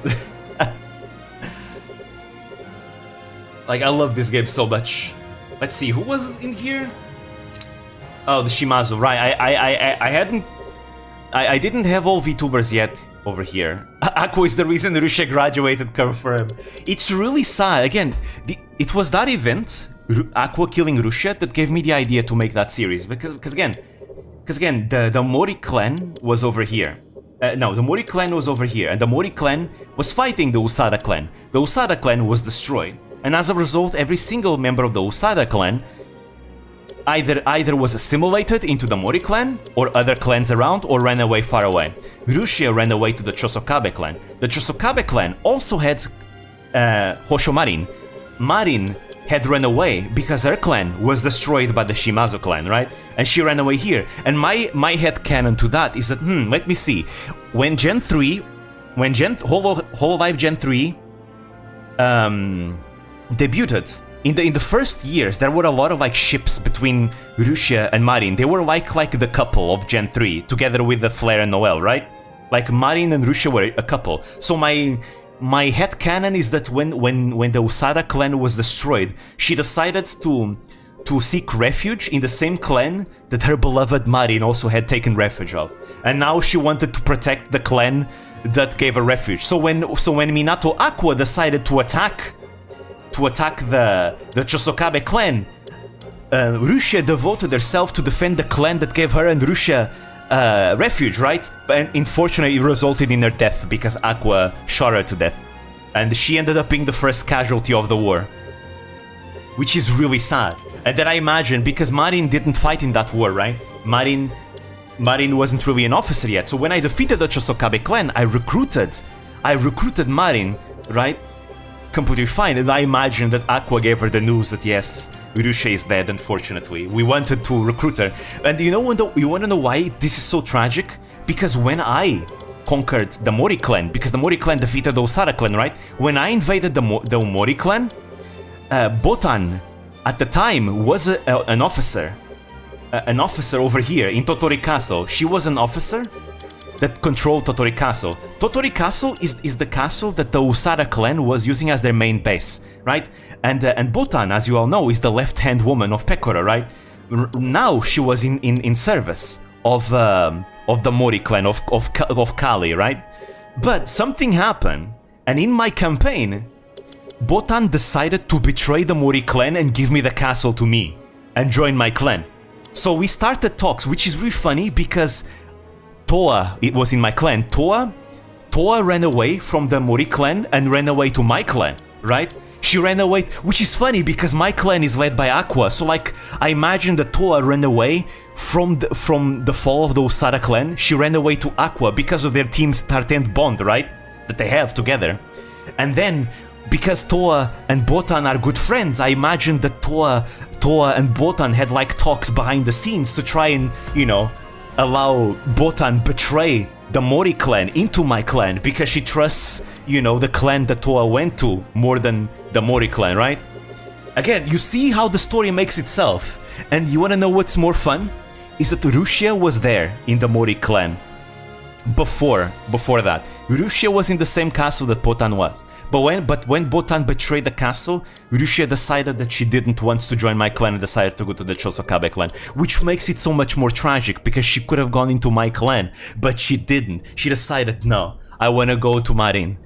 Like, I love this game so much. Let's see, who was in here? Oh, the Shimazu, right. I didn't have all VTubers yet over here. Aqua is the reason Russia graduated, confirmed. It's really sad. Again, it was that event, Aqua killing Russia, that gave me the idea to make that series. Because again, the Mori clan was over here. No, the Mori clan was over here, and the Mori clan was fighting the Usada clan. The Usada clan was destroyed, and as a result, every single member of the Usada clan either was assimilated into the Mori clan, or other clans around, or ran away far away. Russia ran away to the Chosokabe clan. The Chosokabe clan also had Hosho Marin. Marin had run away because her clan was destroyed by the Shimazu clan, right? And she ran away here. And my headcanon to that is that, let me see. When Hololive Gen 3 debuted, in the first years, there were a lot of like ships between Russia and Marin. They were like the couple of Gen 3, together with the Flare and Noel, right? Like Marin and Russia were a couple. So my headcanon is that when the Usada clan was destroyed, she decided to seek refuge in the same clan that her beloved Marin also had taken refuge of. And now she wanted to protect the clan that gave her refuge. So when Minato Aqua decided to attack the Chosokabe clan, Russia devoted herself to defend the clan that gave her and Russia refuge, right? And unfortunately, it resulted in her death because Aqua shot her to death. And she ended up being the first casualty of the war. Which is really sad. And then I imagine, because Marin didn't fight in that war, right? Marin wasn't really an officer yet. So when I defeated the Chosokabe clan, I recruited Marin, right? Completely fine, and I imagine that Aqua gave her the news that yes, Russia is dead, unfortunately. We wanted to recruit her. And you want to know why this is so tragic? Because when I conquered the Mori clan, because the Mori clan defeated the Osara clan, right? When I invaded the Mori clan, Botan, at the time, was an officer. An officer over here in Totorikaso. She was an officer that controlled Totori Castle. Totori Castle is the castle that the Usada clan was using as their main base, right? And Botan, as you all know, is the left-hand woman of Pekora, right? Now she was in service of the Mori clan, of Kali, right? But something happened, and in my campaign, Botan decided to betray the Mori clan and give me the castle to me, and join my clan. So we started talks, which is really funny because Toa, it was in my clan. Toa ran away from the Mori clan and ran away to my clan, right? She ran away, which is funny because my clan is led by Aqua. So like, I imagine that Toa ran away from the fall of the Usada clan. She ran away to Aqua because of their team's Tartent bond, right? That they have together. And then, because Toa and Botan are good friends, I imagine that Toa and Botan had like talks behind the scenes to try and, allow Botan betray the Mori clan into my clan because she trusts, the clan that Toa went to more than the Mori clan, right? Again, you see how the story makes itself. And you wanna know what's more fun? Is that Russia was there in the Mori clan. Before that, Rushia was in the same castle that Botan was. But when Botan betrayed the castle, Rushia decided that she didn't want to join my clan and decided to go to the Chosokabe clan, which makes it so much more tragic because she could have gone into my clan, but she didn't. She decided, no, I want to go to Marin.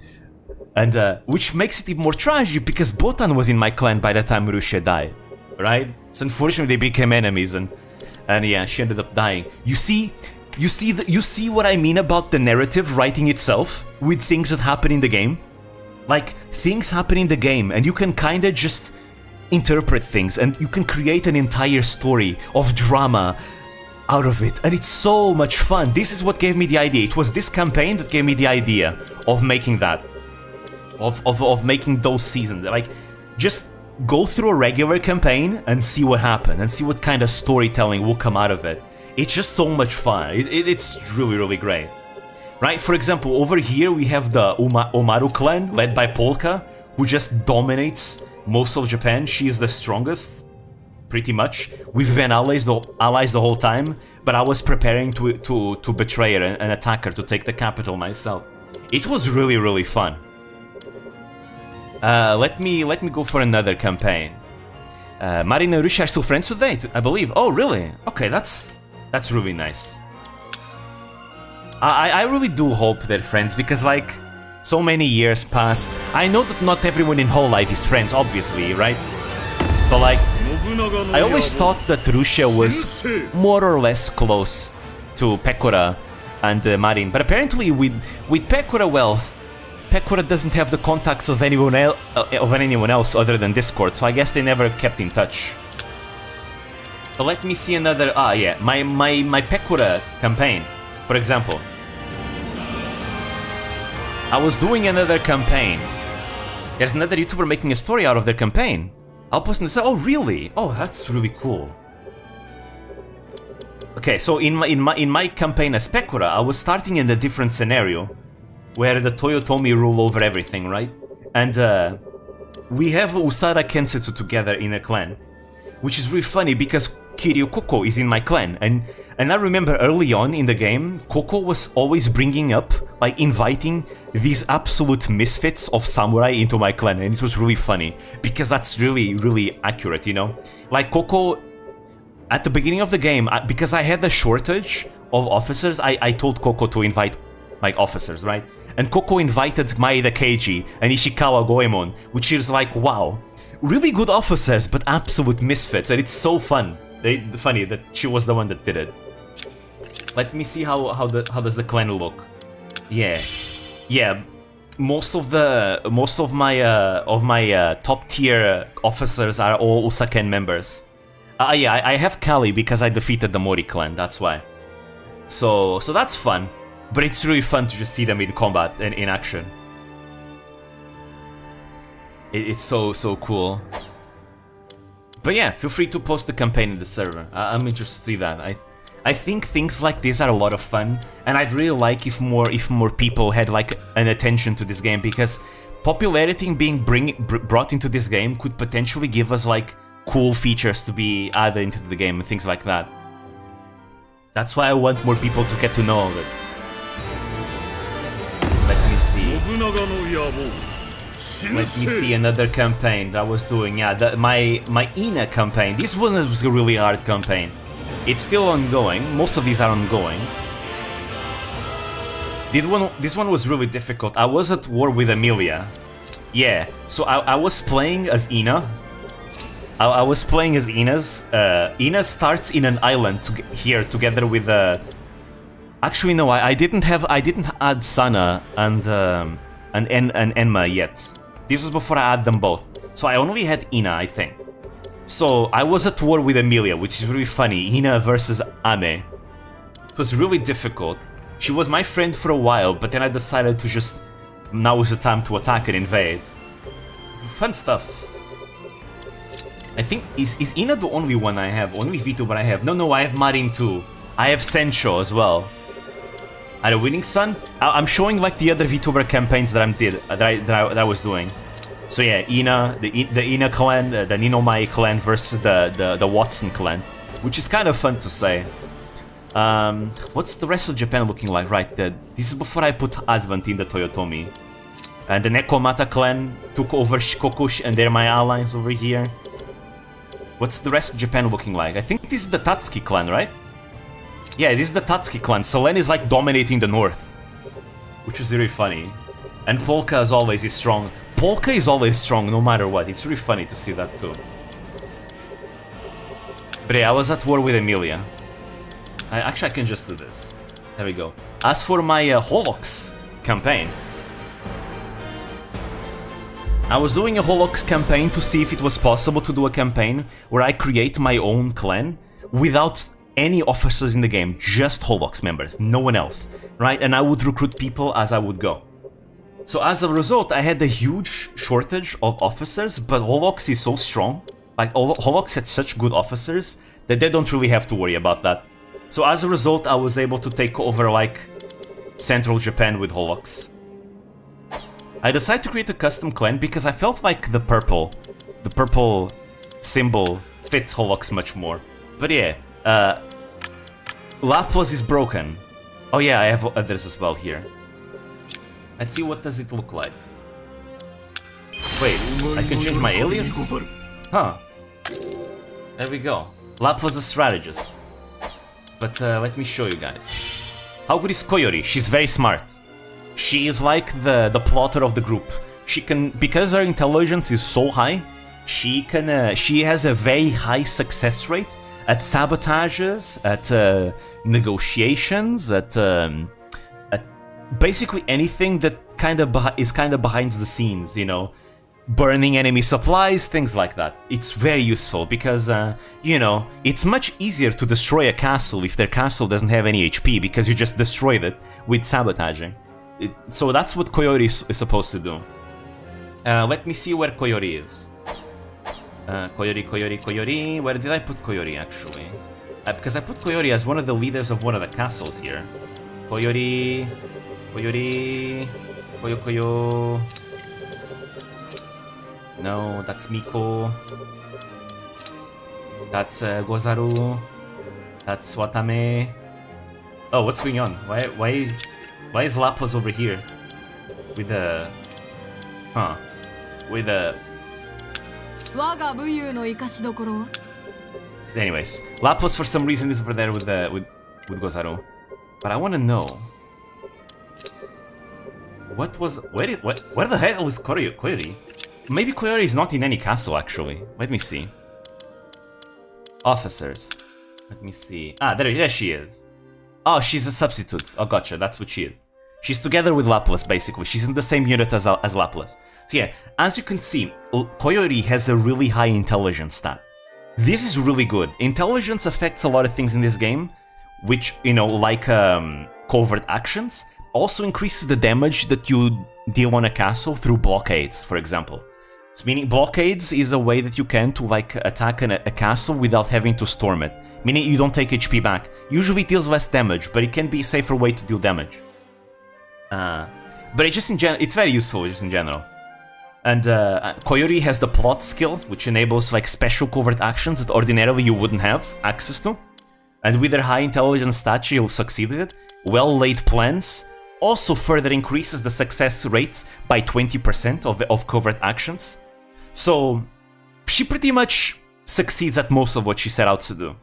And which makes it even more tragic because Botan was in my clan by the time Rushia died, right? So unfortunately they became enemies and yeah, she ended up dying. You see what I mean about the narrative writing itself with things that happen in the game? Like, things happen in the game and you can kinda just interpret things and you can create an entire story of drama out of it, and it's so much fun. This is what gave me the idea. It was this campaign that gave me the idea of making that. Of making those seasons. Like, just go through a regular campaign and see what happened and see what kind of storytelling will come out of it. It's just so much fun. It's really, really great. Right? For example, over here we have the Omaru clan, led by Polka, who just dominates most of Japan. She is the strongest, pretty much. We've been allies the whole time, but I was preparing to betray her and attack her, to take the capital myself. It was really, really fun. Let me go for another campaign. Marin and Rushi are still friends today, I believe. Oh, really? Okay, that's really nice. I really do hope they're friends because, like, so many years passed. I know that not everyone in whole life is friends, obviously, right? But, like, I always thought that Rushia was more or less close to Pekora and Marin. But apparently with Pekora, well, Pekora doesn't have the contacts of anyone else other than Discord, so I guess they never kept in touch. But let me see another... Ah, yeah, my Pekora campaign, for example. I was doing another campaign. There's another YouTuber making a story out of their campaign. I'll post and say, oh, really? Oh, that's really cool. Okay, so in my campaign as Pekora, I was starting in a different scenario, where the Toyotomi rule over everything, right? And we have Usada Kensetsu together in a clan, which is really funny because Kiryu Koko is in my clan, and I remember early on in the game, Koko was always bringing up, like, inviting these absolute misfits of samurai into my clan, and it was really funny, because that's really, really accurate, you know? Like, Koko, at the beginning of the game, because I had a shortage of officers, I told Koko to invite, like, officers, right? And Koko invited Maeda Keiji and Ishikawa Goemon, which is like, wow, really good officers, but absolute misfits, and it's so fun. Funny that she was the one that did it. Let me see how does the clan look. Yeah. Most of my top tier officers are all Usaken members. Yeah, I have Kali because I defeated the Mori clan. That's why. So that's fun. But it's really fun to just see them in combat and in action. It's so cool. But yeah, feel free to post the campaign in the server. I'm interested to see that. I think things like this are a lot of fun, and I'd really like if more people had, like, an attention to this game, because popularity being brought into this game could potentially give us, like, cool features to be added into the game and things like that. That's why I want more people to get to know it. Let me see. Let me see another campaign that I was doing. Yeah, my Ina campaign. This one was a really hard campaign. It's still ongoing. Most of these are ongoing. This one was really difficult. I was at war with Emilia. Yeah, so I was playing as Ina. I was playing as Ina's. Ina starts in an island here together with Actually, no, I didn't add Sana and Enma yet. This was before I add them both. So I only had Ina, I think. So I was at war with Emilia, which is really funny. Ina versus Ame. It was really difficult. She was my friend for a while, but then I decided to just... Now is the time to attack and invade. Fun stuff. I think... Is Ina the only one I have? Only VTuber I have? No, I have Marin too. I have Sencho as well. At a Winning Sun, I'm showing, like, the other VTuber campaigns that I was doing. So yeah, Ina, the Ina clan, the Ninomai clan versus the Watson clan, which is kind of fun to say. What's the rest of Japan looking like? Right, this is before I put Advent in the Toyotomi. And the Nekomata clan took over Shikoku, and they're my allies over here. What's the rest of Japan looking like? I think this is the Tatsuki clan, right? Yeah, this is the Tatsuki clan. Selen is like dominating the north, which is really funny. And Polka, as always, is strong. Polka is always strong, no matter what. It's really funny to see that too. But yeah, I was at war with Emilia. Actually, I can just do this. There we go. As for my Holox campaign, I was doing a Holox campaign to see if it was possible to do a campaign where I create my own clan without any officers in the game, just Holox members, no one else, right? And I would recruit people as I would go. So as a result, I had a huge shortage of officers, but Holox is so strong, like Holox had such good officers that they don't really have to worry about that. So as a result, I was able to take over like Central Japan with Holox. I decided to create a custom clan because I felt like the purple symbol fits Holox much more. But yeah, Laplas is broken. Oh yeah, I have others as well here. Let's see what does it look like. Wait, I can change my alias? Huh. There we go. Laplas a strategist. But let me show you guys. How good is Koyori? She's very smart. She is like the plotter of the group. She can, because her intelligence is so high, she has a very high success rate at sabotages, at negotiations, at basically anything that is kind of behind the scenes, you know, burning enemy supplies, things like that. It's very useful because, you know, it's much easier to destroy a castle if their castle doesn't have any HP because you just destroyed it with sabotaging. So that's what Koyori is supposed to do. Let me see where Koyori is. Koyori. Where did I put Koyori, actually? Because I put Koyori as one of the leaders of one of the castles here. Koyori... Koyo... No, that's Miko. That's Gozaru. That's Watame. Oh, what's going on? Why is Laplas over here? With a... Huh. With a... So anyways, Laplas for some reason is over there with Gozaru. But I want to know... What was... Where the hell was Koyori? Maybe Koyori is not in any castle, actually. Let me see. Officers. Let me see. Ah, there she is. Oh, she's a substitute. Oh, gotcha. That's what she is. She's together with Laplas, basically. She's in the same unit as Laplas. So yeah, as you can see, Koyori has a really high intelligence stat. This is really good. Intelligence affects a lot of things in this game, which, you know, like covert actions, also increases the damage that you deal on a castle through blockades, for example. So meaning blockades is a way that you can to like attack a castle without having to storm it. Meaning you don't take HP back. Usually it deals less damage, but it can be a safer way to deal damage. But it's very useful just in general. And Koyori has the plot skill, which enables like special covert actions that ordinarily you wouldn't have access to. And with her high intelligence stat, you'll succeed with it. Well-laid plans also further increases the success rate by 20% of covert actions. So she pretty much succeeds at most of what she set out to do.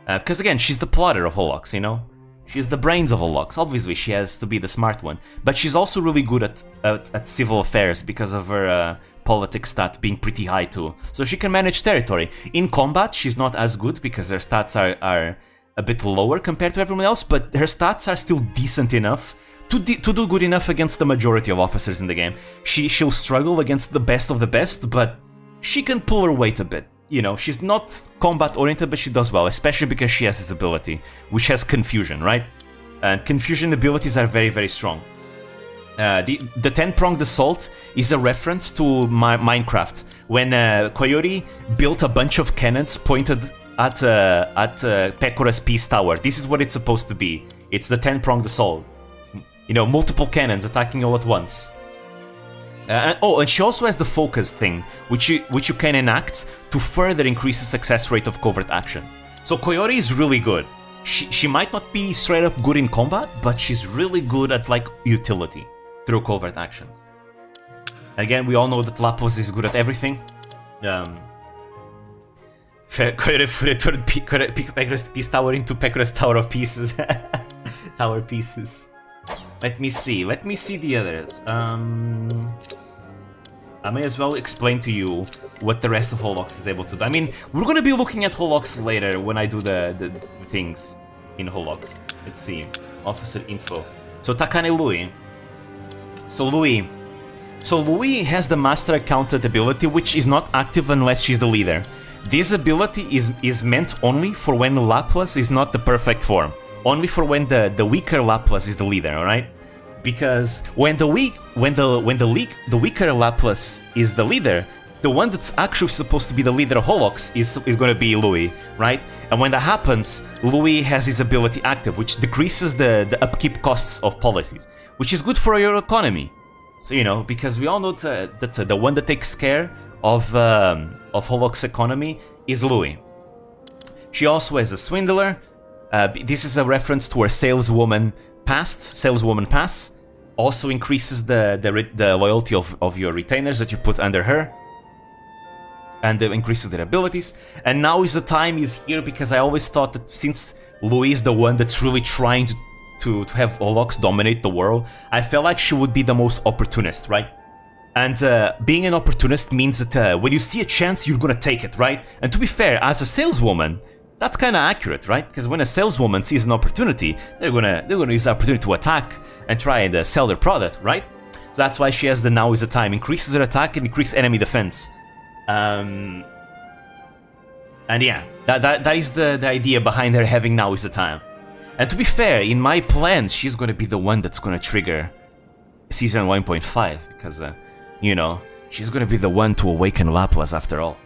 Because again, she's the plotter of Holox, you know? She's the brains of Holox. Obviously, she has to be the smart one. But she's also really good at civil affairs because of her politics stat being pretty high too. So she can manage territory. In combat, she's not as good because her stats are a bit lower compared to everyone else, but her stats are still decent enough to do good enough against the majority of officers in the game. She'll struggle against the best of the best, but she can pull her weight a bit. You know, she's not combat-oriented, but she does well, especially because she has this ability, which has confusion, right? And confusion abilities are very, very strong. The 10-pronged assault is a reference to Minecraft, when Koyori built a bunch of cannons pointed at Pekura's Peace Tower. This is what it's supposed to be. It's the 10-pronged assault. You know, multiple cannons attacking all at once. And she also has the focus thing, which you can enact to further increase the success rate of covert actions. So Koyori is really good. she might not be straight up good in combat, but she's really good at like utility through covert actions. Again, we all know that Lapos is good at everything. Pegasus Peace Tower into Pegasus Tower of Pieces. Tower Pieces. Let me see the others. I may as well explain to you what the rest of Holox is able to do. I mean, we're gonna be looking at Holox later when I do the things in Holox. Let's see. Officer info. So Takane Louis. So Louis has the Master Accountant ability, which is not active unless she's the leader. This ability is meant only for when Laplace is not the perfect form. Only for when the weaker Laplace is the leader, alright? Because when the weaker Laplace is the leader, the one that's actually supposed to be the leader of Holox is going to be Louis, right? And when that happens, Louis has his ability active, which decreases the upkeep costs of policies, which is good for your economy. So, you know, because we all know that the one that takes care of Holox economy is Louis. She also has a Swindler. This is a reference to her saleswoman pass. Also increases the loyalty of your retainers that you put under her, and increases their abilities. And now is the time is here, because I always thought that since Louis is the one that's really trying to have Holox dominate the world, I felt like she would be the most opportunist, right? And being an opportunist means that when you see a chance, you're gonna take it, right? And to be fair, as a saleswoman, that's kind of accurate, right? Because when a saleswoman sees an opportunity, they're gonna use the opportunity to attack and try and sell their product, right? So that's why she has the now is the time, increases her attack and increases enemy defense. And yeah, that is the idea behind her having now is the time. And to be fair, in my plans, she's gonna be the one that's gonna trigger season 1.5 because, you know, she's gonna be the one to awaken Laplace after all.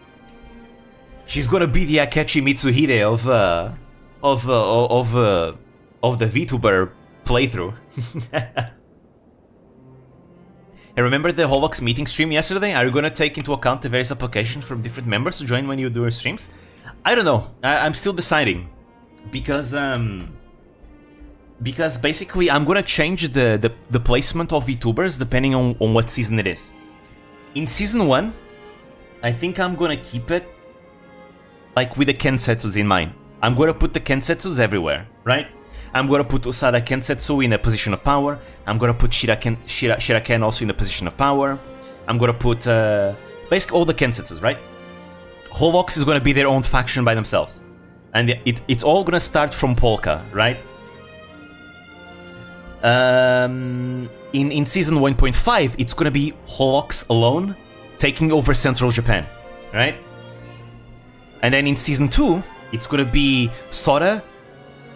She's gonna be the Akechi Mitsuhide of the VTuber playthrough. And remember the Holox meeting stream yesterday? Are you gonna take into account the various applications from different members to join when you do your streams? I don't know. I'm still deciding because basically I'm gonna change the placement of VTubers depending on what season it is. In season 1, I think I'm gonna keep it like with the Kensetsus in mind. I'm gonna put the Kensetsus everywhere, right? I'm gonna put Usada Kensetsu in a position of power. I'm gonna put Shiraken also in a position of power. I'm gonna put basically all the Kensetsus, right? Holox is gonna be their own faction by themselves. And it's all gonna start from Polka, right? In season 1.5, it's gonna be Holox alone taking over Central Japan, right? And then in season 2, it's gonna be Sora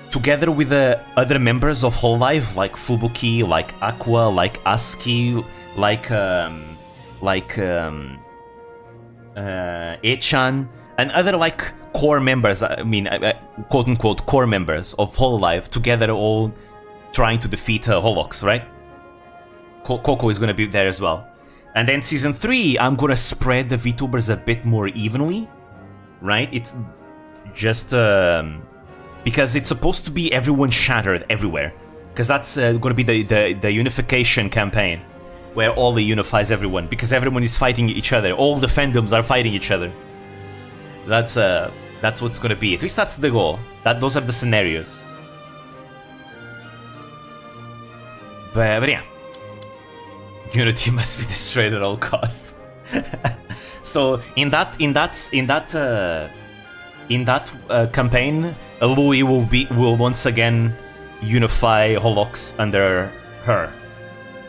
together with the other members of Hololive, like Fubuki, like Aqua, like Asuki, like Echan, and other like core members, I mean, quote-unquote core members of Hololive, together all trying to defeat Holox, right? Coco is gonna be there as well. And then season 3, I'm gonna spread the VTubers a bit more evenly, right? It's just because it's supposed to be everyone shattered everywhere, because that's gonna be the unification campaign, where all unifies everyone, because everyone is fighting each other. All the fandoms are fighting each other. That's what's gonna be. At least that's the goal. Those are the scenarios. But yeah, Unity must be destroyed at all costs. So in that campaign, Louis will once again unify Holox under her.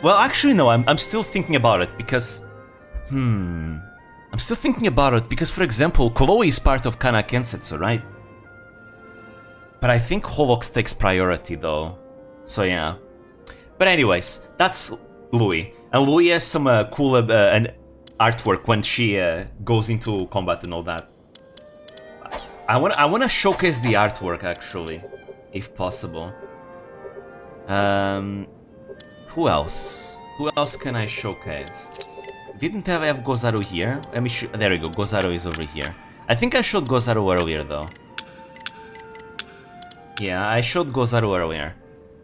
Well, actually no, I'm still thinking about it because for example, Chloe is part of Kana Kensetsu, right? But I think Holox takes priority though. So yeah. But anyways, that's Louis. And Louis has some cool artwork when she goes into combat and all that. I wanna showcase the artwork actually, if possible. Who else? Who else can I showcase? Didn't I have Gozaru here? Let me there we go. Gozaru is over here. I think I showed Gozaru earlier though. Yeah, I showed Gozaru earlier.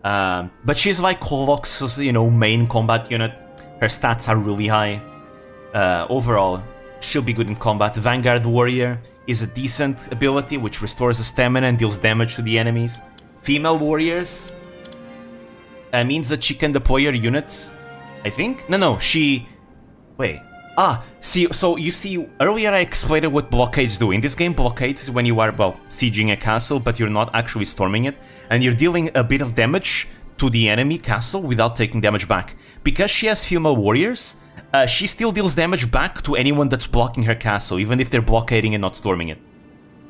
But she's like Holvox's, main combat unit. Her stats are really high. Overall, she'll be good in combat. Vanguard Warrior is a decent ability, which restores the stamina and deals damage to the enemies. Female Warriors means that she can deploy her units, I think? No, she... Wait. See, so you see, earlier I explained what blockades do. In this game, blockades is when you are, sieging a castle, but you're not actually storming it, and you're dealing a bit of damage to the enemy castle without taking damage back. Because she has female warriors, she still deals damage back to anyone that's blocking her castle, even if they're blockading and not storming it.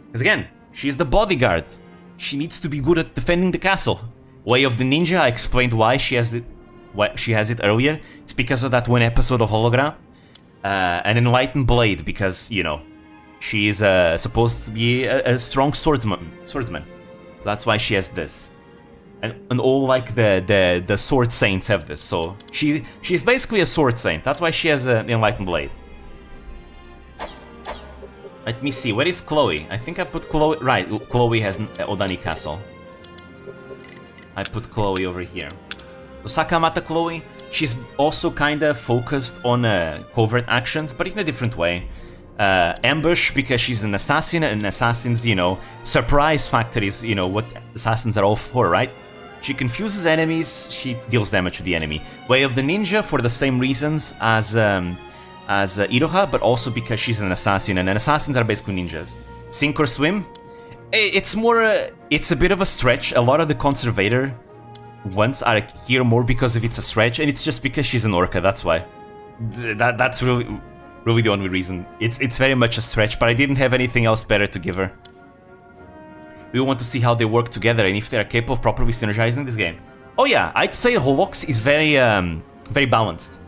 Because again, she's the bodyguard. She needs to be good at defending the castle. Way of the Ninja, I explained why she has it earlier. It's because of that one episode of Hologram. An Enlightened Blade, because, she is supposed to be a strong swordsman. So that's why she has this. And all, like, the sword saints have this, so she's basically a sword saint. That's why she has an Enlightened Blade. Let me see, where is Chloe? I think I put Chloe... Right, Chloe has Odani Castle. I put Chloe over here. Sakamata Chloe, she's also kinda focused on covert actions, but in a different way. Ambush, because she's an assassin, and assassins, surprise factor is, what assassins are all for, right? She confuses enemies, she deals damage to the enemy. Way of the Ninja, for the same reasons as Iroha, but also because she's an assassin, and assassins are basically ninjas. Sink or Swim? It's more, it's a bit of a stretch. A lot of the Conservator ones are here more because of it's a stretch, and it's just because she's an Orca, that's why. That's really the only reason. It's very much a stretch, but I didn't have anything else better to give her. We want to see how they work together and if they are capable of properly synergizing this game. Oh yeah, I'd say Holvox is very balanced.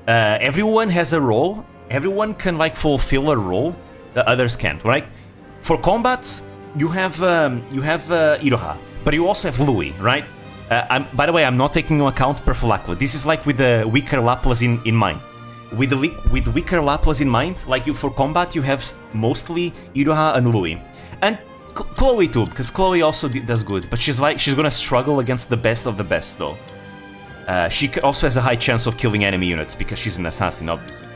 Everyone has a role. Everyone can fulfill a role that others can't, right? For combat, you have Iroha, but you also have Louis, right? By the way, I'm not taking into account Perfulacqua. This is like with the weaker Laplas in mind. With weaker Laplas in mind, for combat, you have mostly Iroha and Louis, and Chloe too, because Chloe also does good, but she's gonna struggle against the best of the best though. She also has a high chance of killing enemy units because she's an assassin, obviously.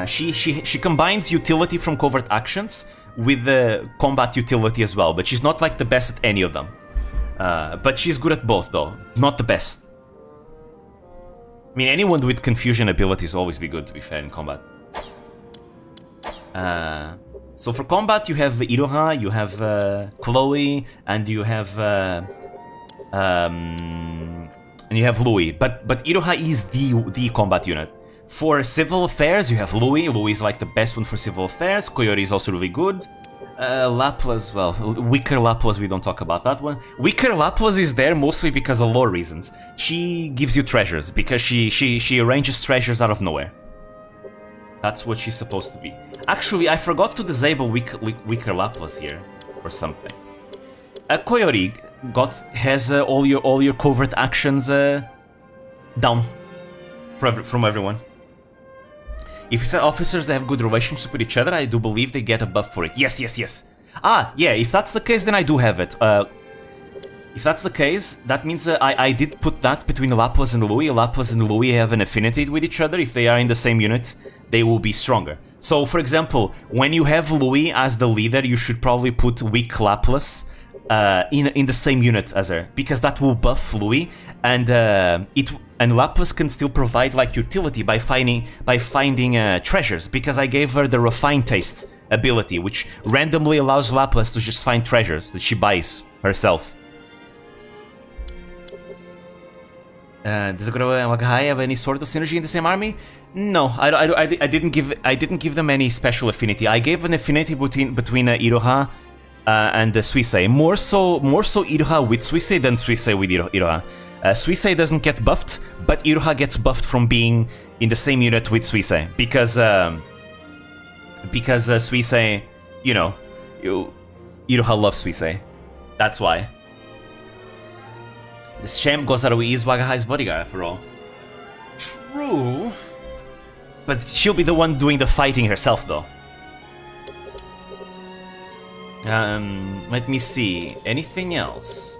She combines utility from covert actions with the combat utility as well, but she's not the best at any of them. But she's good at both though, not the best. I mean, anyone with confusion abilities will always be good, to be fair, in combat. So for combat, you have Iroha, you have Chloe, and you have Louis. But Iroha is the combat unit. For civil affairs, you have Louis. Louis is the best one for civil affairs. Koyori is also really good. Laplas, well, weaker Laplas, we don't talk about that one. Weaker Laplas is there mostly because of lore reasons. She gives you treasures because she arranges treasures out of nowhere. That's what she's supposed to be. Actually, I forgot to disable weaker Laplas here, or something. Koyori has all your covert actions down from everyone. If it's officers that have good relationship with each other, I do believe they get a buff for it. Yes. Ah, yeah, if that's the case, then I do have it. If that's the case, that means I did put that between Laplas and Louis. Laplas and Louis have an affinity with each other. If they are in the same unit, they will be stronger. So, for example, when you have Louis as the leader, you should probably put weak Laplas in the same unit as her, because that will buff Louis, and Laplas can still provide utility by finding treasures, because I gave her the Refined Taste ability, which randomly allows Laplas to just find treasures that she buys herself. Does Ogura and Wakahai have any sort of synergy in the same army? No, I didn't give them any special affinity. I gave an affinity between Iroha and Suisei. More so Iroha with Suisei than Suisei with Iroha. Suisei doesn't get buffed, but Iroha gets buffed from being in the same unit with Suisei, because Suisei, Iroha loves Suisei. That's why. This shame Gozaru is Wagahai's bodyguard, after all. True. But she'll be the one doing the fighting herself, though. Let me see. Anything else?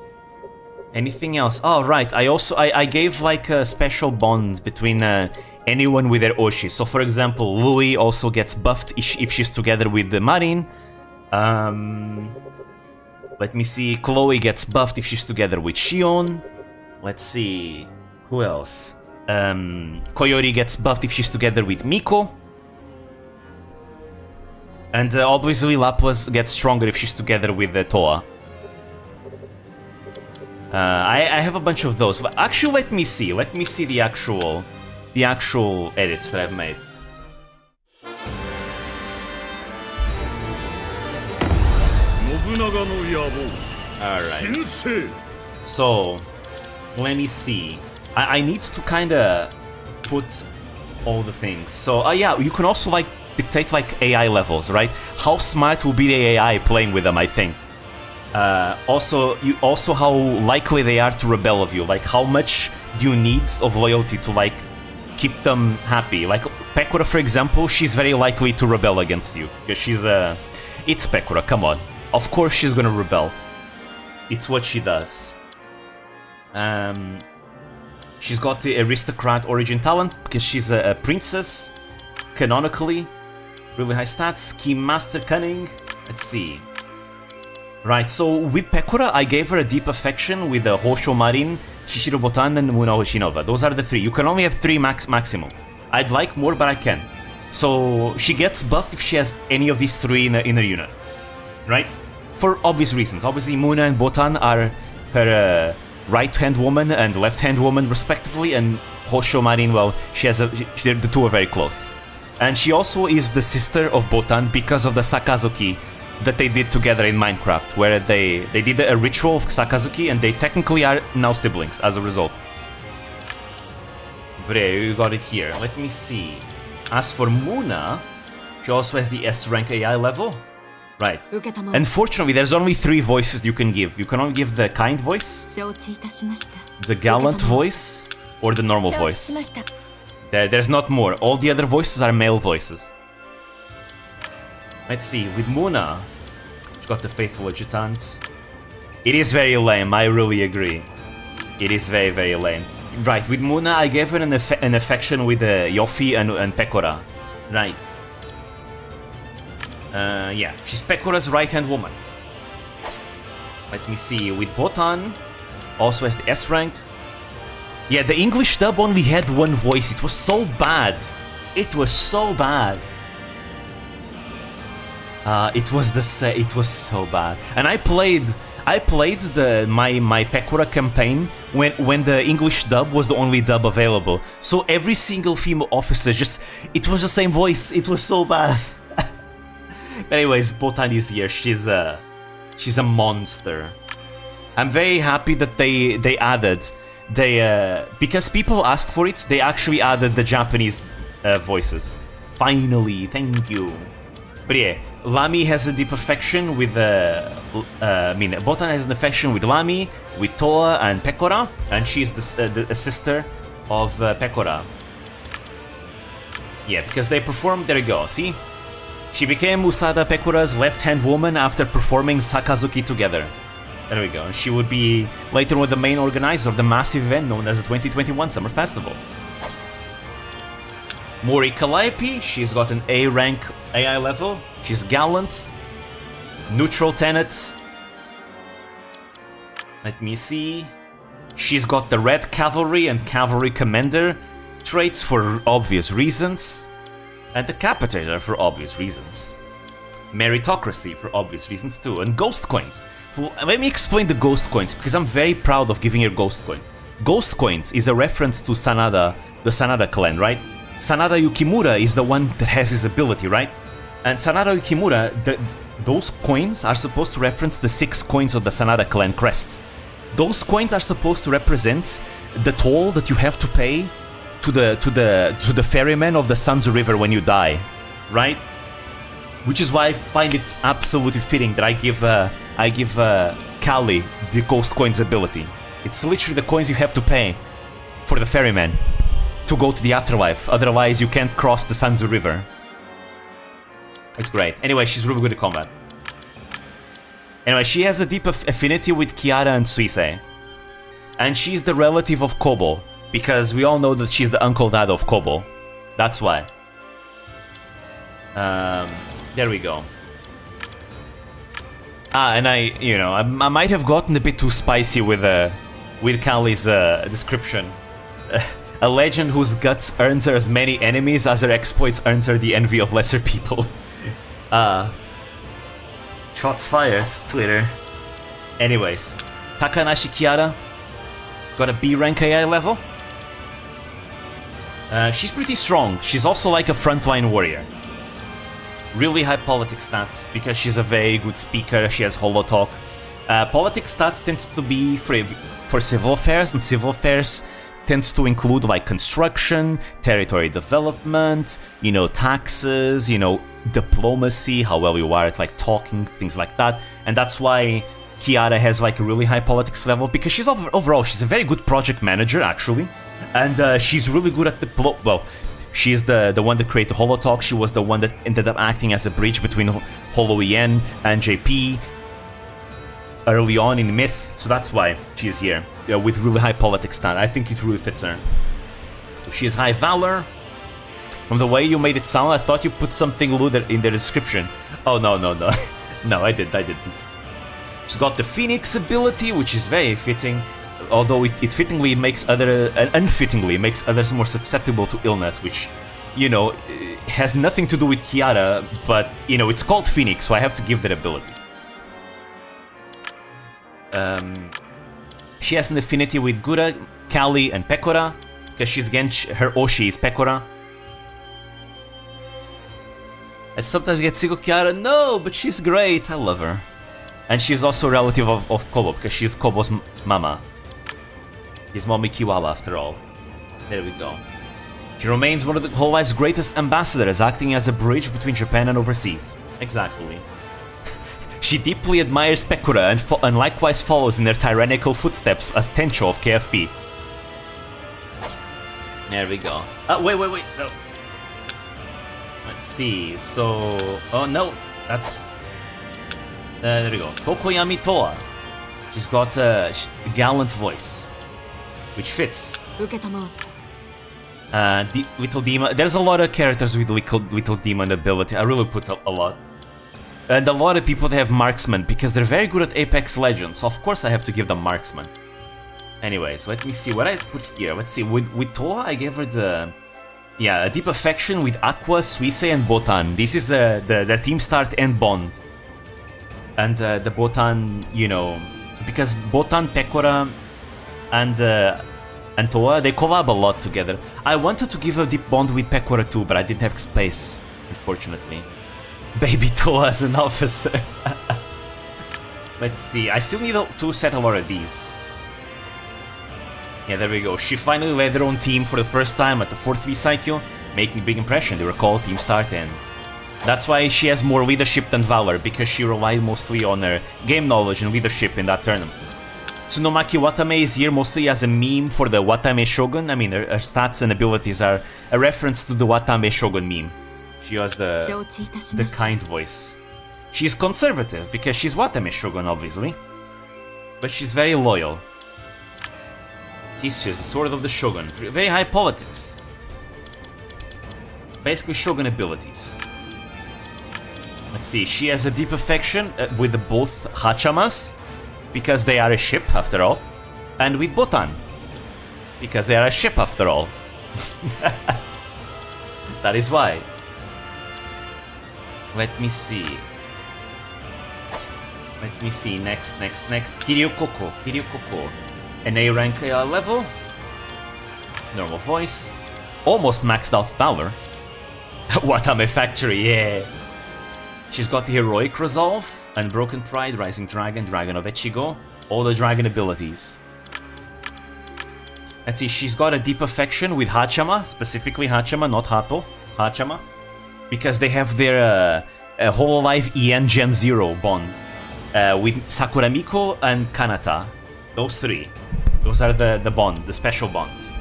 Anything else? Oh, right. I gave like a special bond between anyone with their Oshi. So, for example, Louis also gets buffed if she's together with the Marin. Let me see. Chloe gets buffed if she's together with Shion. Let's see. Who else? Koyori gets buffed if she's together with Miko. And obviously Lapras gets stronger if she's together with Toa. I have a bunch of those, but actually let me see the actual edits that I've made. Alright. So, let me see. I need to kinda put all the things. So, yeah, you can also like dictate like AI levels, right? How smart will be the AI playing with them, I think. Also how likely they are to rebel of you. Like, how much do you need of loyalty to like keep them happy? Like Pekora, for example, she's very likely to rebel against you because she's it's Pekora. Come on, of course she's gonna rebel. It's what she does. She's got the aristocrat origin talent because she's a princess, canonically. Really high stats. Scheme master cunning. Let's see. Right, so with Pekora, I gave her a deep affection with Hosho Marin, Shishiro Botan, and Muna Hoshinova. Those are the three. You can only have three maximum. I'd like more, but I can. So she gets buffed if she has any of these three in her unit. Right? For obvious reasons. Obviously, Muna and Botan are her right-hand woman and left-hand woman, respectively, and Hosho Marin, well, the two are very close. And she also is the sister of Botan because of the Sakazuki that they did together in Minecraft, where they did a ritual of Sakazuki, and they technically are now siblings as a result. But yeah, you got it here. Let me see. As for Muna, she also has the S rank AI level. Right. Unfortunately, there's only 3 voices you can give. You can only give the kind voice, the gallant voice, or the normal voice. There's not more. All the other voices are male voices. Let's see, with Muna, she's got the faithful adjutant. It is very lame, I really agree. It is very, very lame. Right, with Muna, I gave her an affection with Yofi and Pekora. Right. Yeah, she's Pekora's right-hand woman. Let me see, with Botan, also has the S rank. Yeah, the English dub only had one voice. It was so bad. It was so bad. It was so bad. And I played my Pekora campaign when the English dub was the only dub available. So every single female officer it was the same voice. It was so bad. Anyways, Botan is here. She's a monster. I'm very happy that they added because people asked for it. They actually added the Japanese voices. Finally, thank you. But yeah, Lami has a deep affection with Botan has an affection with Lami, with Toa and Pekora, and she's the sister of Pekora. Yeah, because they performed. There you go. See, she became Usada Pekora's left-hand woman after performing Sakazuki together. There we go. And she would be later on the main organizer of the massive event known as the 2021 Summer Festival. Mori Calliope, she's got an A rank AI level. She's gallant, neutral tenet. Let me see. She's got the Red Cavalry and Cavalry Commander traits for obvious reasons, and Decapitator for obvious reasons. Meritocracy for obvious reasons too, and Ghost Coins. Well, let me explain the Ghost Coins, because I'm very proud of giving her Ghost Coins. Ghost Coins is a reference to Sanada, the Sanada clan, right? Sanada Yukimura is the one that has his ability, right? And Sanada Yukimura, those coins are supposed to reference the 6 coins of the Sanada clan crests. Those coins are supposed to represent the toll that you have to pay to the ferryman of the Sanzu River when you die, right? Which is why I find it absolutely fitting that I give Kali the Ghost Coins ability. It's literally the coins you have to pay for the ferryman to go to the afterlife. Otherwise, you can't cross the Sanzu River. It's great. Anyway, she's really good at combat. Anyway, she has a deep affinity with Kiara and Suisei. And she's the relative of Kobo, because we all know that she's the uncle dad of Kobo. That's why. There we go. And I might have gotten a bit too spicy with Kali's description. A legend whose guts earns her as many enemies as her exploits earns her the envy of lesser people. Shots fired, Twitter. Anyways, Takanashi Kiara got a B rank AI level. She's pretty strong. She's also like a frontline warrior. Really high politics stats because she's a very good speaker. She has holo talk. Politics stats tends to be for civil affairs, and civil affairs tends to include like construction, territory development, taxes, diplomacy, how well you are at like talking, things like that. And that's why Kiara has like a really high politics level, because she's overall she's a very good project manager actually, and she's really good at the she's the one that created Holotalk. She was the one that ended up acting as a bridge between Holo EN and JP early on in Myth, so that's why she's here with really high politics stat. I think it really fits her. She has high valor. From the way you made it sound, I thought you put something lewd in the description. Oh no, no, I didn't. She's got the Phoenix ability, which is very fitting, although it unfittingly makes others more susceptible to illness, which, has nothing to do with Kiara, but, it's called Phoenix, so I have to give that ability. She has an affinity with Gura, Kali, and Pekora, because her Oshi is Pekora. I sometimes get sick of Kiara. No, but she's great. I love her. And she's also a relative of Kobo, because she's Kobo's mama. His mommy Kiwawa, after all. There we go. She remains one of the whole life's greatest ambassadors, acting as a bridge between Japan and overseas. Exactly. She deeply admires Pekora and likewise follows in their tyrannical footsteps as Tencho of KFP. There we go. Wait, no. Let's see, so... Oh no, that's... there we go. Tokoyami Toa. She's got a gallant voice, which fits. Little Demon. There's a lot of characters with Little Demon ability. I really put a lot. And a lot of people that have Marksman, because they're very good at Apex Legends, so of course I have to give them Marksman. Anyways, let me see what I put here. Let's see, with Toa I gave her a deep affection with Aqua, Suisei, and Botan. This is the team start and bond. And the Botan, because Botan, Pekora, and Toa, they collab a lot together. I wanted to give a deep bond with Pekora too, but I didn't have space, unfortunately. Baby Toa as an officer. Let's see, I still need to set a lot of these. Yeah, there we go. She finally led her own team for the first time at the 4-3 cycle, making a big impression. They were called Team Start, and that's why she has more leadership than valor, because she relied mostly on her game knowledge and leadership in that tournament. Tsunomaki Watame is here mostly as a meme for the Watame Shogun. I mean, her stats and abilities are a reference to the Watame Shogun meme. She has the kind voice. She's conservative, because she's Watame Shogun, obviously. But she's very loyal. Teaches the sword of the Shogun. Very high politics. Basically Shogun abilities. Let's see, she has a deep affection with both Hachamas, because they are a ship after all, and with Botan, because they are a ship after all. That is why. Let me see. Next. Kiryu Koko. An A rank level. Normal voice. Almost maxed out valor. Watame Factory, yeah. She's got the Heroic Resolve, Unbroken Pride, Rising Dragon, Dragon of Echigo, all the dragon abilities. Let's see, she's got a deep affection with Hachama, specifically Hachama, not Hato, Hachama, because they have their Hololive EN Gen 0 bond with Sakuramiko and Kanata. Those three. Those are the bond, the special bonds.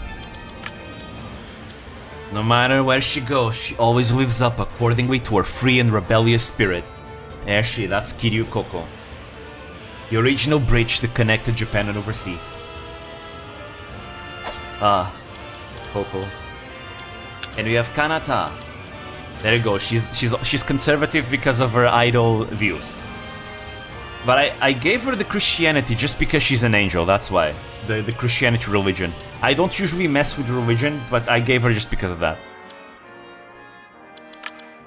No matter where she goes, she always lives up accordingly to her free and rebellious spirit. That's Kiryu Koko. The original bridge that connected Japan and overseas. Ah, Coco. And we have Kanata. There you go. She's conservative because of her idol views. But I gave her the Christianity just because she's an angel. That's why the Christianity religion. I don't usually mess with religion, but I gave her just because of that.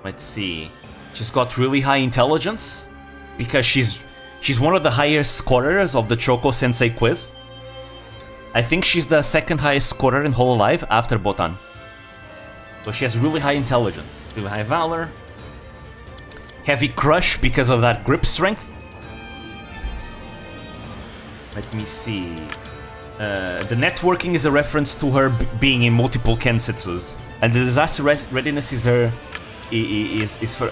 Let's see. She's got really high intelligence because she's one of the highest scorers of the Choco Sensei quiz. I think she's the second highest scorer in whole life after Botan. So she has really high intelligence, really high valor, heavy crush because of that grip strength. Let me see. The networking is a reference to her being in multiple Kensetsus, and the disaster readiness is her is for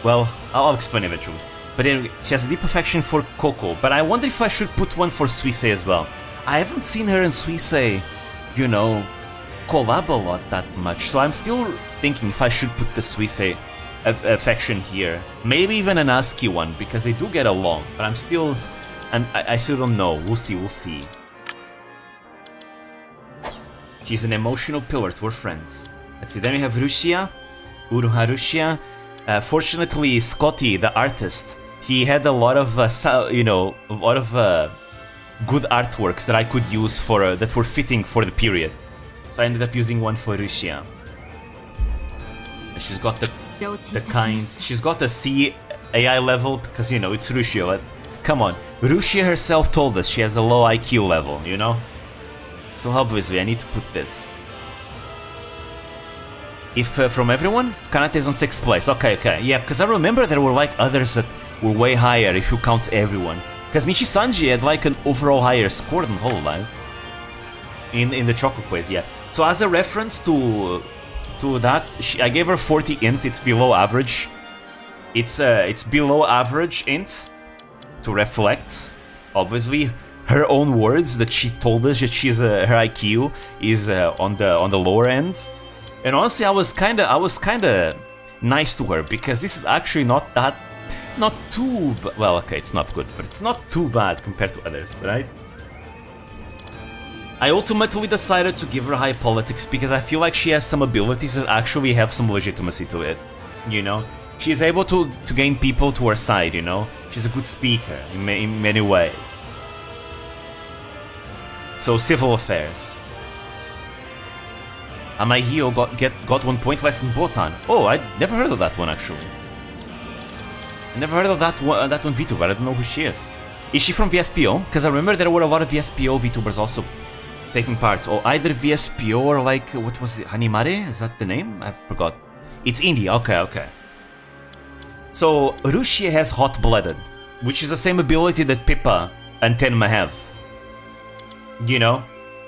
well, I'll explain eventually. But anyway, she has a deep affection for Coco, but I wonder if I should put one for Suisei as well. I haven't seen her and Suisei, you know, collab a lot that much, so I'm still thinking if I should put the Suisei affection here. Maybe even an ASCII one, because they do get along, but I still don't know. We'll see. She's an emotional pillar to her friends. Let's see, then we have Rushia, Uruha Rushia. Fortunately, Scotty, the artist, he had a lot of, good artworks that I could use for that were fitting for the period. So I ended up using one for Rushia. And she's got she's got a C AI level because, you know, it's Rushia. Come on, Rushia herself told us she has a low IQ level, you know? So obviously I need to put this. If from everyone, Kanata is on 6th place. Okay, yeah, because I remember there were like others that were way higher if you count everyone. Because Nishi-sanji had like an overall higher score than Hololive in the Choco quiz, yeah. So as a reference to that, I gave her 40 int. It's below average. It's below average int to reflect, obviously, her own words that she told us that she's her IQ is on the lower end. And honestly, I was kinda nice to her because this is actually not too well. Okay, it's not good, but it's not too bad compared to others, right? I ultimately decided to give her high politics because I feel like she has some abilities that actually have some legitimacy to it. You know, she's able to gain people to her side. You know, she's a good speaker in many ways. So civil affairs. Amahio got 1 point less than Botan. Oh, I never heard of that one actually. I never heard of that one VTuber. I don't know who she is. Is she from VSPO? Because I remember there were a lot of VSPO VTubers also taking part. Or either VSPO or like, what was it? Hanimare? Is that the name? I forgot. It's India. Okay. So Rushia has Hot-Blooded, which is the same ability that Pippa and Tenma have. You know?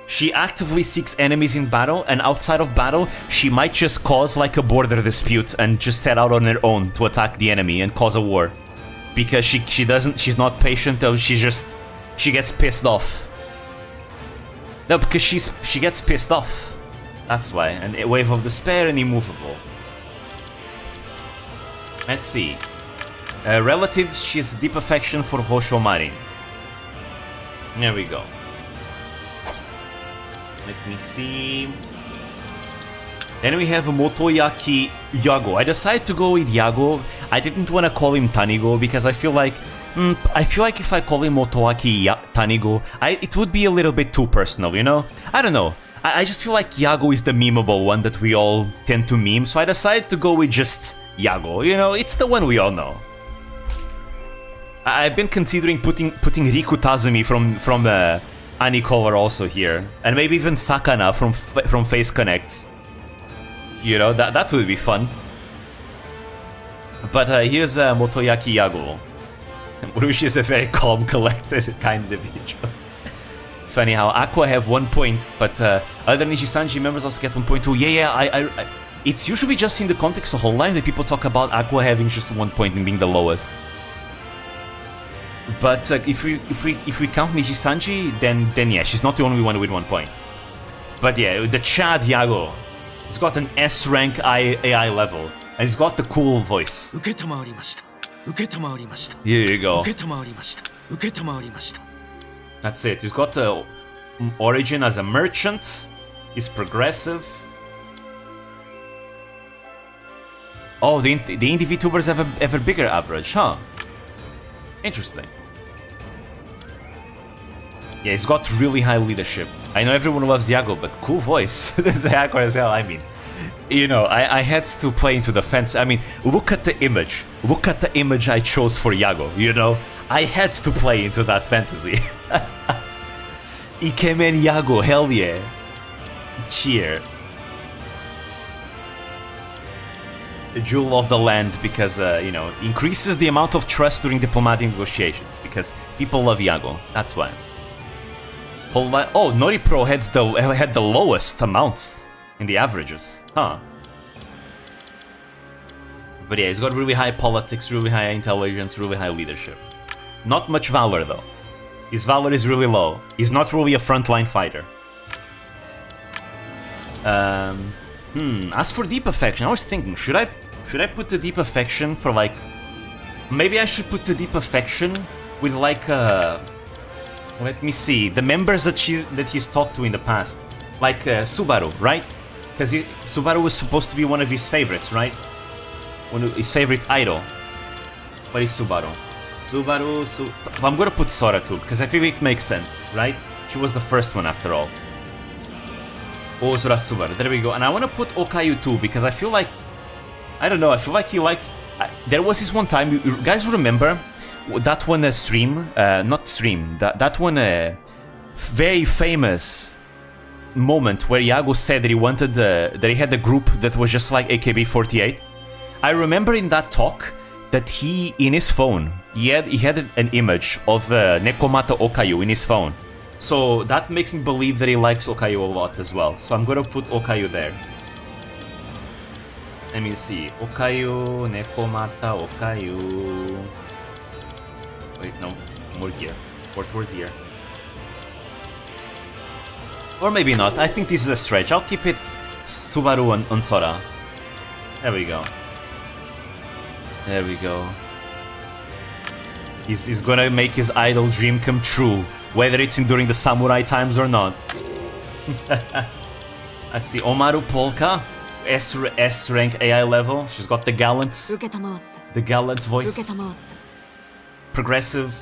She actively seeks enemies in battle, and outside of battle, she might just cause like a border dispute and just set out on her own to attack the enemy and cause a war. Because she's not patient, though, she gets pissed off. No, because she gets pissed off. That's why. And a wave of despair and immovable. Let's see. Relatives, she has deep affection for Hosho Marin. There we go. Let me see. Then we have Motoyaki Yago. I decided to go with Yago. I didn't want to call him Tanigo because I feel like if I call him Motoyaki Tanigo, it would be a little bit too personal, you know? I don't know. I just feel like Yago is the memeable one that we all tend to meme, so I decided to go with just Yago. You know, it's the one we all know. I've been considering putting Riku Tazumi from the Anicolor also here, and maybe even Sakana from Face Connect. You know, that would be fun. But here's Motoyaki Yago. Urushi is a very calm, collected kind of individual. It's funny how Aqua have 1 point, but other Nishi-sanji members also get 1 point too. Yeah, I it's usually just in the context of Hololive that people talk about Aqua having just 1 point and being the lowest. But if we count Nishi-sanji, then yeah, she's not the only one with 1 point. But yeah, the Chad Yago, he's got an S rank AI level, and he's got the cool voice. Here you go. That's it. He's got a origin as a merchant. He's progressive. Oh, the indie VTubers have a bigger average, huh? Interesting. Yeah, he's got really high leadership. I know everyone loves Yago, but cool voice. This is hardcore as hell. I mean, you know, I had to play into the fence. I mean, look at the image. Look at the image I chose for Yago, you know? I had to play into that fantasy. Ikemen Yago, hell yeah. Cheer. The jewel of the land because, you know, increases the amount of trust during diplomatic negotiations because people love Yago. That's why. Oh, Nori Pro had the lowest amounts in the averages. Huh. But yeah, he's got really high politics, really high intelligence, really high leadership. Not much valor though. His valor is really low. He's not really a frontline fighter. As for deep affection, I was thinking, should I put the deep affection for like... Maybe I should put the deep affection with like let me see, the members that he's talked to in the past. Like Subaru, right? Because Subaru was supposed to be one of his favorites, right? One of his favorite idol. What is Subaru? I'm gonna put Sora too, because I feel it makes sense, right? She was the first one after all. Ozura Subaru, there we go. And I want to put Okayu too, because I feel like... I don't know, I feel like he likes... there was this one time, you guys remember that one stream? Not stream, that one very famous moment where Yago said that he wanted that he had a group that was just like AKB48. I remember in that talk that he, in his phone, he had an image of Nekomata Okayu in his phone. So that makes me believe that he likes Okayu a lot as well. So I'm gonna put Okayu there. Let me see. Okayu, Nekomata, Okayu... Wait, no. More here. Or towards here. Or maybe not. I think this is a stretch. I'll keep it Subaru on Sora. There we go. There we go. He's gonna make his idol dream come true, whether it's during the samurai times or not. Let's see, Omaru Polka, S rank AI level. She's got the gallant voice. Progressive,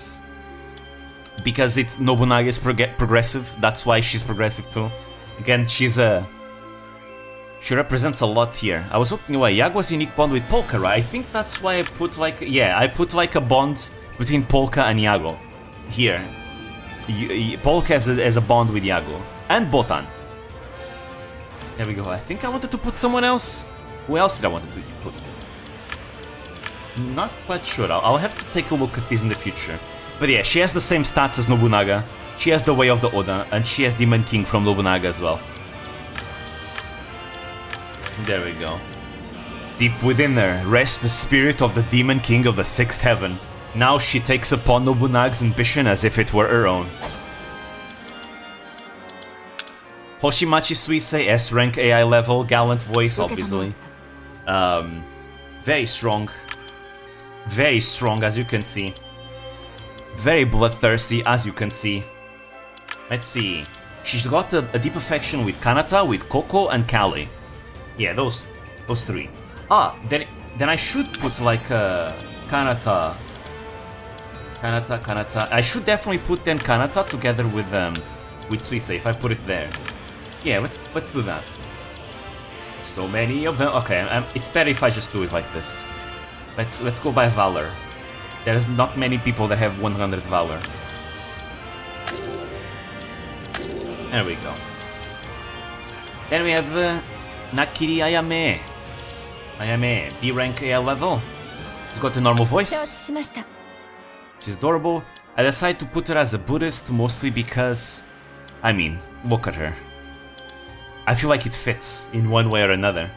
because it's Nobunaga's progressive. That's why she's progressive too. Again, she represents a lot here. I was looking away. Yago's unique bond with Polka, right? I think that's why I put like... Yeah, I put like a bond between Polka and Yago. Here. Polka has a bond with Yago. And Botan. There we go. I think I wanted to put someone else. Who else did I want to put? Not quite sure. I'll have to take a look at this in the future. But yeah, she has the same stats as Nobunaga. She has the Way of the Oda. And she has Demon King from Nobunaga as well. There we go. Deep within her rests the spirit of the Demon King of the Sixth Heaven. Now she takes upon Nobunaga's ambition as if it were her own. Hoshimachi Suisei, S rank AI level, gallant voice, obviously. Very strong. Very strong, as you can see. Very bloodthirsty, as you can see. Let's see. She's got a deep affection with Kanata, with Koko, and Kali. Yeah, those three. Then I should put like Kanata. I should definitely put then Kanata together with Suisei if I put it there. Yeah, let's do that. So many of them. Okay, it's better if I just do it like this. Let's go by valor. There's not many people that have 100 valor. There we go. Then we have Nakiri Ayame. Ayame, B rank AI level. She's got a normal voice. She's adorable. I decided to put her as a Buddhist mostly because, I mean, look at her. I feel like it fits in one way or another.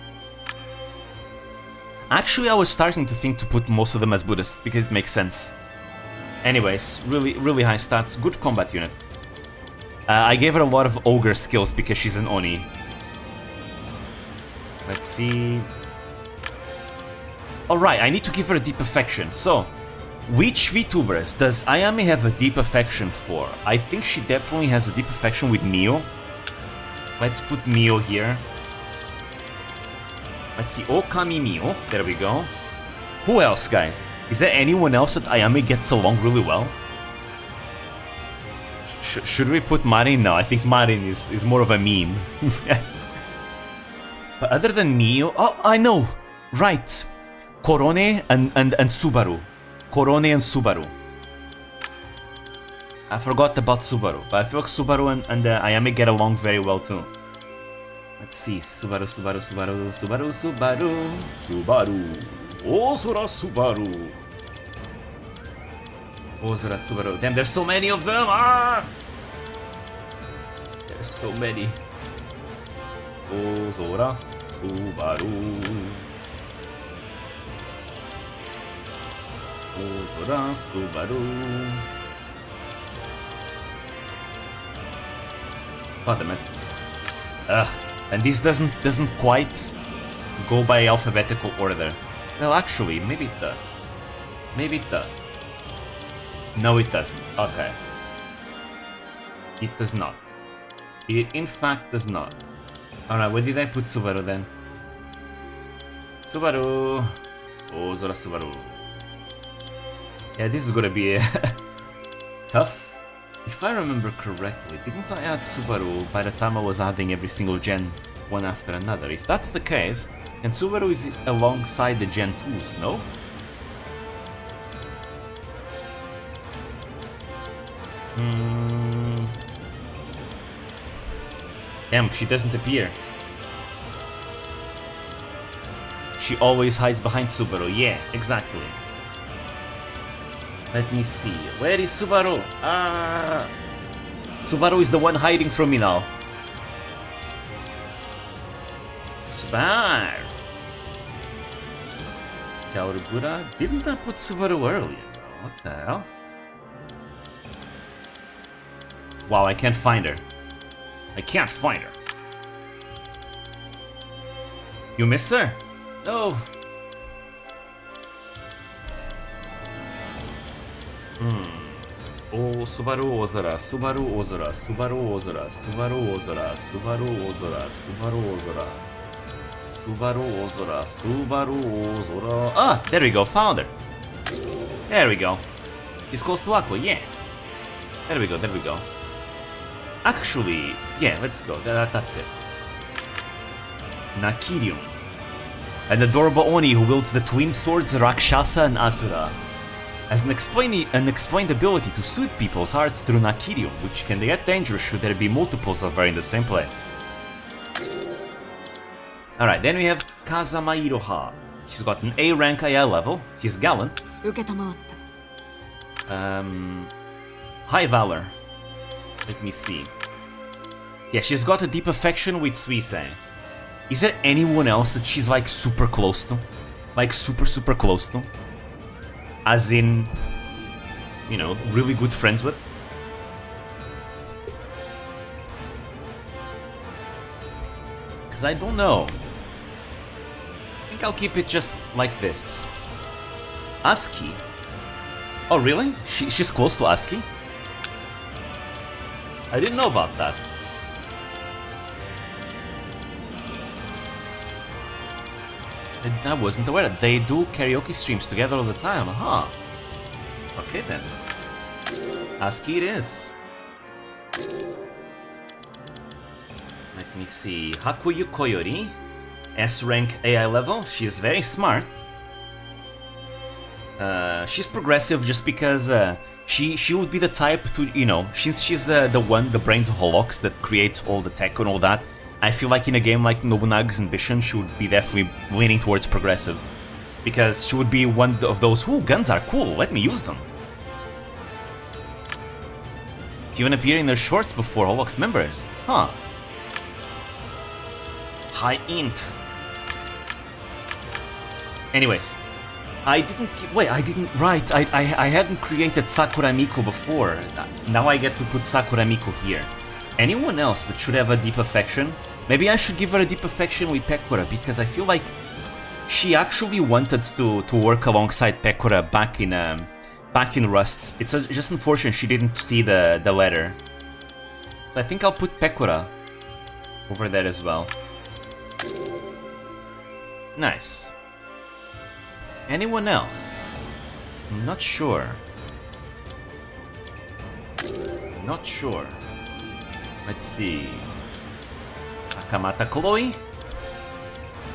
Actually, I was starting to think to put most of them as Buddhists because it makes sense. Anyways, really high stats, good combat unit. I gave her a lot of ogre skills because she's an Oni. Let's see. Alright, I need to give her a deep affection. So, Which VTubers does Ayame have a deep affection for? I think she definitely has a deep affection with Mio. Let's put Mio here. Let's see, Okami Mio. There we go. Who else, guys? Is there anyone else that Ayame gets along really well? Should we put Marin? No, I think Marin is more of a meme. But other than Mio... Oh, I know! Right! Korone and Subaru. Korone and Subaru. I forgot about Subaru, but I feel like Subaru and Ayame get along very well too. Let's see, Subaru. Ozora Subaru. Ozora Subaru. Damn, there's so many of them! Ah! There's so many. Ozora Subaru. Ozora Subaru. Pardon me. And this doesn't quite go by alphabetical order. Well, actually, maybe it does. Maybe it does. No, it doesn't. Okay. It does not. It in fact does not. Alright, where did I put Subaru then? Subaru. Ozora Subaru. Yeah, this is gonna be tough. If I remember correctly, didn't I add Subaru by the time I was adding every single gen one after another? If that's the case, and Subaru is alongside the Gen 2s, no? Damn, she doesn't appear. She always hides behind Subaru. Yeah, exactly. Let me see. Where is Subaru? Ah! Subaru is the one hiding from me now. Subaru! Kaorugura? Didn't I put Subaru earlier? What the hell? Wow, I can't find her. I can't find her. You miss her? No. Oh, Subaru Ozora, Subaru Ozora, Subaru Ozora, Subaru Ozora, Subaru Ozora, Subaru Ozora, Subaru Ozora, Subaru Ozora. Ah, there we go, found her. There we go. She's close to Aqua, yeah. There we go, there we go. Actually, yeah, let's go. That's it. Nakirion. An adorable Oni who wields the twin swords Rakshasa and Asura. Has an explained ability to soothe people's hearts through Nakirion, which can get dangerous should there be multiples of her in the same place. Alright, then we have Kazama Iroha. She's got an A rank AI level. She's gallant. High valor. Let me see. Yeah, she's got a deep affection with Suisei. Is there anyone else that she's like super close to? Like super close to? As in, you know, really good friends with? Because I don't know. I think I'll keep it just like this. Asuki? Oh really? She's close to Asuki? I didn't know about that. I wasn't aware that they do karaoke streams together all the time, huh? Okay then. Asuki it is. Let me see. Hakuyu Koyori. S rank AI level. She's very smart. She's progressive just because she would be the type to, you know, since she's the brain to Holox that creates all the tech and all that. I feel like in a game like Nobunaga's Ambition, she would be definitely leaning towards progressive. Because she would be one of those, ooh, guns are cool, let me use them. She even appeared in their shorts before Holox members. Huh. High int. Anyways. I hadn't created Sakura Miko before. Now I get to put Sakura Miko here. Anyone else that should have a deep affection? Maybe I should give her a deep affection with Pekora, because I feel like she actually wanted to work alongside Pekora back in back in Rust. It's just unfortunate she didn't see the letter. So I think I'll put Pekora over there as well. Nice. Anyone else? I'm not sure. Not sure. Let's see. Sakamata Chloe.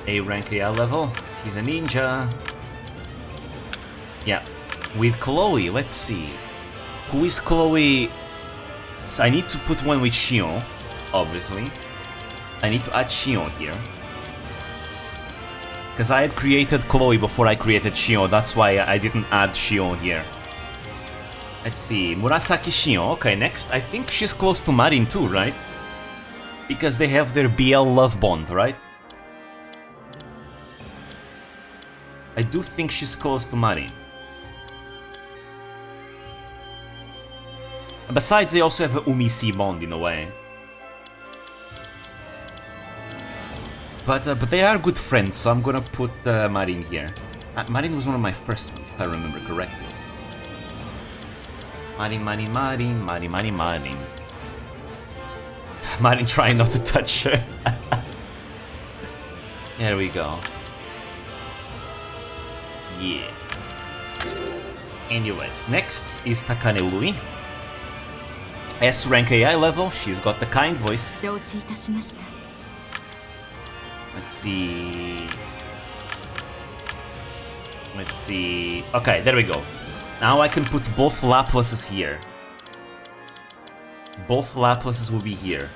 A rank AI level. She's a ninja. Yeah. With Chloe, let's see. Who is Chloe? So I need to put one with Shion, obviously. I need to add Shion here. Because I had created Chloe before I created Shion, that's why I didn't add Shion here. Let's see, Murasaki Shion. Okay, next, I think she's close to Marin too, right? Because they have their BL love bond, right? I do think she's close to Marin. Besides, they also have a Umi-C bond in a way. But they are good friends, so I'm gonna put Marin here. Marin was one of my first ones, if I remember correctly. Marin. Marin trying not to touch her. There we go. Yeah. Anyways, next is Takane Lui. S rank AI level, she's got the kind voice. Let's see. Let's see. Okay, there we go. Now I can put both Laplaces here. Both Laplaces will be here.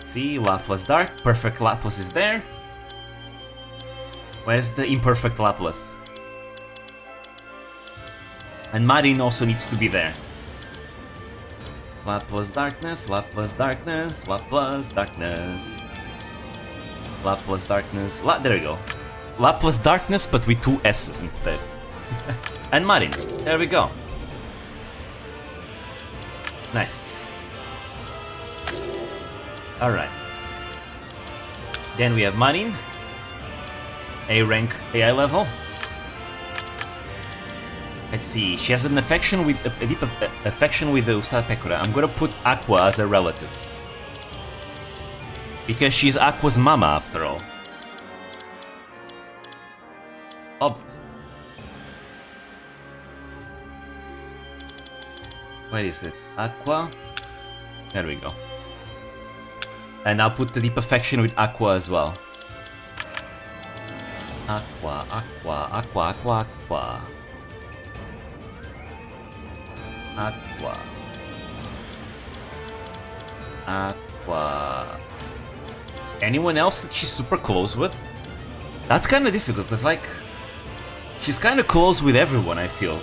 See, Laplace Dark. Perfect Laplace is there. Where's the imperfect Laplace? And Marin also needs to be there. Laplace Darkness, Laplace Darkness, Laplace Darkness. Laplace Darkness, there we go. Laplace Darkness, but with two S's instead. And Marin, there we go. Nice. Alright. Then we have Marin. A rank AI level. Let's see, she has an affection with a deep affection with the Usada Pekora. I'm gonna put Aqua as a relative. Because she's Aqua's mama after all. Obviously. Where is it? Aqua? There we go. And I'll put the deep affection with Aqua as well. Aqua. Aqua. Anyone else that she's super close with? That's kind of difficult, because, like, she's kind of close with everyone, I feel.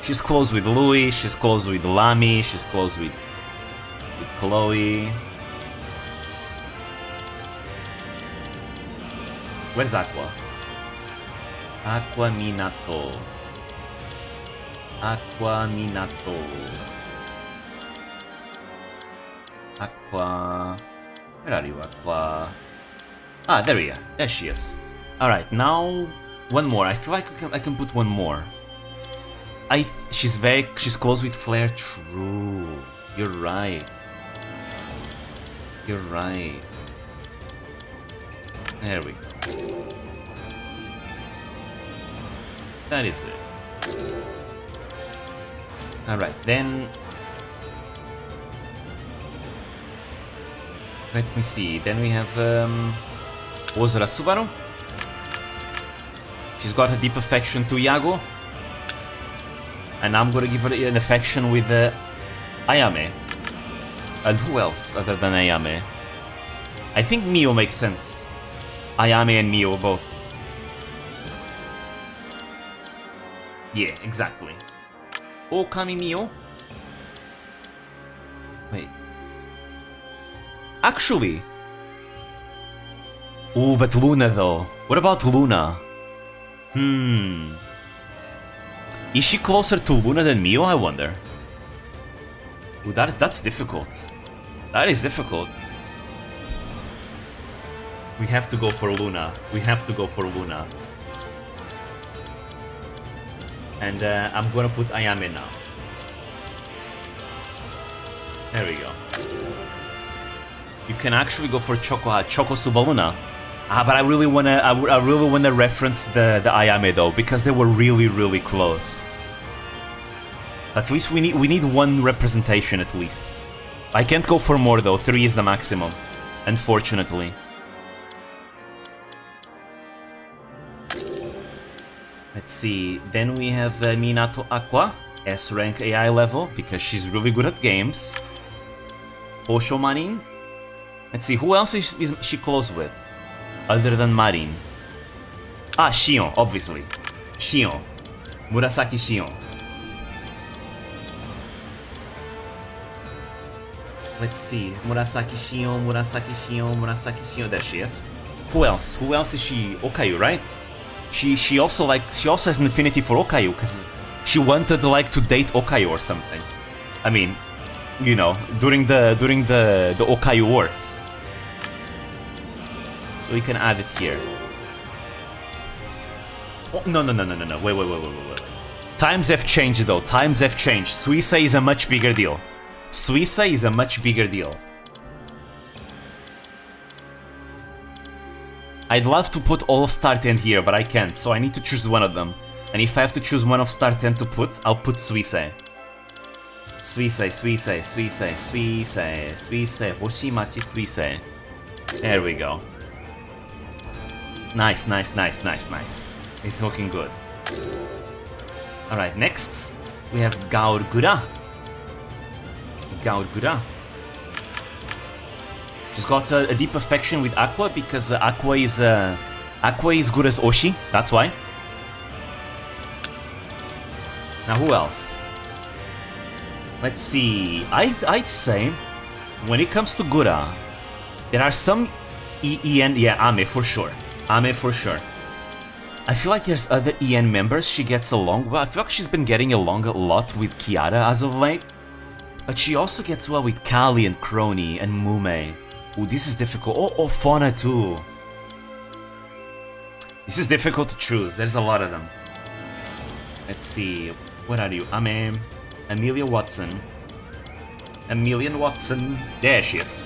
She's close with Louis, she's close with Lami, she's close with Chloe. Where's Aqua? Aqua Minato. Aqua Minato. Aqua. Where are you, Aqua? Ah, there we are. There she is. Alright, now one more. I feel like I can put one more. She's close with Flare. True. You're right. You're right. There we go. That is it. Alright, then... Let me see, then we have Ozora Subaru. She's got a deep affection to Yago. And I'm gonna give her an affection with Ayame. And who else other than Ayame? I think Mio makes sense. Ayame and Mio both. Yeah, exactly. Okami Mio? Wait. Actually... Ooh, but Luna though. What about Luna? Is she closer to Luna than Mio, I wonder? Ooh, that's difficult. That is difficult. We have to go for Luna. We have to go for Luna. And I'm gonna put Ayame now. There we go. You can actually go for Choco Subaluna. But I really wanna reference the Ayame though, because they were really close. At least we need one representation at least. I can't go for more though. 3 is the maximum, unfortunately. Let's see. Then we have Minato Aqua, S rank AI level because she's really good at games. Osho Marin. Let's see, who else is she close with? Other than Marin. Ah, Shion, obviously. Shion. Murasaki Shion. Let's see. Murasaki Shion. There she is. Who else? Who else is she? Okayu, right? She also has an affinity for Okayu because she wanted to date Okayu or something. I mean, you know, during the Okayu Wars. So we can add it here. Oh, no. Wait. Times have changed though. Times have changed. Suisei is a much bigger deal. I'd love to put all of Star 10 here, but I can't, so I need to choose one of them. And if I have to choose one of Star 10 to put, I'll put Suisei. Suisei. Hoshimachi Suisei. There we go. Nice. It's looking good. Alright, next we have Gaorgura. She's got a deep affection with Aqua because Aqua is good as Oshi, that's why. Now who else? Let's see. I'd say when it comes to Gura, there are some EN, yeah, Ame for sure. I feel like there's other EN members she gets along well. I feel like she's been getting along a lot with Kiara as of late. But she also gets well with Kali and Crony and Mume. Ooh, this is difficult. Oh, Fauna too. This is difficult to choose. There's a lot of them. Let's see. What are you? Amelia Watson. There she is.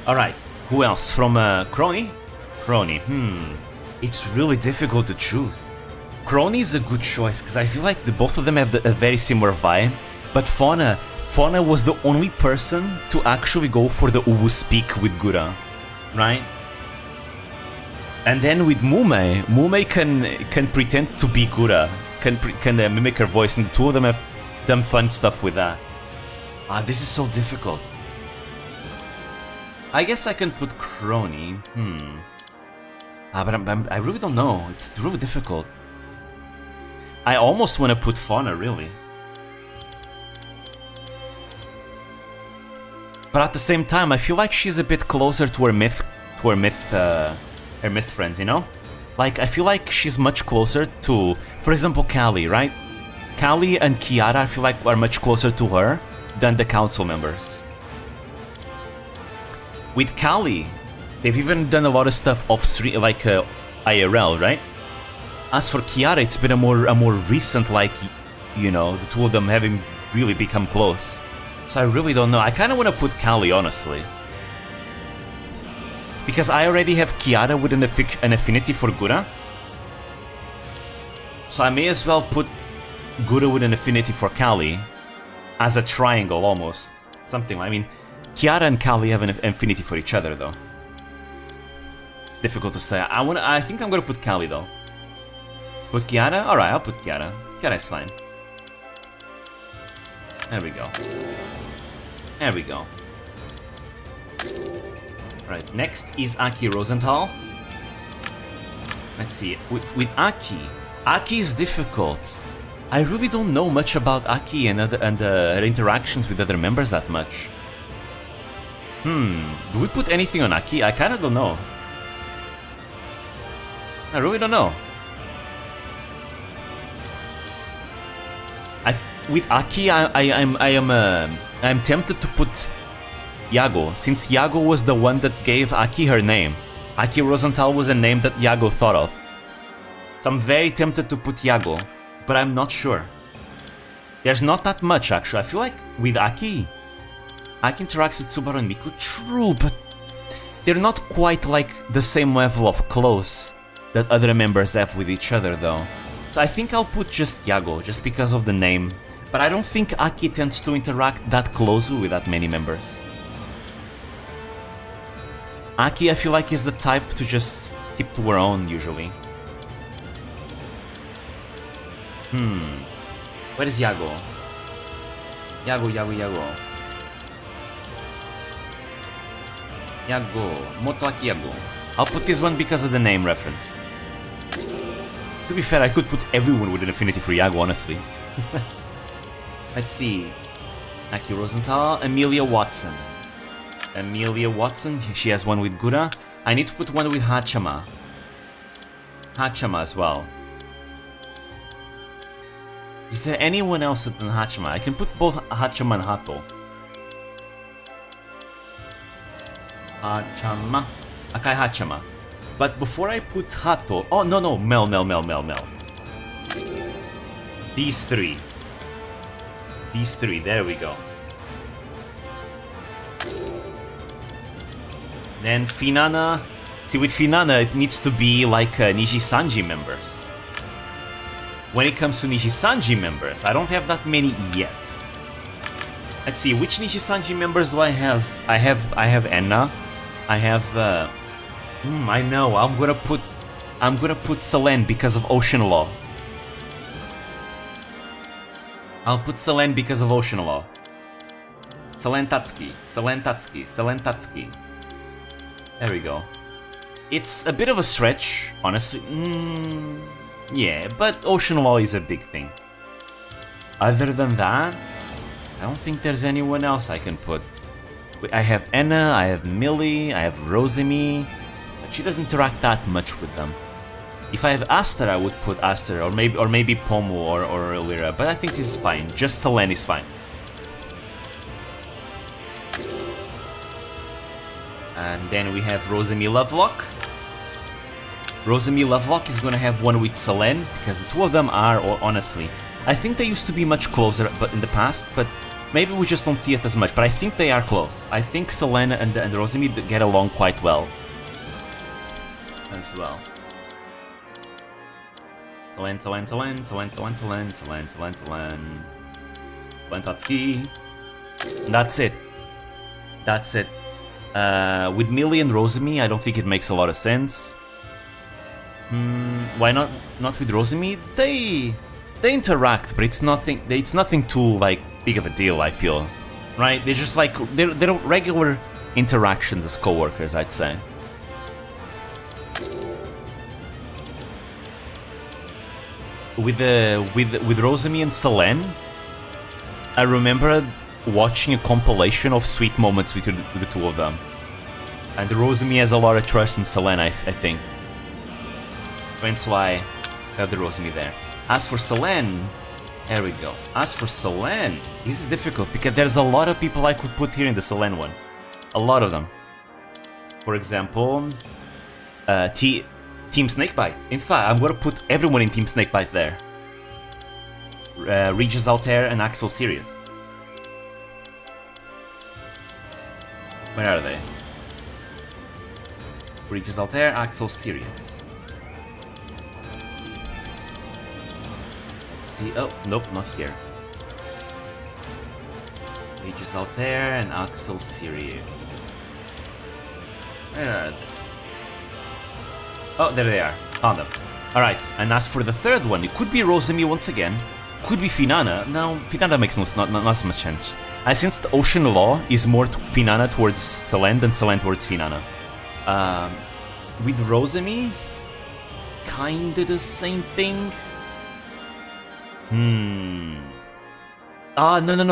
Alright. Who else? From Crony? It's really difficult to choose. Crony is a good choice because I feel like both of them have a very similar vibe. But Fauna was the only person to actually go for the Ubu speak with Gura, right? And then with Mume can pretend to be Gura, can mimic her voice, and the two of them have done fun stuff with that. This is so difficult. I guess I can put Crony. But I really don't know. It's really difficult. I almost want to put Fauna, really. But at the same time, I feel like she's a bit closer to her myth friends, you know? Like, I feel like she's much closer to, for example, Kali, right? Kali and Kiara, I feel like, are much closer to her than the council members. With Kali, they've even done a lot of stuff off stream, like IRL, right? As for Kiara, it's been a more recent, like, you know, the two of them having really become close. So I really don't know. I kind of want to put Kali, honestly. Because I already have Kiara with an affinity for Gura. So I may as well put Gura with an affinity for Kali. As a triangle, almost. Something like... I mean, Kiara and Kali have an affinity for each other, though. It's difficult to say. I think I'm gonna put Kali, though. Put Kiara? Alright, I'll put Kiara. Kiara's fine. There we go. Right, next is Aki Rosenthal. Let's see, with Aki is difficult. I really don't know much about Aki and her interactions with other members that much. Do we put anything on Aki? I kinda don't know. I really don't know. With Aki, I'm tempted to put Yago, since Yago was the one that gave Aki her name. Aki Rosenthal was a name that Yago thought of. So I'm very tempted to put Yago, but I'm not sure. There's not that much, actually. I feel like with Aki interacts with Subaru and Miku, true, but they're not quite like the same level of close that other members have with each other, though. So I think I'll put just Yago, just because of the name. But I don't think Aki tends to interact that closely with that many members. Aki, I feel like, is the type to just keep to her own, usually. Where is Yago? Yago. Motoaki Yago. I'll put this one because of the name reference. To be fair, I could put everyone with an affinity for Yago, honestly. Let's see. Aki Rosenthal, Amelia Watson. She has one with Gura. I need to put one with Hachama. Hachama as well. Is there anyone else other than Hachama? I can put both Hachama and Hato. Hachama. Akai Hachama. But before I put Hato... Oh, no. Mel. These three, there we go. Then Finana... See, with Finana, it needs to be like Nijisanji members. When it comes to Nijisanji members, I don't have that many yet. Let's see, which Nijisanji members do I have? I have Enna. I have... I know, I'm gonna put Selene because of Ocean Law. I'll put Selene because of Ocean Law. Selene Tatsuki. There we go. It's a bit of a stretch, honestly. Yeah, but Ocean Law is a big thing. Other than that, I don't think there's anyone else I can put. I have Enna, I have Millie, I have Rosemi, but she doesn't interact that much with them. If I have Aster, I would put Aster, or maybe Pomu or Lyra, but I think this is fine. Just Selene is fine. And then we have Rosemi Lovelock. Rosemi Lovelock is gonna have one with Selene, because the two of them are, or honestly, I think they used to be much closer but in the past, but maybe we just don't see it as much, but I think they are close. I think Selene and Rosemi get along quite well. As well. Selene Tatsuki. That's it. With Millie and Rosemi, I don't think it makes a lot of sense. Why not with Rosemi? They interact, but it's nothing too like big of a deal, I feel. Right? They're just like they're regular interactions as co-workers, I'd say. With Rosemi and Selene, I remember watching a compilation of sweet moments with the two of them. And Rosemi has a lot of trust in Selene, I think. That's why I have the Rosemi there. As for Selene, there we go. As for Selene, this is difficult because there's a lot of people I could put here in the Selene one. A lot of them. For example, Team Snakebite. In fact, I'm gonna put everyone in Team Snakebite there. Regis Altair and Axel Sirius. Where are they? Regis Altair, Axel Sirius. Let's see. Oh, nope, not here. Regis Altair and Axel Sirius. Where are they? Oh, there they are. Found them. Alright, and as for the third one, it could be Rosemi once again. Could be Finana. No, Finana makes not so much sense. Since the Ocean Law is more Finana towards Selene than Selene towards Finana. With Rosemi, kinda the same thing. No.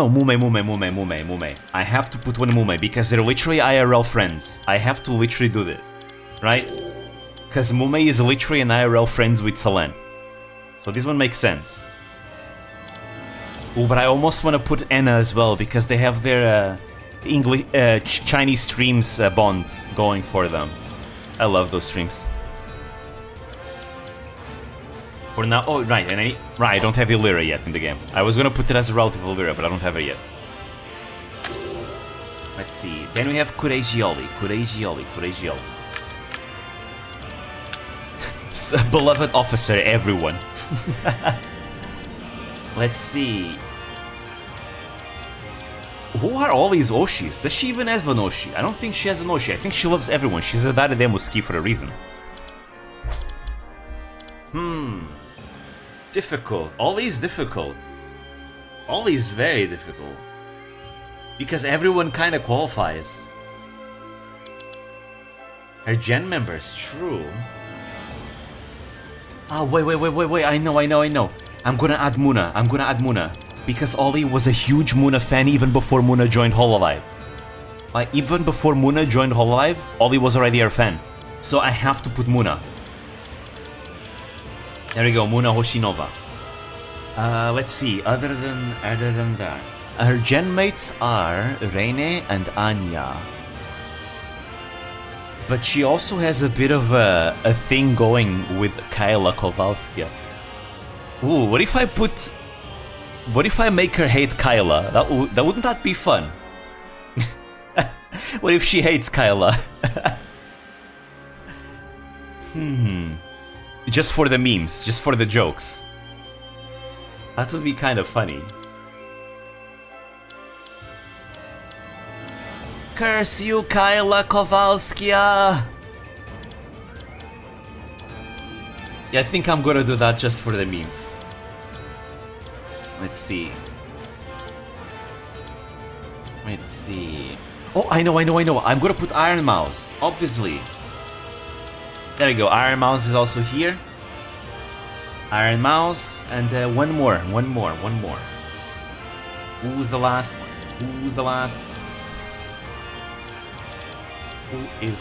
Mume. I have to put one Mume because they're literally IRL friends. I have to literally do this. Right? Because Mume is literally an IRL friends with Selene. So this one makes sense. Ooh, but I almost want to put Enna as well because they have their Chinese streams bond going for them. I love those streams. For now, oh right, and I don't have Illyria yet in the game. I was gonna put it as a relative Illyria, but I don't have it yet. Let's see. Then we have Kurejioli. Beloved officer, everyone. Let's see. Who are all these Oshis? Does she even have an Oshi? I don't think she has an Oshi. I think she loves everyone. She's a Dare Demuski for a reason. Difficult. Always difficult. Always very difficult. Because everyone kind of qualifies. Her gen members, true. Ah, wait. I know. I'm gonna add Muna. Because Ollie was a huge Muna fan even before Muna joined Hololive. Like, even before Muna joined Hololive, Ollie was already her fan. So I have to put Muna. There we go, Muna Hoshinova. Let's see, other than that. Her gen mates are Reine and Anya. But she also has a bit of a thing going with Kyla Kowalska. Ooh, what if I make her hate Kyla? That wouldn't that be fun? What if she hates Kyla? Just for the memes, just for the jokes. That would be kind of funny. Curse you, Kyla Kowalskia! Yeah, I think I'm gonna do that just for the memes. Let's see. Oh, I know. I'm gonna put Iron Mouse, obviously. There you go, Iron Mouse is also here. Iron Mouse, and one more. Who's the last one? Who is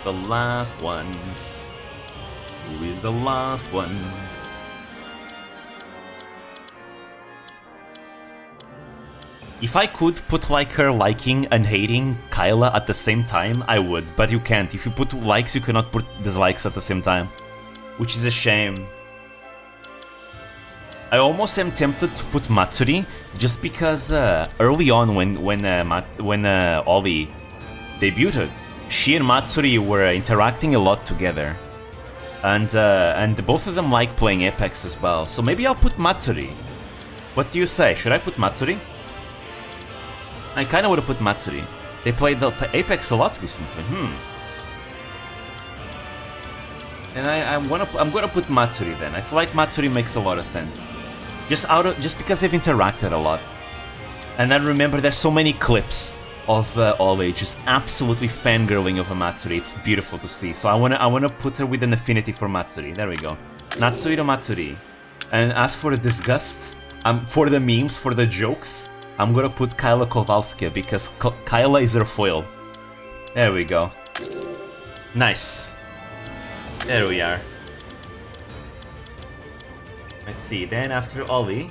the last one? If I could put like her liking and hating Kyla at the same time, I would, but you can't. If you put likes, you cannot put dislikes at the same time, which is a shame. I almost am tempted to put Matsuri, just because early on when Ollie debuted, she and Matsuri were interacting a lot together, and both of them like playing Apex as well. So maybe I'll put Matsuri. What do you say? Should I put Matsuri? I kind of would have put Matsuri. They played the Apex a lot recently. And I'm gonna put Matsuri then. I feel like Matsuri makes a lot of sense. Just because they've interacted a lot. And then remember, there's so many clips of Ollie just absolutely fangirling over Matsuri. It's beautiful to see. So I wanna put her with an affinity for Matsuri. There we go. Natsui to Matsuri. And as for the disgust, for the memes, for the jokes, I'm gonna put Kyla Kowalska because Kyla is her foil. There we go. Nice. There we are. Let's see, then after Ollie,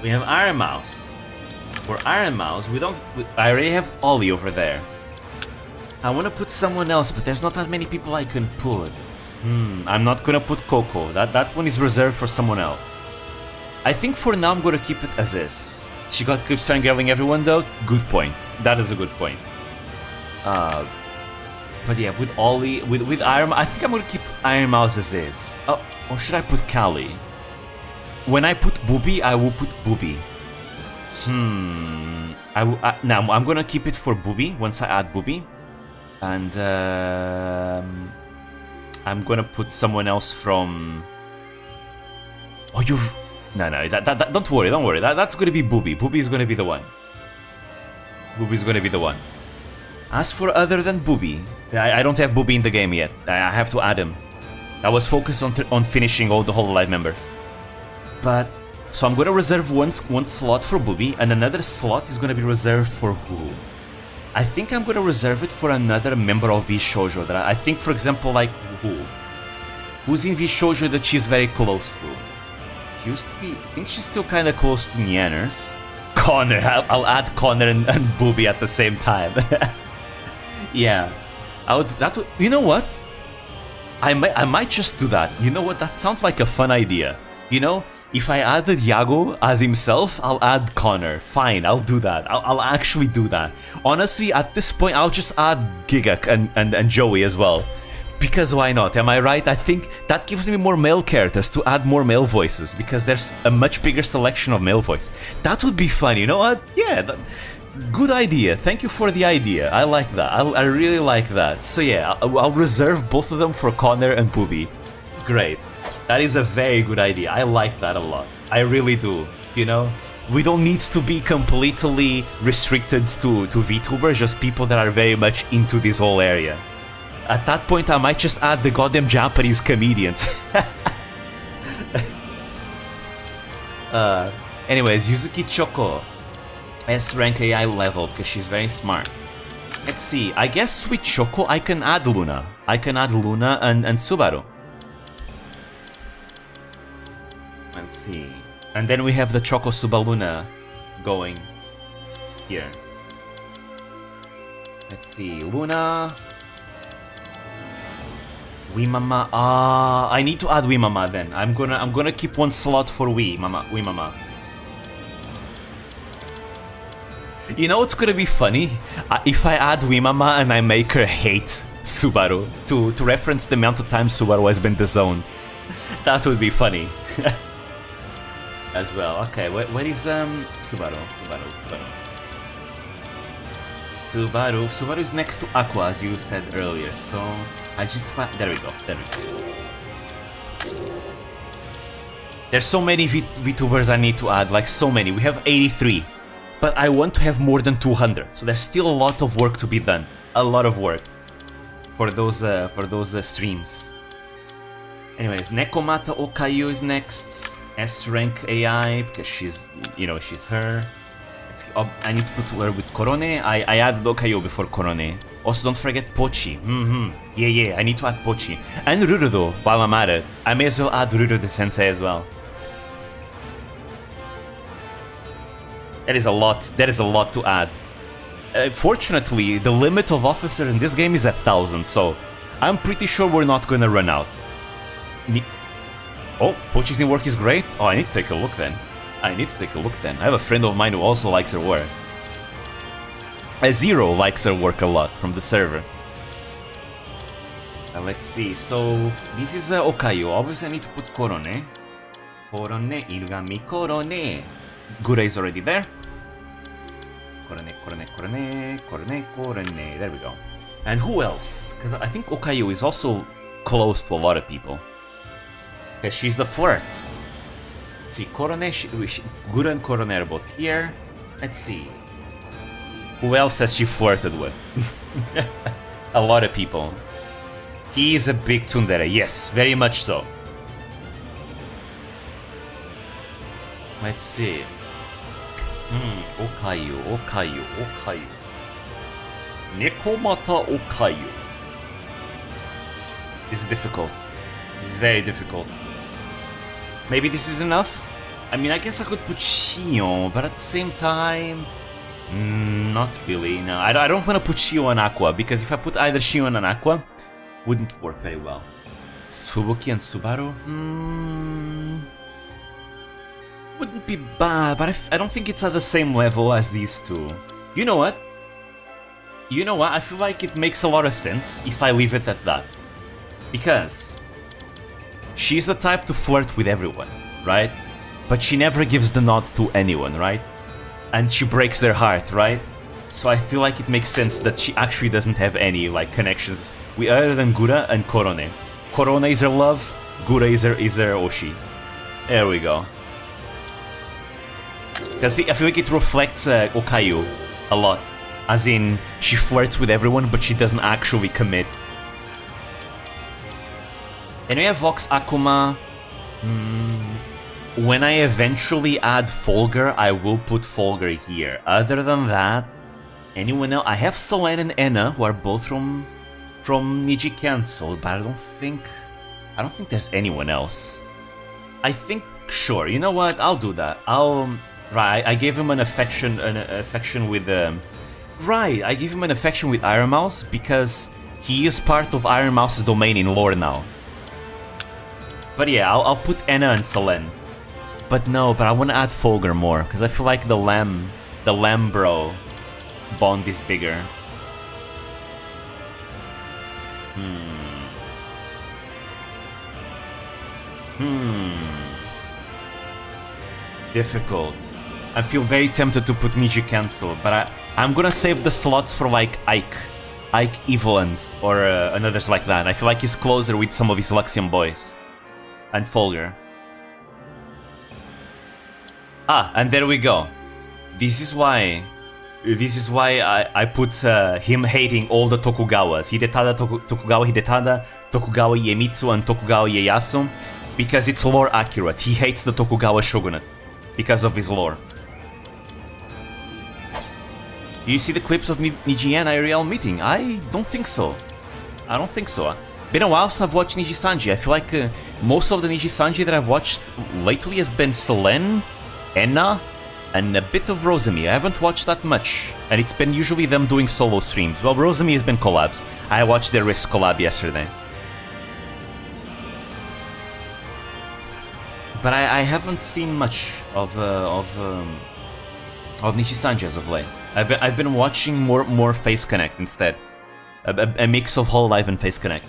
we have Iron Mouse. For Iron Mouse, I already have Ollie over there. I wanna put someone else, but there's not that many people I can put. I'm not gonna put Coco. That one is reserved for someone else. I think for now I'm gonna keep it as is. She keeps fangirling everyone though. Good point. That is a good point. But yeah, with Ollie, with Iron, I think I'm gonna keep Iron Mouse as is. Oh, or should I put Kali? When I put Booby, I will put Booby. Now I'm gonna keep it for Booby once I add Booby, and I'm gonna put someone else from. Oh, you. No, don't worry. That's gonna be Booby. Booby is gonna be the one. As for other than Booby, I don't have Booby in the game yet. I have to add him. I was focused on finishing all the Hololive members. But, so I'm gonna reserve one slot for Booby, and another slot is gonna be reserved for who? I think I'm gonna reserve it for another member of V Shoujo that I think, for example, like who? Who's in V Shoujo that she's very close to? Used to be. I think she's still kind of close to Nyanners. Connor. I'll add Connor and Booby at the same time. Yeah. That's what. You know what? I might just do that. You know what? That sounds like a fun idea. You know, if I added Yago as himself, I'll add Connor. Fine, I'll do that. I'll actually do that. Honestly, at this point, I'll just add Gigak and Joey as well. Because why not? Am I right? I think that gives me more male characters to add more male voices, because there's a much bigger selection of male voice. That would be fun, you know what? Yeah, good idea. Thank you for the idea. I like that. I really like that. So yeah, I'll reserve both of them for Connor and Poobie. Great. That is a very good idea. I like that a lot. I really do. You know, we don't need to be completely restricted to VTubers, just people that are very much into this whole area. At that point, I might just add the goddamn Japanese comedians. Anyways, Yuzuki Choco. S-rank AI level, because she's very smart. Let's see. I guess with Choco, I can add Luna. I can add Luna and Subaru. Let's see. And then we have the Choco Subaluna going here. Let's see. Luna. Wee Mama. I need to add Wee Mama then. I'm gonna keep one slot for Wee Mama. You know what's gonna be funny? If I add Wee Mama and I make her hate Subaru to reference the amount of times Subaru has been disowned. That would be funny. As well. Okay, where is Subaru? Subaru is next to Aqua, as you said earlier. So I just there we go. There's so many VTubers I need to add, like so many. We have 83, but I want to have more than 200. So there's still a lot of work to be done. A lot of work for those streams. Anyways, Nekomata Okayu is next. S-rank AI, because she's her. I need to put her with Korone. I added Okayo before Korone. Also, don't forget Pochi. Yeah, I need to add Pochi. And Rurudo, while I'm at it. I may as well add Rurudo Sensei as well. That is a lot to add. Fortunately, the limit of officers in this game is 1,000, so I'm pretty sure we're not gonna run out. Oh, Pochi's new work is great? Oh, I need to take a look then. I have a friend of mine who also likes her work. Zero likes her work a lot from the server. Let's see, so this is Okayu. Obviously I need to put Korone. Korone, Irugami, Korone. Gura is already there. Korone. There we go. And who else? Because I think Okayu is also close to a lot of people. Okay, she's the flirt. Let's see, Korone, Gura and Korone are both here. Let's see. Who else has she flirted with? A lot of people. He is a big tsundere, yes, very much so. Let's see. Okayu. Nekomata Okayu. This is difficult. This is very difficult. Maybe this is enough? I mean, I guess I could put Shion, but at the same time... not really, no. I don't want to put Shion and Aqua, because if I put either Shion and Aqua, wouldn't work very well. Subuki and Subaru? Wouldn't be bad, but I don't think it's at the same level as these two. You know what? I feel like it makes a lot of sense if I leave it at that. Because she's the type to flirt with everyone, right? But she never gives the nod to anyone, right? And she breaks their heart, right? So I feel like it makes sense that she actually doesn't have any like connections with other than Gura and Korone. Korone is her love, Gura is her Oshi. There we go. Because I feel like it reflects Okayu a lot. As in, she flirts with everyone, but she doesn't actually commit. And we have Vox Akuma. When I eventually add Folger, I will put Folger here. Other than that, anyone else? I have Selene and Enna, who are both from Niji Cancel, but I don't think there's anyone else. I think, sure, you know what? I'll do that. I gave him an affection with I gave him an affection with Iron Mouse because he is part of Iron Mouse's domain in lore now. But yeah, I'll put Enna and Selene. But no, but I want to add Folger more, because I feel like the Lamb bro bond is bigger. Difficult. I feel very tempted to put Niji Cancel, but I'm gonna save the slots for like Ike Eveland, or another's like that. I feel like he's closer with some of his Luxian boys. And Folger. Ah, and there we go. This is why I put him hating all the Tokugawas. Tokugawa Hidetada, Tokugawa Iemitsu, and Tokugawa Ieyasu. Because it's lore accurate. He hates the Tokugawa shogunate. Because of his lore. Do you see the clips of Niji and IRL meeting? I don't think so. I don't think so. Been a while since I've watched Niji Sanji. I feel like most of the Niji Sanji that I've watched lately has been Selene, Enna, and a bit of Rosemi. I haven't watched that much, and it's been usually them doing solo streams. Well, Rosemi has been collabs. I watched their Risk collab yesterday. But I haven't seen much of Niji Sanji as of late. I've been watching more Face Connect instead. A mix of Hololive and Face Connect.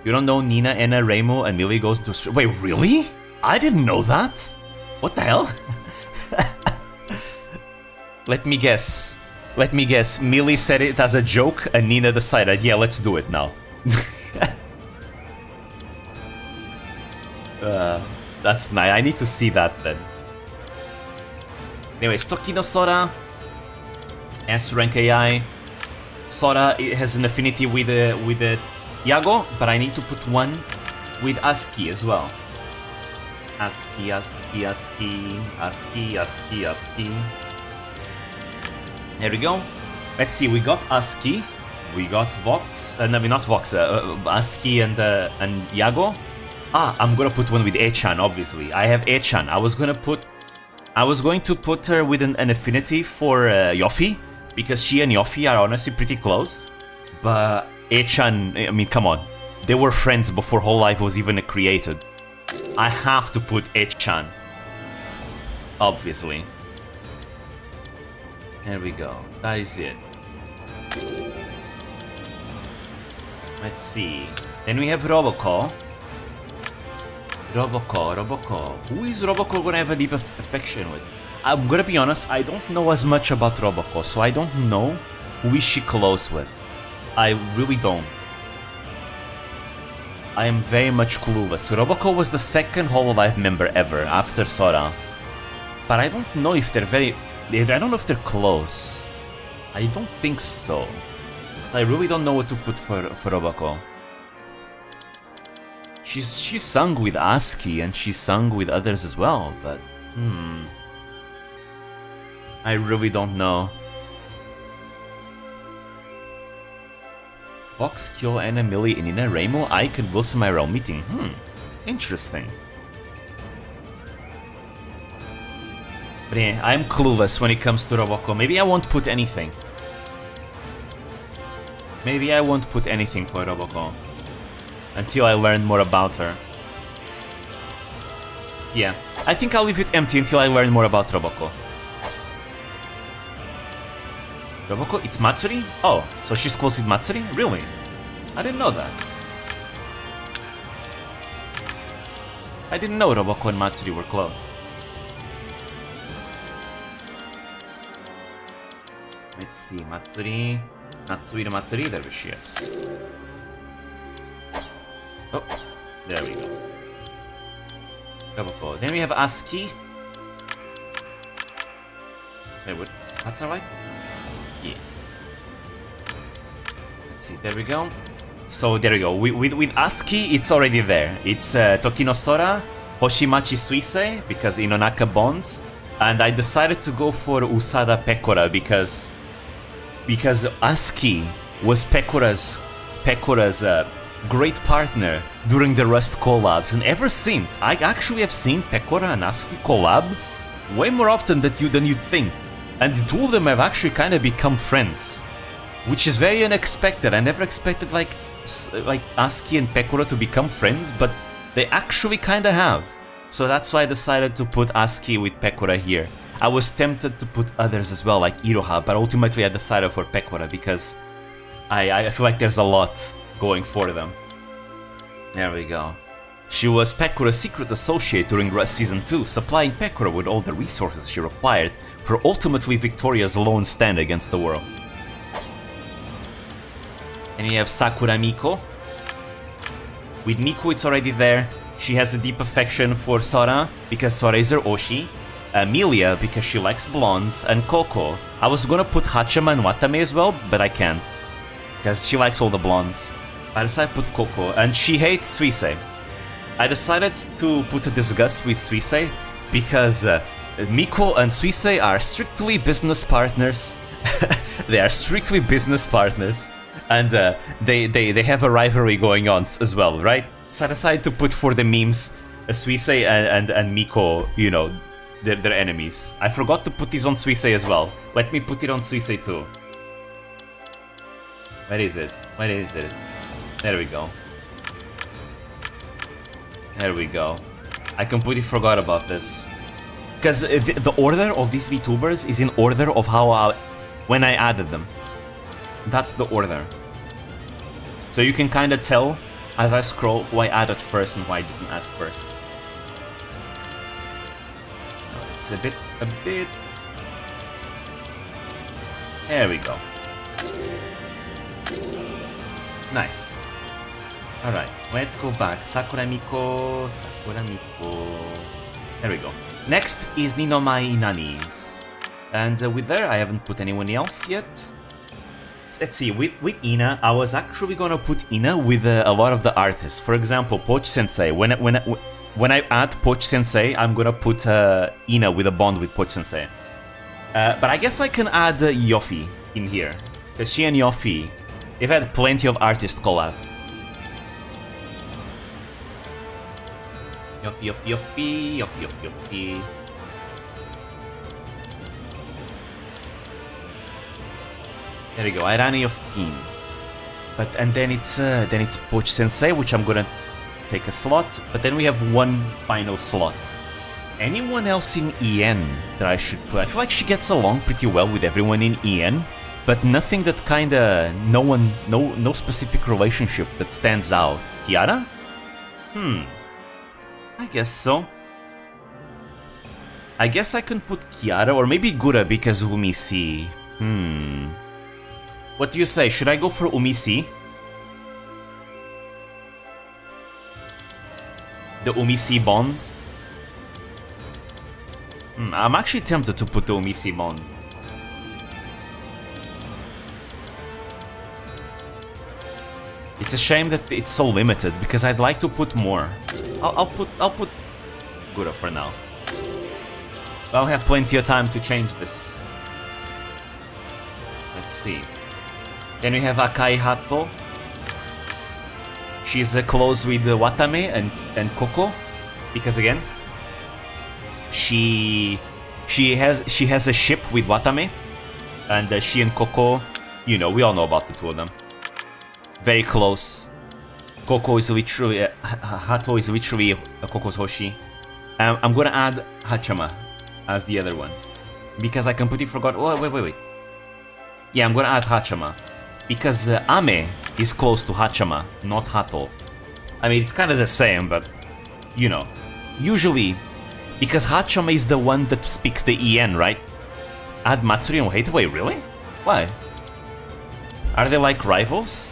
You don't know Nina, Enna, Reimu, and Millie goes into... Wait, really? I didn't know that? What the hell? Let me guess. Millie said it as a joke, and Nina decided, yeah, let's do it now. That's nice. I need to see that then. Anyways, Tokino Sora as rank AI. Sora has an affinity with Yago, but I need to put one with ASCII as well. ASCII. There we go. Let's see, we got ASCII, we got Vox, no, not Vox, ASCII and Yago. Ah, I'm gonna put one with Echan, obviously. I have Echan. I was going to put her with an affinity for Yofi, because she and Yofi are honestly pretty close. But Echan, I mean, come on. They were friends before Hololive was even created. I have to put Echan. Obviously. There we go. That is it. Let's see. Then we have Robocall. Who is Robocall gonna have a deep affection with? I'm gonna be honest, I don't know as much about Robocall, so I don't know who is she close with. I really don't. I am very much clueless. Robocall was the second Hololive member ever after Sora. But I don't know if they're I don't know if they're close. I don't think so. I really don't know what to put for Robocall. She sung with ASCII and she sung with others as well, but I really don't know. Vox, Kyo, Anna, Millie, Inina, Reimu, Ike, and Wilson IRL meeting. Interesting. But yeah, I'm clueless when it comes to Robocall. Maybe I won't put anything. Maybe I won't put anything for Robocall. Until I learn more about her. Yeah, I think I'll leave it empty until I learn more about Robocall. Robocall? It's Matsuri? Oh, so she's close with Matsuri? Really? I didn't know that. I didn't know Robocall and Matsuri were close. Let's see, Matsuri... Natsui to Matsuri, there she is. Oh, there we go. Robocall. Then we have ASCII. Wait, what? That's alright? Yeah. Let's see, there we go. So there we go. With ASCII, it's already there. It's Tokino Sora, Hoshimachi Suisei, because Inonaka bonds. And I decided to go for Usada Pekora because ASCII was Pekora's great partner during the Rust collabs, and ever since, I actually have seen Pekora and ASCII collab way more often than you'd think, and the two of them have actually kind of become friends, which is very unexpected. I never expected like ASCII and Pekora to become friends, but they actually kind of have. So that's why I decided to put Asuki with Pekora here. I was tempted to put others as well, like Iroha, but ultimately I decided for Pekora because I feel like there's a lot going for them. There we go. She was Pekora's secret associate during Rust Season 2, supplying Pekora with all the resources she required for ultimately Victoria's lone stand against the world. And you have Sakura Miko. With Miko it's already there. She has a deep affection for Sora, because Sora is her Oshi. Amelia, because she likes blondes. And Coco. I was gonna put Hachima and Watame as well, but I can't. Because she likes all the blondes. I decided to put Coco, and she hates Suisei. I decided to put a disgust with Suisei, because Miko and Suisei are strictly business partners. They are strictly business partners. And they have a rivalry going on as well, right? So I decided to put for the memes Suisei and Miko, you know, they're enemies. I forgot to put this on Suisei as well. Let me put it on Suisei too. Where is it? Where is it? There we go. There we go. I completely forgot about this. Because the order of these VTubers is in order of how when I added them. That's the order. So you can kind of tell as I scroll who I added first and who I didn't add first. It's a bit... There we go. Nice. Alright, let's go back. Sakura Miko, Sakura Miko. There we go. Next is Ninomai Inanis. And with her, I haven't put anyone else yet. Let's see, with Ina, I was actually gonna put Ina with a lot of the artists. For example, Poch Sensei. When I add Poch Sensei, I'm gonna put Ina with a bond with Poch Sensei. But I guess I can add Yofi in here. Because she and Yofi, they've had plenty of artist collabs. Yofi. There we go, Irani of Teen. And then it's Poch Sensei, which I'm gonna take a slot. But then we have one final slot. Anyone else in EN that I should put? I feel like she gets along pretty well with everyone in EN, but nothing that kinda no specific relationship that stands out. Kiara? I guess so. I guess I can put Kiara or maybe Gura because Umisi. What do you say? Should I go for Umisi? The Umisi bond? I'm actually tempted to put the Umisi bond. It's a shame that it's so limited because I'd like to put more. I'll put Gura for now. I'll have plenty of time to change this. Let's see. Then we have Akai Hato. She's close with Watame and Coco, because again, she has a ship with Watame, and she and Coco, you know, we all know about the two of them. Very close. Coco is literally Hato is literally Coco's Hoshi. I'm gonna add Hachama as the other one because I completely forgot. Oh wait. Yeah, I'm gonna add Hachama. Because Ame is close to Hachama, not Hato. I mean, it's kind of the same, but, you know. Usually, because Hachama is the one that speaks the EN, right? Add Matsuri and Wait, really? Why? Are they like rivals?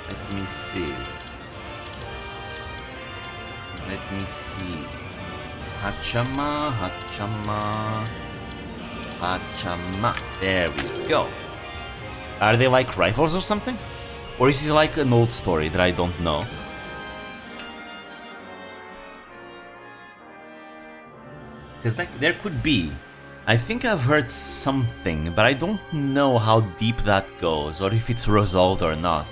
Let me see. Hachama. There we go. Are they like rivals or something? Or is it like an old story that I don't know? Because there could be. I think I've heard something, but I don't know how deep that goes, or if it's resolved or not.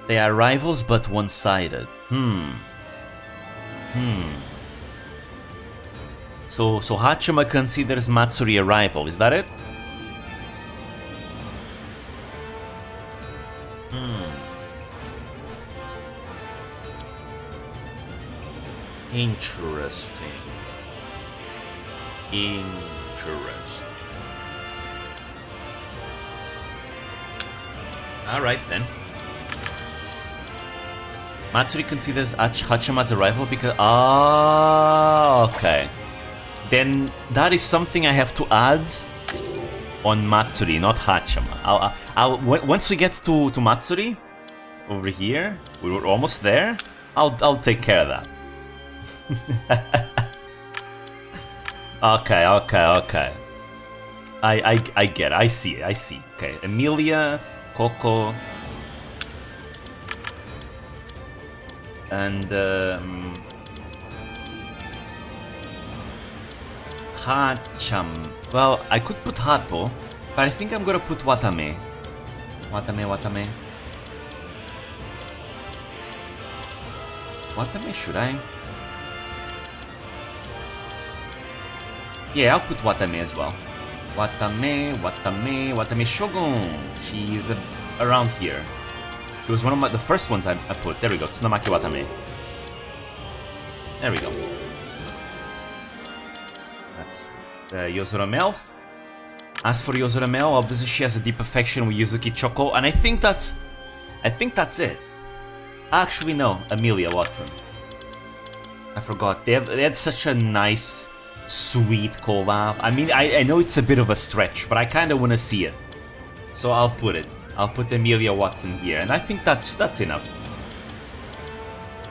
They are rivals but one-sided. So Hachima considers Matsuri a rival, is that it? Interesting. Alright then. Matsuri considers Hachama's arrival because... Ah, okay. Then that is something I have to add on Matsuri, not Hachama. Once we get to Matsuri, over here, we were almost there, I'll take care of that. Okay. I get it, I see. Okay, Emilia, Coco, and Hacham. Well, I could put Hato, but I think I'm gonna put Watame. Watame, should I? Yeah, I'll put Watame as well. Watame Shogun. She's around here. It was one of the first ones I put. There we go, Tsunamaki Watame. There we go. That's Yozora Mel. As for Yozora Mel, obviously she has a deep affection with Yuzuki Choco, and I think that's it. Actually, no, Amelia Watson. I forgot. They had such a nice, sweet collab. I mean, I know it's a bit of a stretch, but I kind of want to see it. So I'll put it. I'll put Amelia Watson here, and I think that's enough.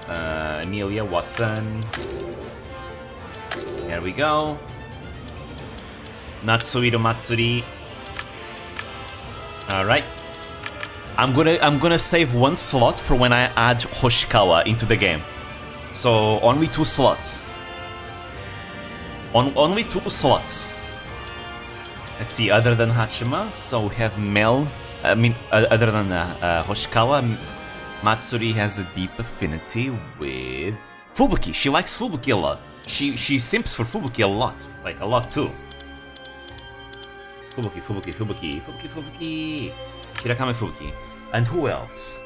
Amelia Watson. There we go. Natsuhiro Matsuri. Alright. I'm gonna save one slot for when I add Hoshikawa into the game. So only 2 slots. Only 2 slots. Let's see, other than Hachima, so we have Mel. I mean, other than Hoshikawa, Matsuri has a deep affinity with Fubuki. She likes Fubuki a lot. She simps for Fubuki a lot, like a lot too. Fubuki. Shirakame Fubuki. And who else?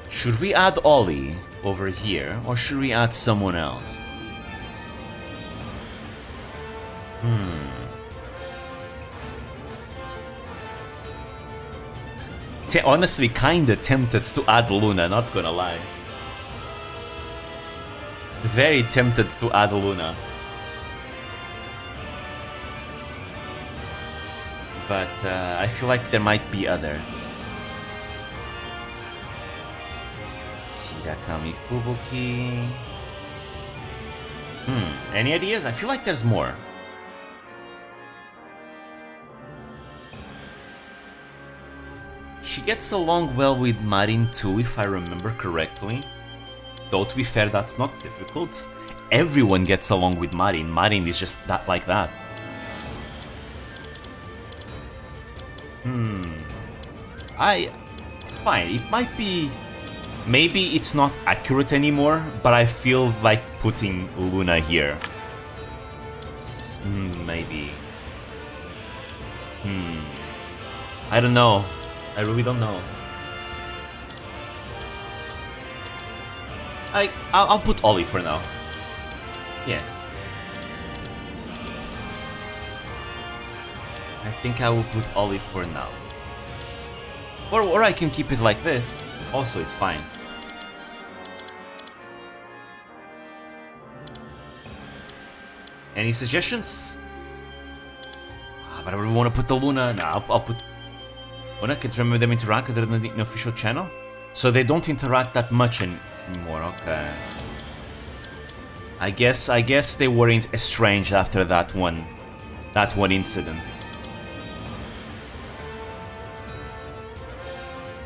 Should we add Ollie over here, or should we add someone else? Honestly, kinda tempted to add Luna, not gonna lie. Very tempted to add Luna. But I feel like there might be others. Shirakami Fubuki. Any ideas? I feel like there's more. She gets along well with Marin too, if I remember correctly. Though to be fair, that's not difficult. Everyone gets along with Marin. Marin is just that like that. Fine, it might be... Maybe it's not accurate anymore, but I feel like putting Luna here. Maybe. I don't know. I really don't know. I'll put Ollie for now. Yeah. I think I will put Ollie for now. Or I can keep it like this. Also, it's fine. Any suggestions? But I really want to put the Luna. Nah, I'll put... Luna, can't remember them interact other than the official channel? So they don't interact that much anymore, okay. I guess they weren't estranged after that one incident.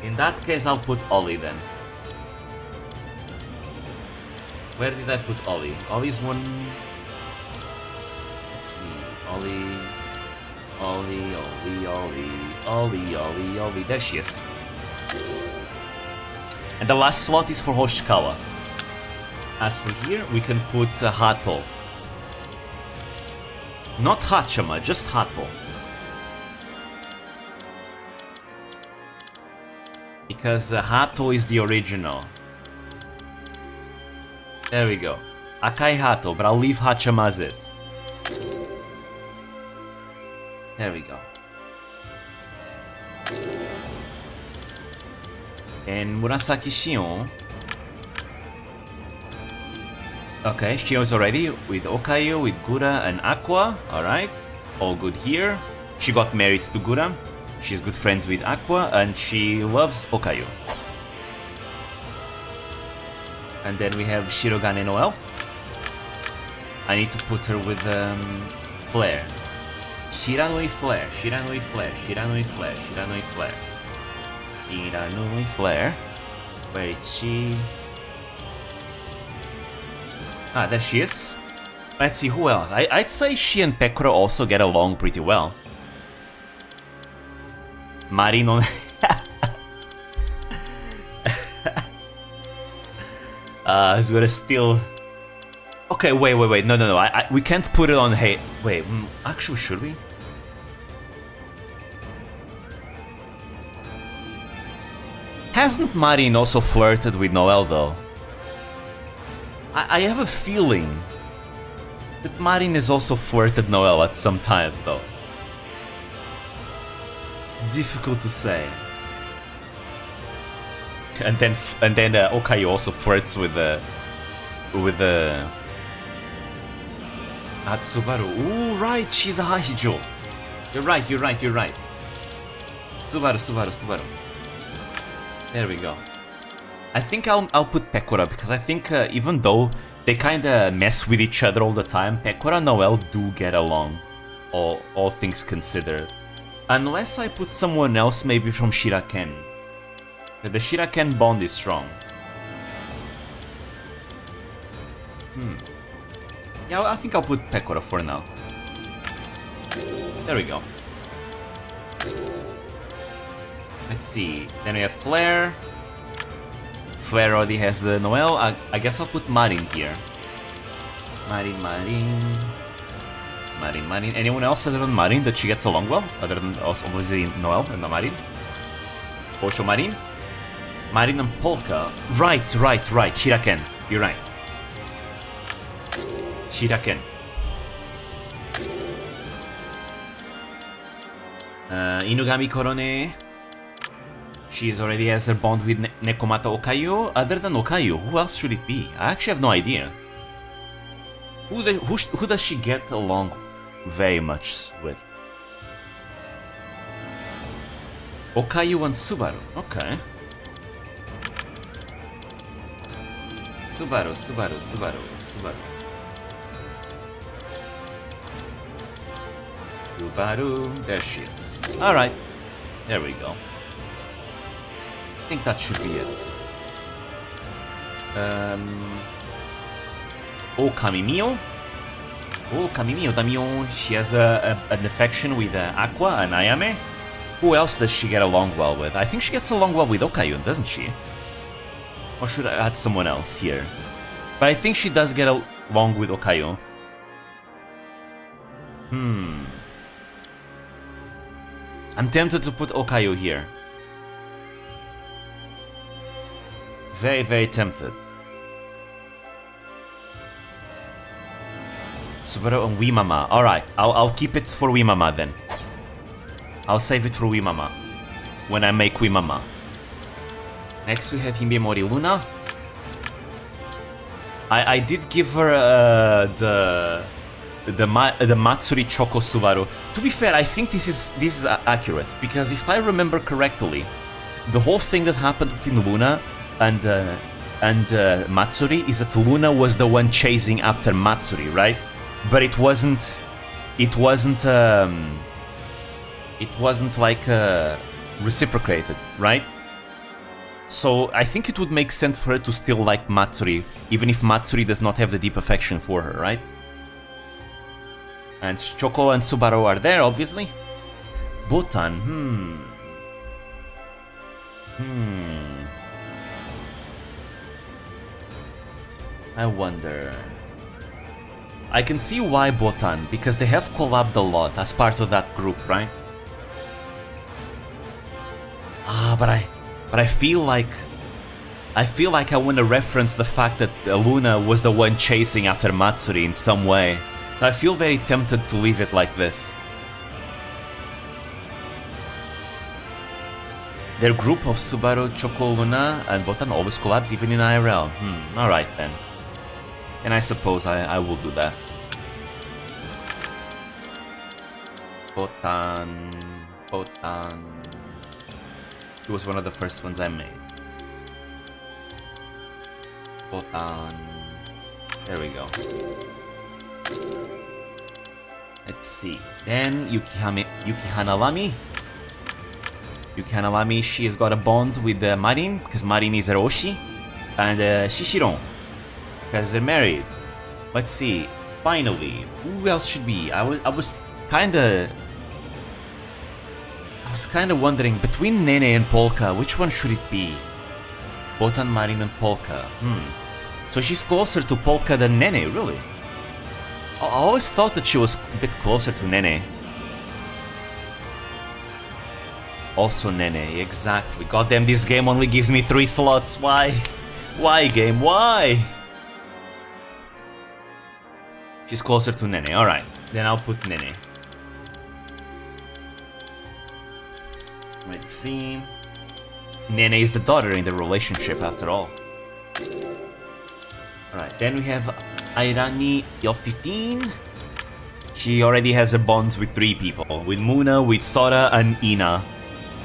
In that case, I'll put Ollie then. Where did I put Ollie? Ollie's one... Let's see... Ollie... There she is. And the last slot is for Hoshikawa. As for here, we can put Hato. Not Hachama, just Hato. Because Hato is the original. There we go. Akai Hato, but I'll leave Hachama as is. There we go. And Murasaki Shion. Okay, Shion's already with Okayo, with Gura and Aqua. Alright, all good here. She got married to Gura. She's good friends with Aqua and she loves Okayo. And then we have Shirogane Noel. I need to put her with Flare. Shiranui Flare, Shiranui Flare, Shiranui Flare, Shiranui Flare. Shiranui Flare. Where is she? Ah, there she is. Let's see, who else? I'd say she and Pekora also get along pretty well. Marino. Who's gonna steal... Okay, wait. No. We can't put it on... Hey, wait. Actually, should we? Hasn't Marin also flirted with Noel, though? I have a feeling that Marin has also flirted Noel at some times, though. It's difficult to say. And then Okayo also flirts with Hatsubaru. Ooh, right, she's a Haijo. You're right. Subaru. There we go. I think I'll put Pekora because I think even though they kinda mess with each other all the time, Pekora and Noel do get along, all things considered. Unless I put someone else, maybe from Shiraken. The Shiraken bond is strong. Yeah, I think I'll put Pekora for now. There we go. Let's see. Then we have Flare. Flare already has the Noel. I guess I'll put Marin here. Marin. Anyone else other than Marin that she gets along well? Other than obviously Noel and the Marin? Osho Marin? Marin and Polka. Right. Shiraken. You're right. Shiraken. Inugami Korone. She already has her bond with Nekomata Okayo. Other than Okayo, who else should it be? I actually have no idea. Who does she get along very much with? Okayo and Subaru. Okay. Subaru. There she is. Alright. There we go. I think that should be it. Kamimio, Damio, she has an affection with Aqua and Ayame. Who else does she get along well with? I think she gets along well with Okayo, doesn't she? Or should I add someone else here? But I think she does get along with Okayo. I'm tempted to put Okayo here. Very, very tempted. Subaru and Wimama. Alright, I'll keep it for Wimama then. I'll save it for Wimama. When I make Wimama. Next we have Himemori Luna. I did give her the Matsuri Choco Subaru. To be fair, I think this is accurate. Because if I remember correctly, the whole thing that happened between Luna and Matsuri is that Luna was the one chasing after Matsuri, right? But it wasn't like reciprocated, right? So I think it would make sense for her to still like Matsuri, even if Matsuri does not have the deep affection for her, right? And Choco and Subaru are there, obviously. Botan, I wonder... I can see why Botan, because they have collabed a lot as part of that group, right? But But I feel like I want to reference the fact that Luna was the one chasing after Matsuri in some way. So I feel very tempted to leave it like this. Their group of Subaru, Choco, Luna, and Botan always collabs even in IRL. Alright then. And I suppose I will do that. Botan... It was one of the first ones I made. Botan... There we go. Let's see. Then Yukihanalami. Yukihanalami, she has got a bond with Marin, because Marin is her Oshi. And Shishiron, because they're married. Let's see. Finally, who else should be? I was kinda wondering, between Nene and Polka, which one should it be? Botan, Marin, and Polka. So she's closer to Polka than Nene, really? I always thought that she was a bit closer to Nene. Also Nene, exactly. Goddamn, this game only gives me 3 slots. Why? Why, game? Why? She's closer to Nene. Alright, then I'll put Nene. Let's see. Nene is the daughter in the relationship, after all. Alright, then we have Airani Yofitin. She already has a bonds with 3 people. With Muna, with Sora, and Ina.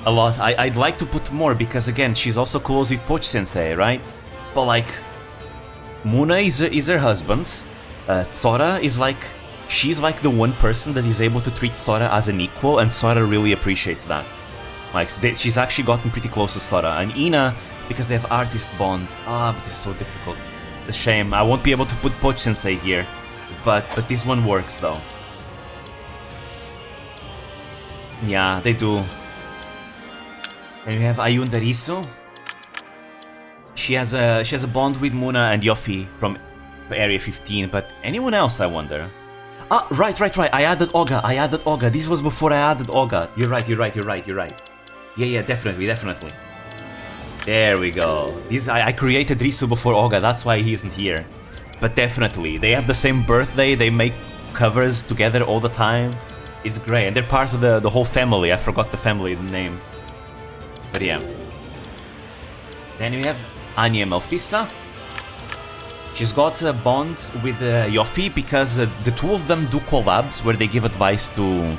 A lot. I'd like to put more, because again, she's also close with Poch Sensei, right? But like, Muna is her husband. Sora is like... She's like the one person that is able to treat Sora as an equal, and Sora really appreciates that. Like, she's actually gotten pretty close to Sora. And Ina, because they have artist bond. But this is so difficult. It's a shame. I won't be able to put Poch Sensei here. But this one works, though. Yeah, they do. And we have Ayun Darisu. She has a bond with Muna and Yofi from Area 15, but anyone else, I wonder? Ah, right. I added Oga. This was before I added Oga. You're right. Yeah, definitely. There we go. I created Risu before Oga, that's why he isn't here. But definitely, they have the same birthday, they make covers together all the time. It's great, and they're part of the whole family. I forgot the family name. But yeah. Then we have Anya Melfissa. She's got a bond with Yofi because the 2 of them do collabs where they give advice to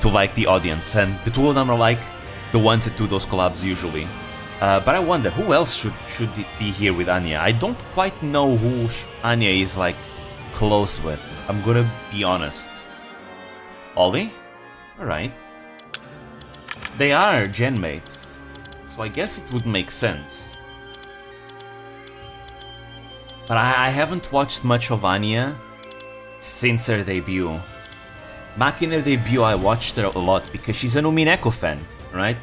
like the audience, and the 2 of them are like the ones that do those collabs usually. But I wonder, who else should it be here with Anya? I don't quite know who Anya is like close with. I'm gonna be honest. Ollie? Alright. They are gen mates, so I guess it would make sense. But I haven't watched much of Anya since her debut. Back in her debut I watched her a lot because she's an Umineko fan, right?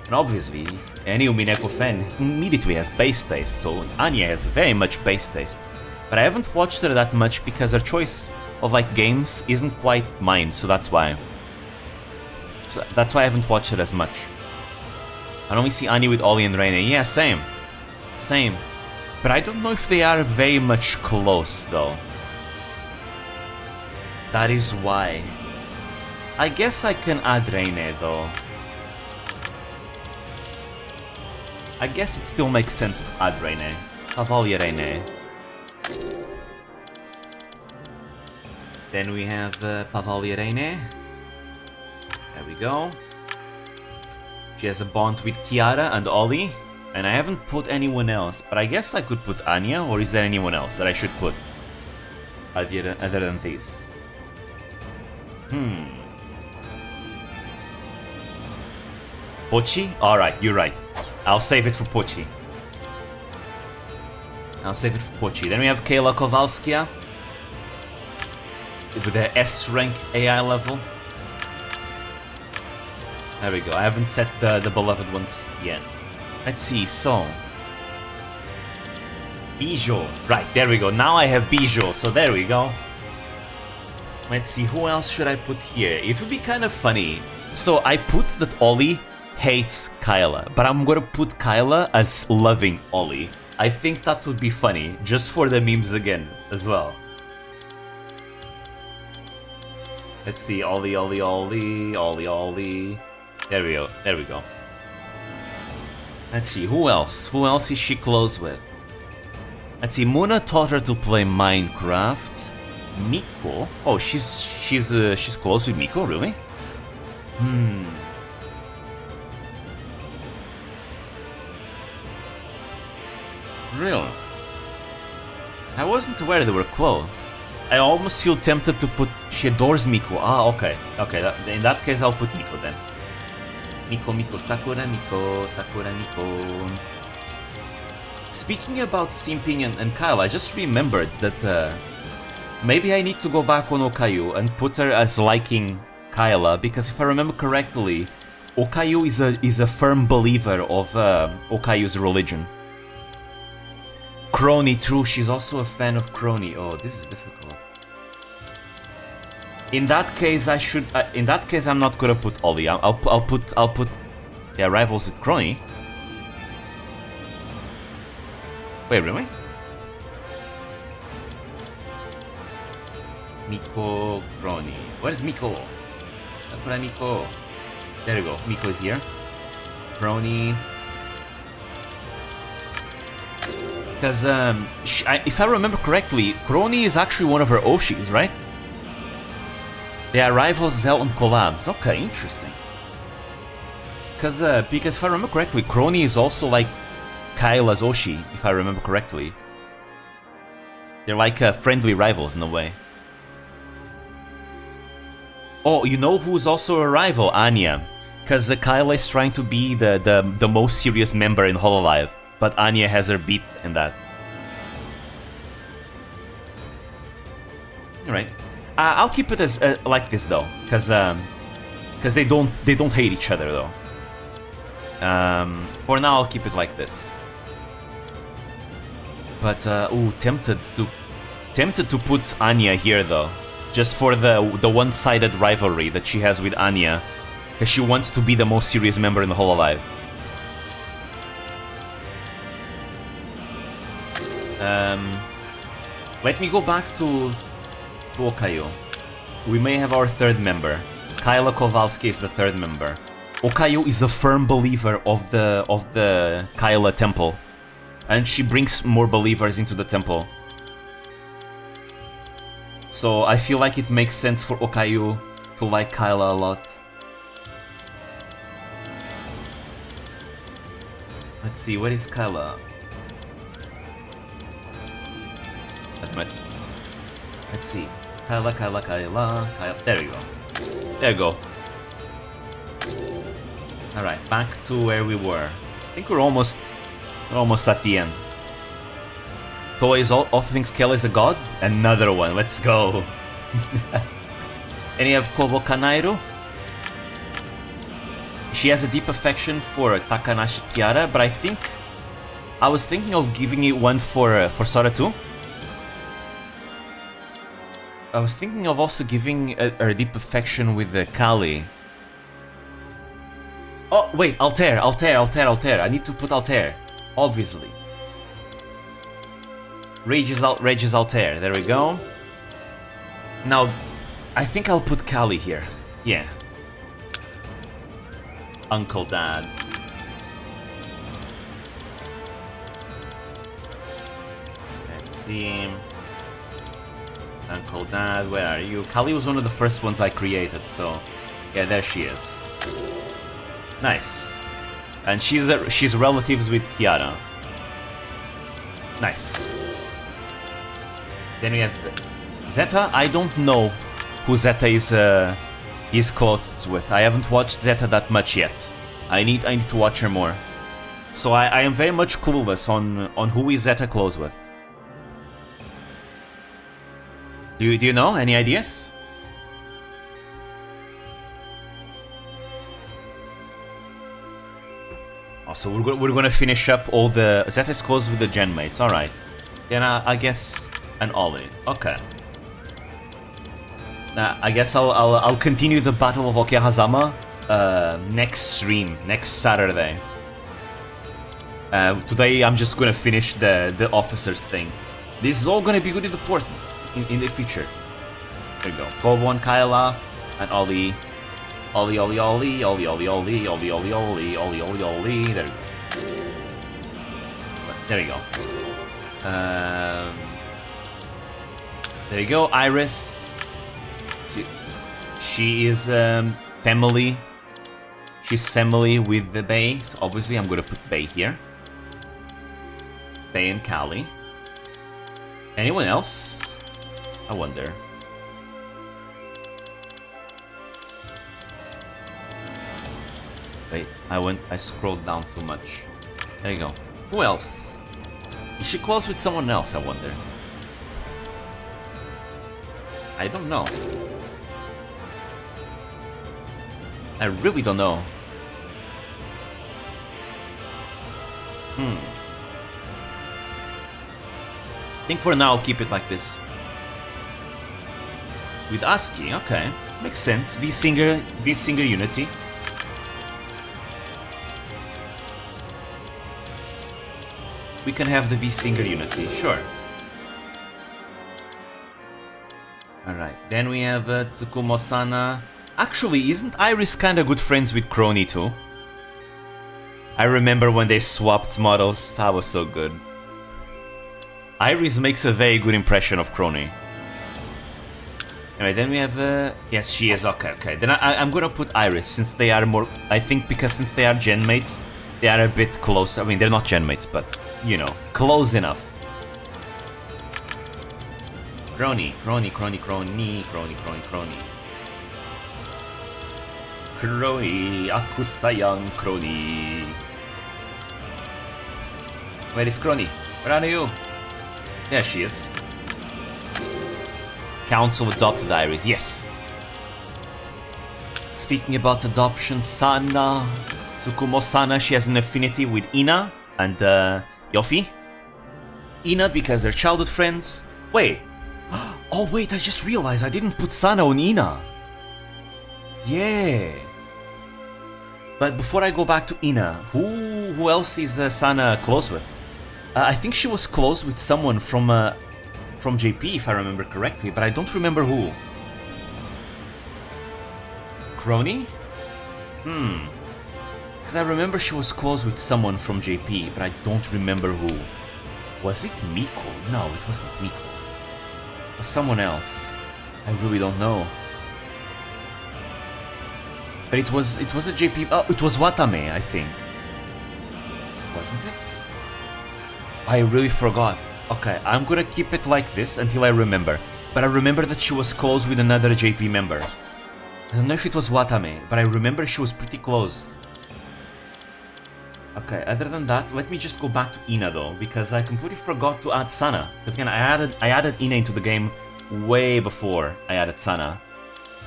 And obviously, any Umineko fan immediately has bass taste, so Anya has very much bass taste. But I haven't watched her that much because her choice of like games isn't quite mine, so that's why. I haven't watched her as much. I only see Anya with Ollie and Reine. Yeah, same. But I don't know if they are very much close, though. That is why. I guess I can add Reine, though. I guess it still makes sense to add Reine. Cavalier Reine. Then we have Cavalier Reine. There we go. She has a bond with Kiara and Ollie. And I haven't put anyone else, but I guess I could put Anya, or is there anyone else that I should put? Other than this. Pochi? Alright, you're right. I'll save it for Pochi. Then we have Kayla Kowalskia. With the S rank AI level. There we go. I haven't set the beloved ones yet. Let's see, so... Bijou. Right, there we go. Now I have Bijou, so there we go. Let's see, who else should I put here? It would be kind of funny. So I put that Ollie hates Kyla, but I'm gonna put Kyla as loving Ollie. I think that would be funny, just for the memes again, as well. Let's see, Ollie, Ollie, Ollie, Ollie, Ollie. There we go, there we go. Let's see, who else? Who else is she close with? Let's see, Muna taught her to play Minecraft. Miko? Oh, she's close with Miko, really? Really? I wasn't aware they were close. I almost feel tempted to put... She adores Miko. Ah, okay. Okay, in that case I'll put Miko then. Miko, Miko, Sakura, Miko, Sakura, Miko. Speaking about simping and Kyle, I just remembered that maybe I need to go back on Okayu and put her as liking Kyla, because if I remember correctly, Okayu is a firm believer of Okayu's religion. Crony, true, she's also a fan of Crony. Oh, this is difficult. In that case, I should. In that case, I'm not gonna put Ollie. I'll put yeah, rivals with Crony. Wait, really? Miko, Crony. Where's Miko? Sakura Miko. There you go. Miko is here. Crony. Because if I remember correctly, Crony is actually one of her Oshis, right? They are rivals, Zell, and collabs. Okay, interesting. Because if I remember correctly, Crony is also like Kyla's Oshi, if I remember correctly. They're like friendly rivals in a way. Oh, you know who's also a rival? Anya. Because Kyla is trying to be the most serious member in Hololive, but Anya has her beat in that. Alright. I'll keep it as like this though, because they don't hate each other though. For now, I'll keep it like this. But ooh, tempted to put Anya here though, just for the one-sided rivalry that she has with Anya, because she wants to be the most serious member in the Hololive. Let me go back to Okayu. We may have our third member. Kyla Kowalski is the third member. Okayu is a firm believer of the Kyla temple, and she brings more believers into the temple. So I feel like it makes sense for Okayu to like Kyla a lot. Let's see, where is Kyla? Let's see. Kyla. There you go. There you go. Alright, back to where we were. I think we're almost at the end. Toei all thinks Kyla is a god? Another one, let's go. And you have Kobo Kanairu. She has a deep affection for Takanashi Kiara, but I was thinking of giving it one for Sora too. I was thinking of also giving a deep affection with Kali. Oh, wait, Altair. I need to put Altair, obviously. Rage's Altair, there we go. Now, I think I'll put Kali here. Yeah. Uncle Dad. Let's see. Uncle Dad, where are you? Kali was one of the first ones I created, so yeah, there she is. Nice. And she's relatives with Kiara. Nice. Then we have Zeta. I don't know who Zeta is close with. I haven't watched Zeta that much yet. I need to watch her more. So I am very much clueless on who is Zeta close with. Do you know? Any ideas? So we're gonna finish up all the Zeta's close with the gen mates. All right. Then I guess an Ollie. Okay. I guess I'll continue the battle of Okehazama next stream, next Saturday. Today I'm just gonna finish the officers thing. This is all gonna be good in the port in the future. There you go. Kobo and Kyla and Ollie. Ollie. There we go. There you go. There you go. Iris. She is family. She's family with the Bay, so obviously I'm gonna put Bay here. Bay and Callie. Anyone else? I wonder. Wait, I scrolled down too much. There you go. Who else? Is she close with someone else, I wonder? I don't know. I really don't know. I think for now I'll keep it like this. With ASCII, okay. Makes sense. V-Singer Unity. We can have the V-Singer Unity, sure. Alright, then we have Tsukumo-sana. Actually, isn't Iris kinda good friends with Crony too? I remember when they swapped models, that was so good. Iris makes a very good impression of Crony. Anyway, then we have... yes, she is, okay. Then I'm gonna put Iris, since they are more... I think because since they are gen mates, they are a bit close. I mean, they're not gen mates, but, you know, close enough. Crony. Crony, aku sayang Crony. Where is Crony? Where are you? There she is. Council adopted Iris, yes. Speaking about adoption, Sana. Tsukumo-sana, she has an affinity with Ina and Yofi. Ina because they're childhood friends. Wait. Oh wait, I just realized I didn't put Sana on Ina. Yeah. But before I go back to Ina, who else is Sana close with? I think she was close with someone from JP, if I remember correctly, but I don't remember who. Crony? Because I remember she was close with someone from JP, but I don't remember who. Was it Miko? No, it wasn't Miko. It was someone else. I really don't know. But it was a JP... Oh, it was Watame, I think. Wasn't it? I really forgot. Okay, I'm gonna keep it like this until I remember. But I remember that she was close with another JP member. I don't know if it was Watame, but I remember she was pretty close. Okay, other than that, let me just go back to Ina though, because I completely forgot to add Sana. Because again, I added Ina into the game way before I added Sana.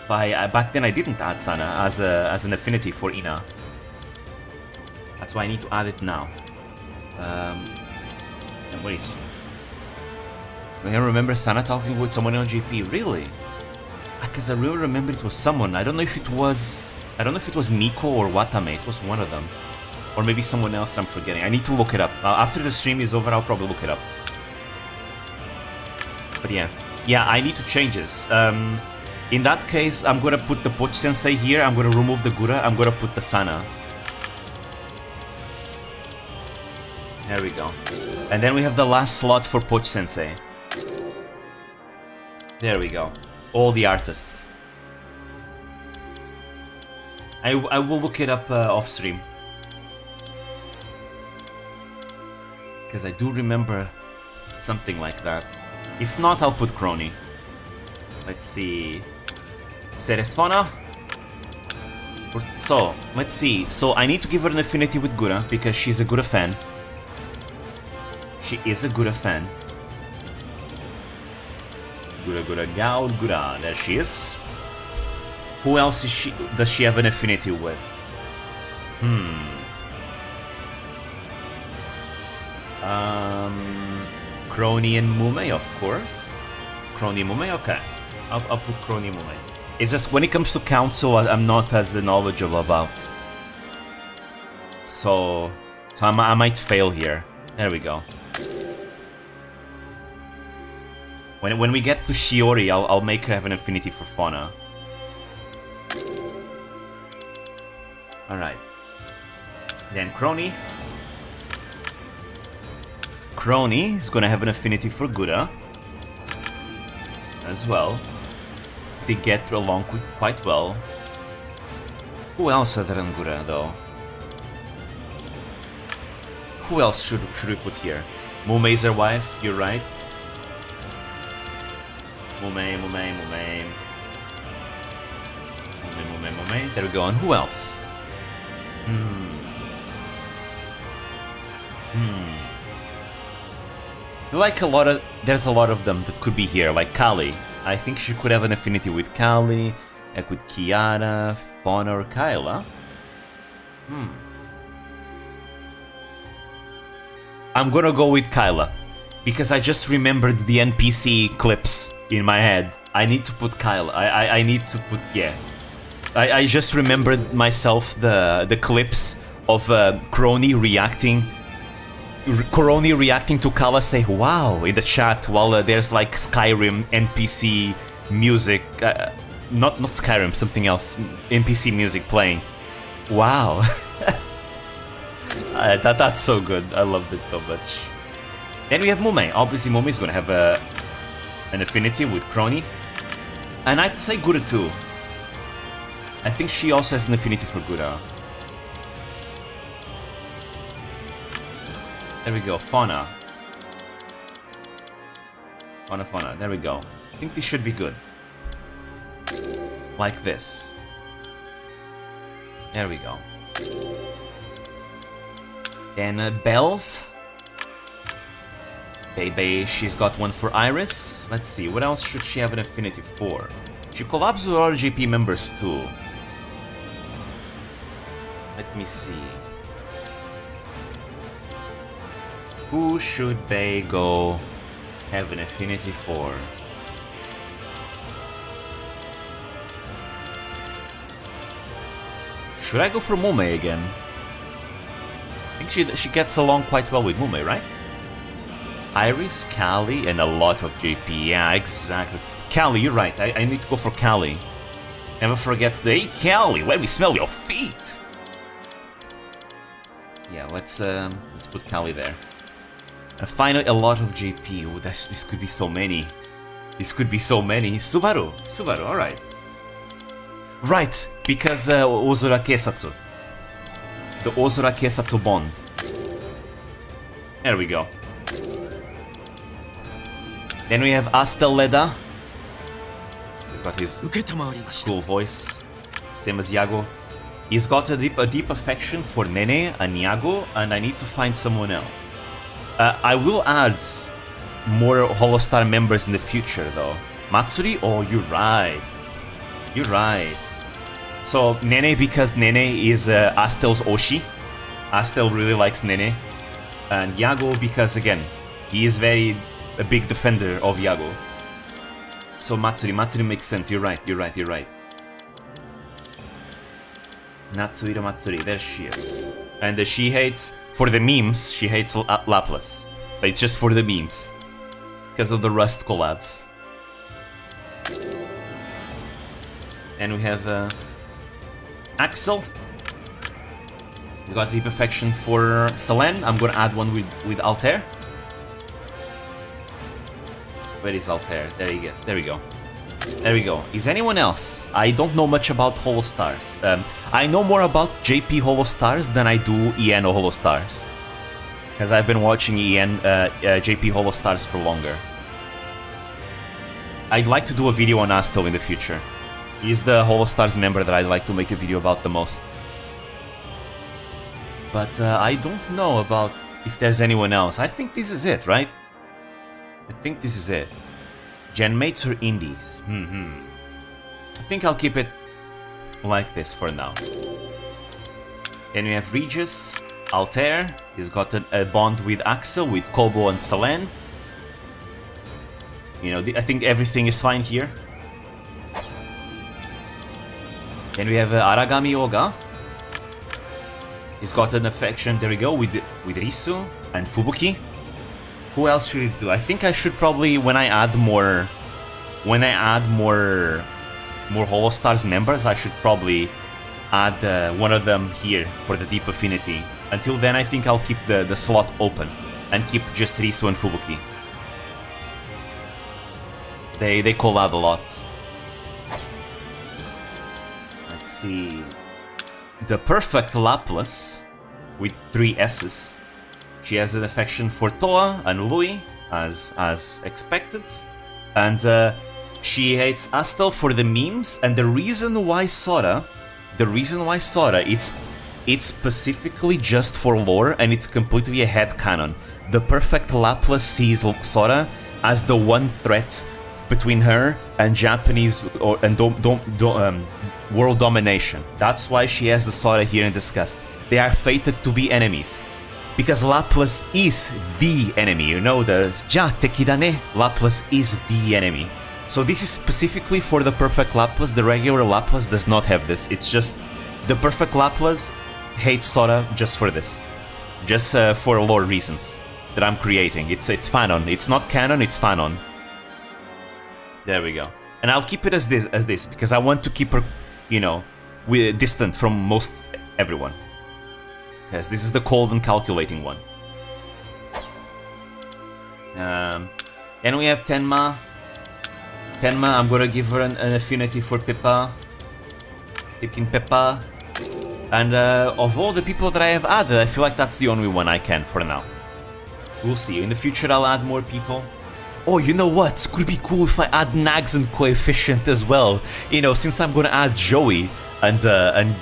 Back then I didn't add Sana as an affinity for Ina. That's why I need to add it now. And where is she? I remember Sana talking with someone on GP. Really? Because I really remember it was someone. I don't know if it was Miko or Watame. It was one of them. Or maybe someone else I'm forgetting. I need to look it up. After the stream is over, I'll probably look it up. But yeah. Yeah, I need to change this. In that case, I'm gonna put the Poch Sensei here. I'm gonna remove the Gura. I'm gonna put the Sana. There we go. And then we have the last slot for Poch Sensei. There we go. All the artists. I will look it up off stream. Because I do remember something like that. If not, I'll put Crony. Let's see. Ceresfona. So, let's see. So, I need to give her an affinity with Gura because she's a Gura fan. She is a Gura fan. Gura, Gaul, Gura. There she is. Who else does she have an affinity with? Crony and Mume, of course. Crony and Mume, okay. I'll put Crony and Mume. It's just when it comes to council, I'm not as knowledgeable about. So I might fail here. There we go. When we get to Shiori, I'll make her have an affinity for fauna. Alright. Then Crony. Crony is gonna have an affinity for Gura as well. They get along quite well. Who else other than Gura though? Who else should we put here? Mumei's her wife, you're right. Mumei. There we go. And who else? Like there's a lot of them that could be here, like Kali. I think she could have an affinity with Kali, like with Kiara, Fauna, or Kyla. I'm gonna go with Kyla, because I just remembered the NPC clips in my head. I need to put Kyla. I need to put, yeah. I just remembered myself the clips of Crony reacting to Kala say wow in the chat while there's like Skyrim NPC music, not Skyrim, something else, NPC music playing. Wow. That's so good. I loved it so much. Then we have Mumei. Obviously Mumei is gonna have an affinity with Crony, and I'd say Gura too. I think she also has an affinity for Gura. There we go, Fauna. Fauna, there we go. I think this should be good. Like this. There we go. Then Bells. Baby, she's got one for Iris. Let's see, what else should she have an affinity for? She collabs with other JP members too. Let me see. Who should they go have an affinity for? Should I go for Mumei again? I think she gets along quite well with Mumei, right? Iris, Kali, and a lot of JP. Yeah, exactly. Kali, you're right. I need to go for Kali. Never forget the hey Kali, let me smell your feet. Yeah, let's put Kali there. And finally, a lot of JP. Oh, this could be so many. This could be so many. Subaru, alright. Right, because Ozura Keisatsu. The Ozura Keisatsu bond. There we go. Then we have Astel Leda. He's got his cool voice. Same as Yago. He's got a deep affection for Nene and Yago, and I need to find someone else. I will add more Holostar members in the future, though. Matsuri? Oh, you're right. You're right. So, Nene, because Nene is Astel's Oshi. Astel really likes Nene. And Yago, because, again, he is a big defender of Yago. So, Matsuri makes sense. You're right. Natsuhiro Matsuri, there she is. And she hates, for the memes, she hates Laplace. But it's just for the memes. Because of the Rust collabs. And we have Axel. We got deep affection for Selene. I'm gonna add one with Altair. Where is Altair? There we go. There we go. Is anyone else? I don't know much about Holostars. I know more about JP Holostars than I do EN Holostars. Because I've been watching JP Holostars for longer. I'd like to do a video on Astel in the future. He's the Holostars member that I'd like to make a video about the most. But I don't know about if there's anyone else. I think this is it, right? I think this is it. Genmates or indies? I think I'll keep it like this for now. Then we have Regis, Altair. He's got a bond with Axel, with Kobo and Selene. You know, I think everything is fine here. Then we have Aragami Oga. He's got an affection, there we go, with Risu and Fubuki. Who else should it do? I think I should probably, when I add more Holostars members, I should probably add one of them here for the deep affinity. Until then, I think I'll keep the slot open and keep just Risu and Fubuki. They collab a lot. Let's see. The perfect Laplas with 3 S's. She has an affection for Toa and Lui, as expected. And she hates Astel for the memes. And the reason why Sora, it's specifically just for lore, and it's completely a headcanon. The perfect Laplas sees Sora as the one threat between her and Japanese world domination. That's why she has the Sora here in disgust. They are fated to be enemies. Because Laplas is the enemy, you know, the Ja Tekidane, Laplas is the enemy. So this is specifically for the perfect Laplas. The regular Laplas does not have this. It's just the perfect Laplas hates Sora just for this. Just for lore reasons that I'm creating. It's fanon. It's not canon, it's fanon. There we go. And I'll keep it as this because I want to keep her, you know, distant from most everyone. Yes, this is the cold and calculating one. Then we have Tenma. Tenma, I'm gonna give her an affinity for Pippa. Picking Pippa. And of all the people that I have added, I feel like that's the only one I can for now. We'll see. In the future, I'll add more people. Oh, you know what? It's gonna be cool if I add Nags and Coefficient as well. You know, since I'm gonna add Joey and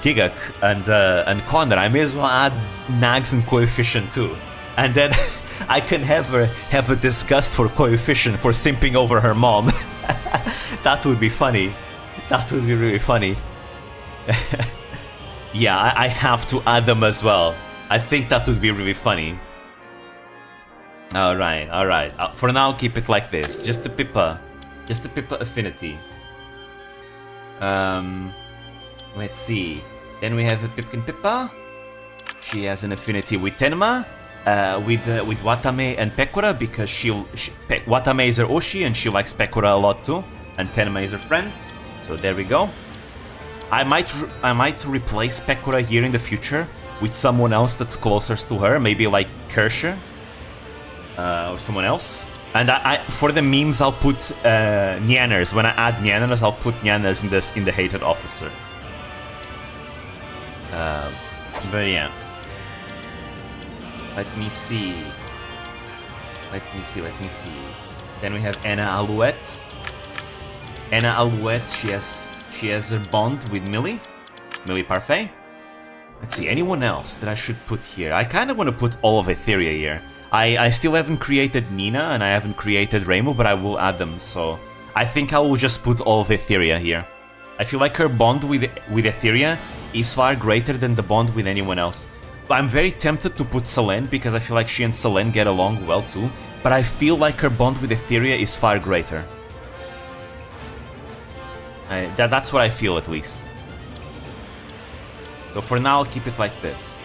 Gigak and Connor, I may as well add Nags and Coefficient too. And then I can have a disgust for Coefficient for simping over her mom. That would be funny. That would be really funny. Yeah, I have to add them as well. I think that would be really funny. Alright. For now, keep it like this. Just the Pippa affinity. Let's see. Then we have a Pipkin Pippa. She has an affinity with Tenma. With Watame and Pekora because Watame is her Oshi and she likes Pekora a lot too. And Tenma is her friend. So there we go. I might replace Pekora here in the future with someone else that's closer to her. Maybe like Kersher. Or someone else. And for the memes, I'll put Nyanners. When I add Nyanners, I'll put Nyanners in the hated officer. But yeah. Let me see. Then we have Anna Alouette. Anna Alouette, she has a bond with Millie Parfait. Let's see, anyone else that I should put here? I kind of want to put all of Etheria here. I still haven't created Nina and I haven't created Reimu, but I will add them, so I think I will just put all of Etheria here. I feel like her bond with Etheria is far greater than the bond with anyone else. But I'm very tempted to put Selene because I feel like she and Selene get along well too, but I feel like her bond with Etheria is far greater. That's what I feel at least. So for now, I'll keep it like this.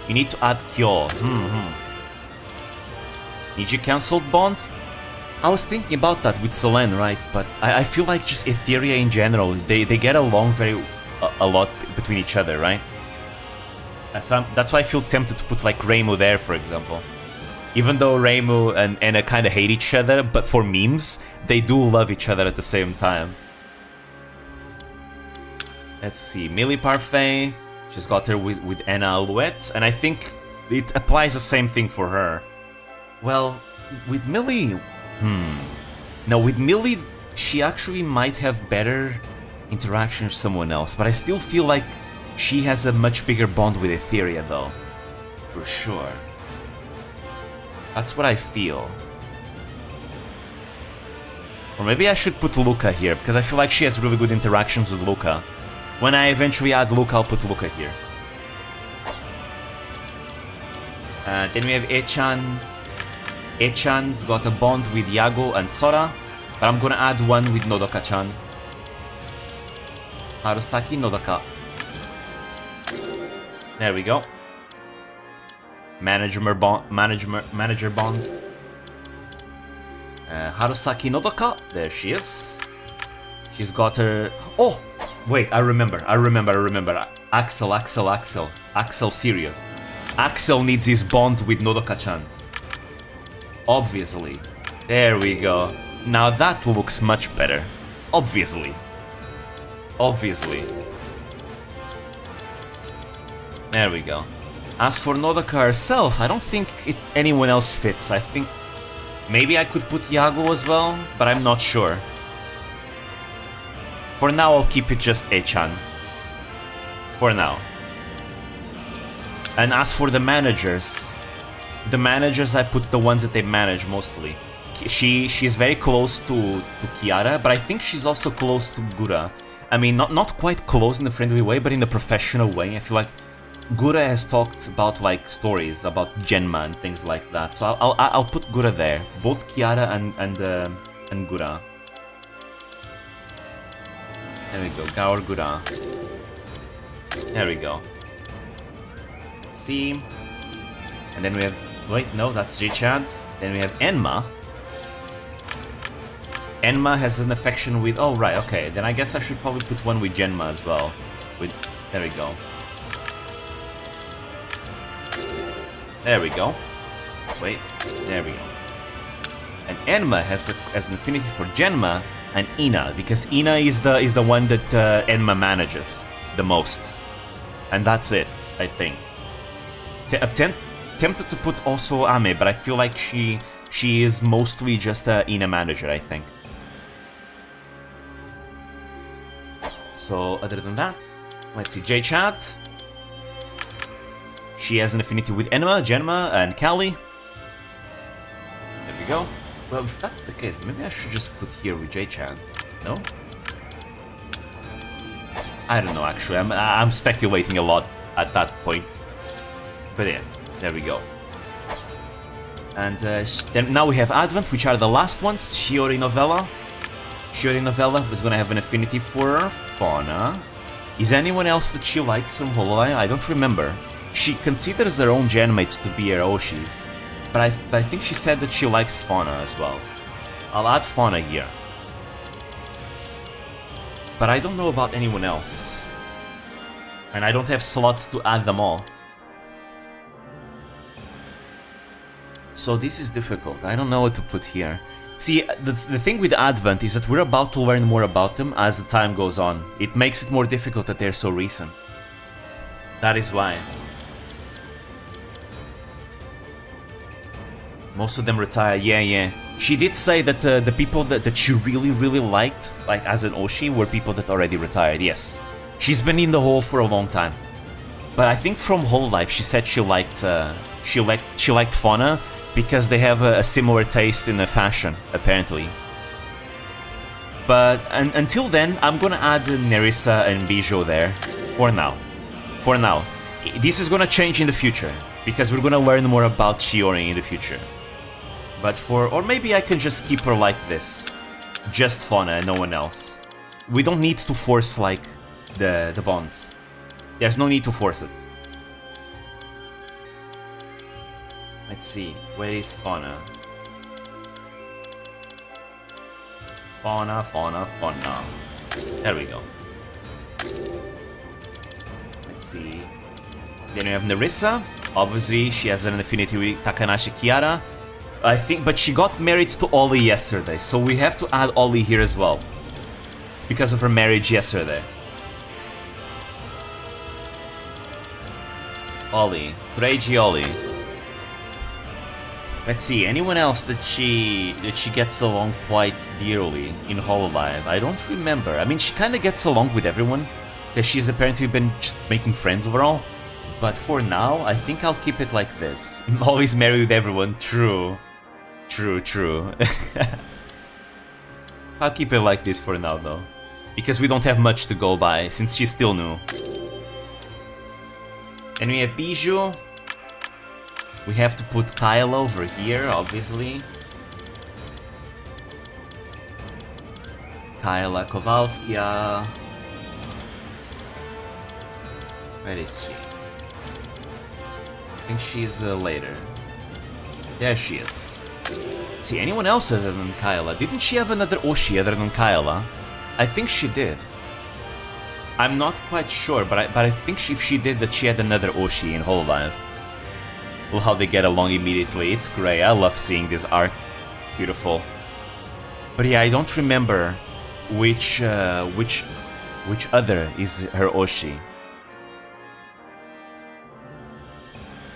You need to add Kyo. Need you cancelled bonds? I was thinking about that with Selene, right? But I feel like just Etheria in general, they get along a lot between each other, right? That's why I feel tempted to put like Reimu there, for example. Even though Reimu and Anna kind of hate each other, but for memes, they do love each other at the same time. Let's see, Millie Parfait. She's got her with Anna Alouette, and I think it applies the same thing for her. Well, with Millie... No, with Millie, she actually might have better interaction with someone else, but I still feel like she has a much bigger bond with Etheria, though. For sure. That's what I feel. Or maybe I should put Luca here, because I feel like she has really good interactions with Luca. When I eventually add Luca, I'll put Luca here. Then we have Echan. Echan's got a bond with Yago and Sora, but I'm gonna add one with Nodoka-chan. Harusaki Nodaka. There we go. Manager bond. Harusaki Nodaka. There she is. She's got her... Oh! Wait, I remember. Axel. Axel serious. Axel needs his bond with Nodoka-chan. Obviously. There we go. Now that looks much better. Obviously. There we go. As for Nodoka herself, I don't think anyone else fits. I think maybe I could put Yago as well, but I'm not sure. For now, I'll keep it just A-chan. For now. And as for the managers I put the ones that they manage mostly. She's very close to Kiara, but I think she's also close to Gura. I mean, not quite close in a friendly way, but in a professional way. I feel like Gura has talked about like stories about Genma and things like that. So I'll put Gura there, both Kiara and Gura. There we go, Gaor Gura. There we go. Let's see. And then we have... Wait, no, that's J-Chad. Then we have Enma. Enma has an affection with... Oh, right, okay. Then I guess I should probably put one with Genma as well. There we go. There we go. Wait, there we go. And Enma has an affinity for Genma and Ina, because Ina is the one that Enma manages the most. And that's it, I think. Tempted to put also Ame, but I feel like she is mostly just a Ina manager, I think. So, other than that, let's see, J-Chat. She has an affinity with Enma, Genma, and Kali. There we go. Well, if that's the case, maybe I should just put here with J-Chan. No? I don't know, actually. I'm speculating a lot at that point. But yeah, there we go. And then now we have Advent, which are the last ones. Shiori Novella. Shiori Novella is going to have an affinity for Fauna. Is anyone else that she likes from Hololive? I don't remember. She considers her own genmates to be her Oshis. But I think she said that she likes Fauna as well. I'll add Fauna here. But I don't know about anyone else. And I don't have slots to add them all. So this is difficult. I don't know what to put here. See, the thing with Advent is that we're about to learn more about them as the time goes on. It makes it more difficult that they're so recent. That is why. Most of them retire, yeah. She did say that the people that she really liked, like as an Oshi, were people that already retired, yes. She's been in the hole for a long time. But I think from Hololive she said she liked Fauna because they have a similar taste in the fashion, apparently. But until then, I'm gonna add Nerissa and Bijou there, for now. For now. This is gonna change in the future, because we're gonna learn more about Shiori in the future. But or maybe I can just keep her like this. Just Fauna and no one else. We don't need to force, like, the bonds. There's no need to force it. Let's see, where is Fauna? Fauna. There we go. Let's see. Then we have Nerissa. Obviously, she has an affinity with Takanashi Kiara. I think, but she got married to Ollie yesterday, so we have to add Ollie here as well. Because of her marriage yesterday. Ollie. Reiji Ollie. Let's see, anyone else that she gets along quite dearly in Hololive? I don't remember. I mean, she kind of gets along with everyone, because she's apparently been just making friends overall. But for now, I think I'll keep it like this. I'm always married with everyone. True. I'll keep it like this for now, though. Because we don't have much to go by, since she's still new. And we have Bijou. We have to put Kyle over here, obviously. Kyla Kowalskia. Where is she? I think she's later. There she is. See, anyone else other than Kyla? Didn't she have another Oshi other than Kyla? I think she did. I'm not quite sure, but I think if she did, that she had another Oshi in Whole Life. Well, how they get along immediately. It's great. I love seeing this art. It's beautiful. But yeah, I don't remember which other is her Oshi.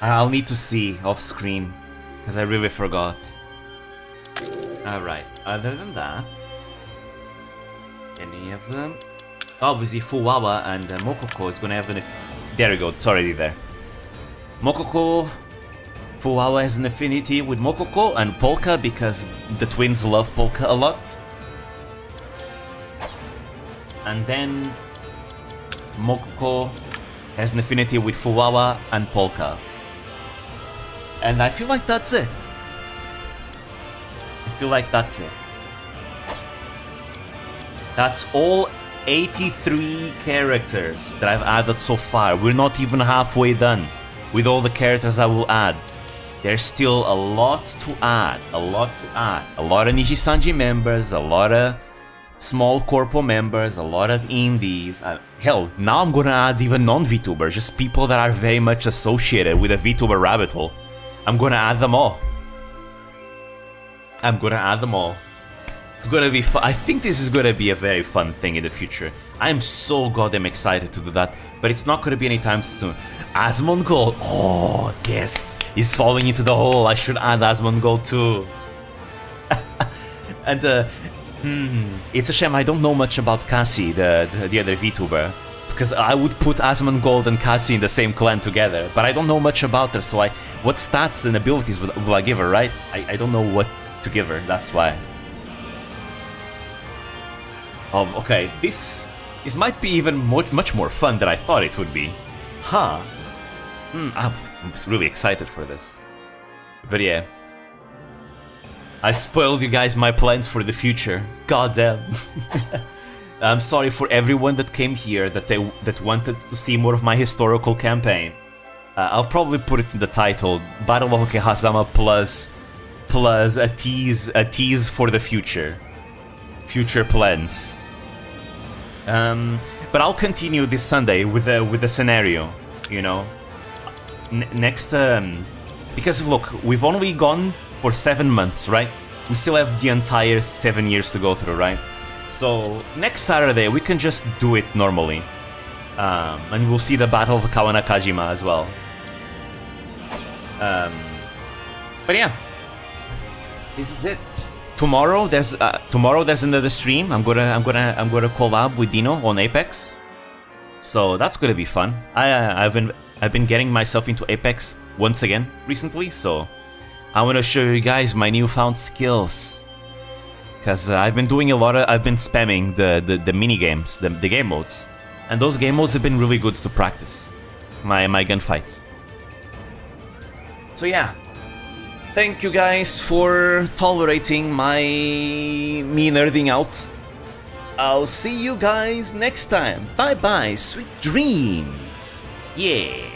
I'll need to see off screen, because I really forgot. Alright, other than that, any of them? Obviously Fuwawa and Mokoko is gonna have an... There we go, it's already there. Mokoko... Fuwawa has an affinity with Mokoko and Polka because the twins love Polka a lot. And then Mokoko has an affinity with Fuwawa and Polka. And I feel like that's it. I feel like that's it. That's all 83 characters that I've added so far. We're not even halfway done with all the characters I will add. There's still a lot to add. A lot to add. A lot of Nijisanji members, a lot of small corpo members, a lot of indies. Hell, now I'm gonna add even non-VTubers, just people that are very much associated with a VTuber rabbit hole. I'm gonna add them all. I'm gonna add them all. It's gonna be fun. I think this is gonna be a very fun thing in the future. I'm so goddamn excited to do that, but it's not gonna be anytime soon. Asmongold. Oh, yes. He's falling into the hole. I should add Asmongold too. And, it's a shame I don't know much about Cassie, the other VTuber. Because I would put Asmongold and Cassie in the same clan together, but I don't know much about her, so what stats and abilities will I give her, right? I don't know what to give her, that's why. Okay, this might be even much more fun than I thought it would be. Huh. I'm really excited for this. But yeah. I spoiled you guys my plans for the future. God damn. I'm sorry for everyone that came here that wanted to see more of my historical campaign. I'll probably put it in the title, Battle of Okehazama plus a tease for the future plans. But I'll continue this Sunday with the scenario, you know. Next, because look, we've only gone for 7 months, right? We still have the entire 7 years to go through, right? So next Saturday we can just do it normally, and we'll see the Battle of Kawanakajima as well. But yeah, this is it. Tomorrow there's another stream. I'm gonna collab with Dino on Apex, so that's gonna be fun. I've been getting myself into Apex once again recently, so I want to show you guys my newfound skills. Because I've been spamming the mini games, the game modes, and those game modes have been really good to practice my gunfights. So yeah, thank you guys for tolerating me nerding out. I'll see you guys next time. Bye bye, sweet dreams. Yeah.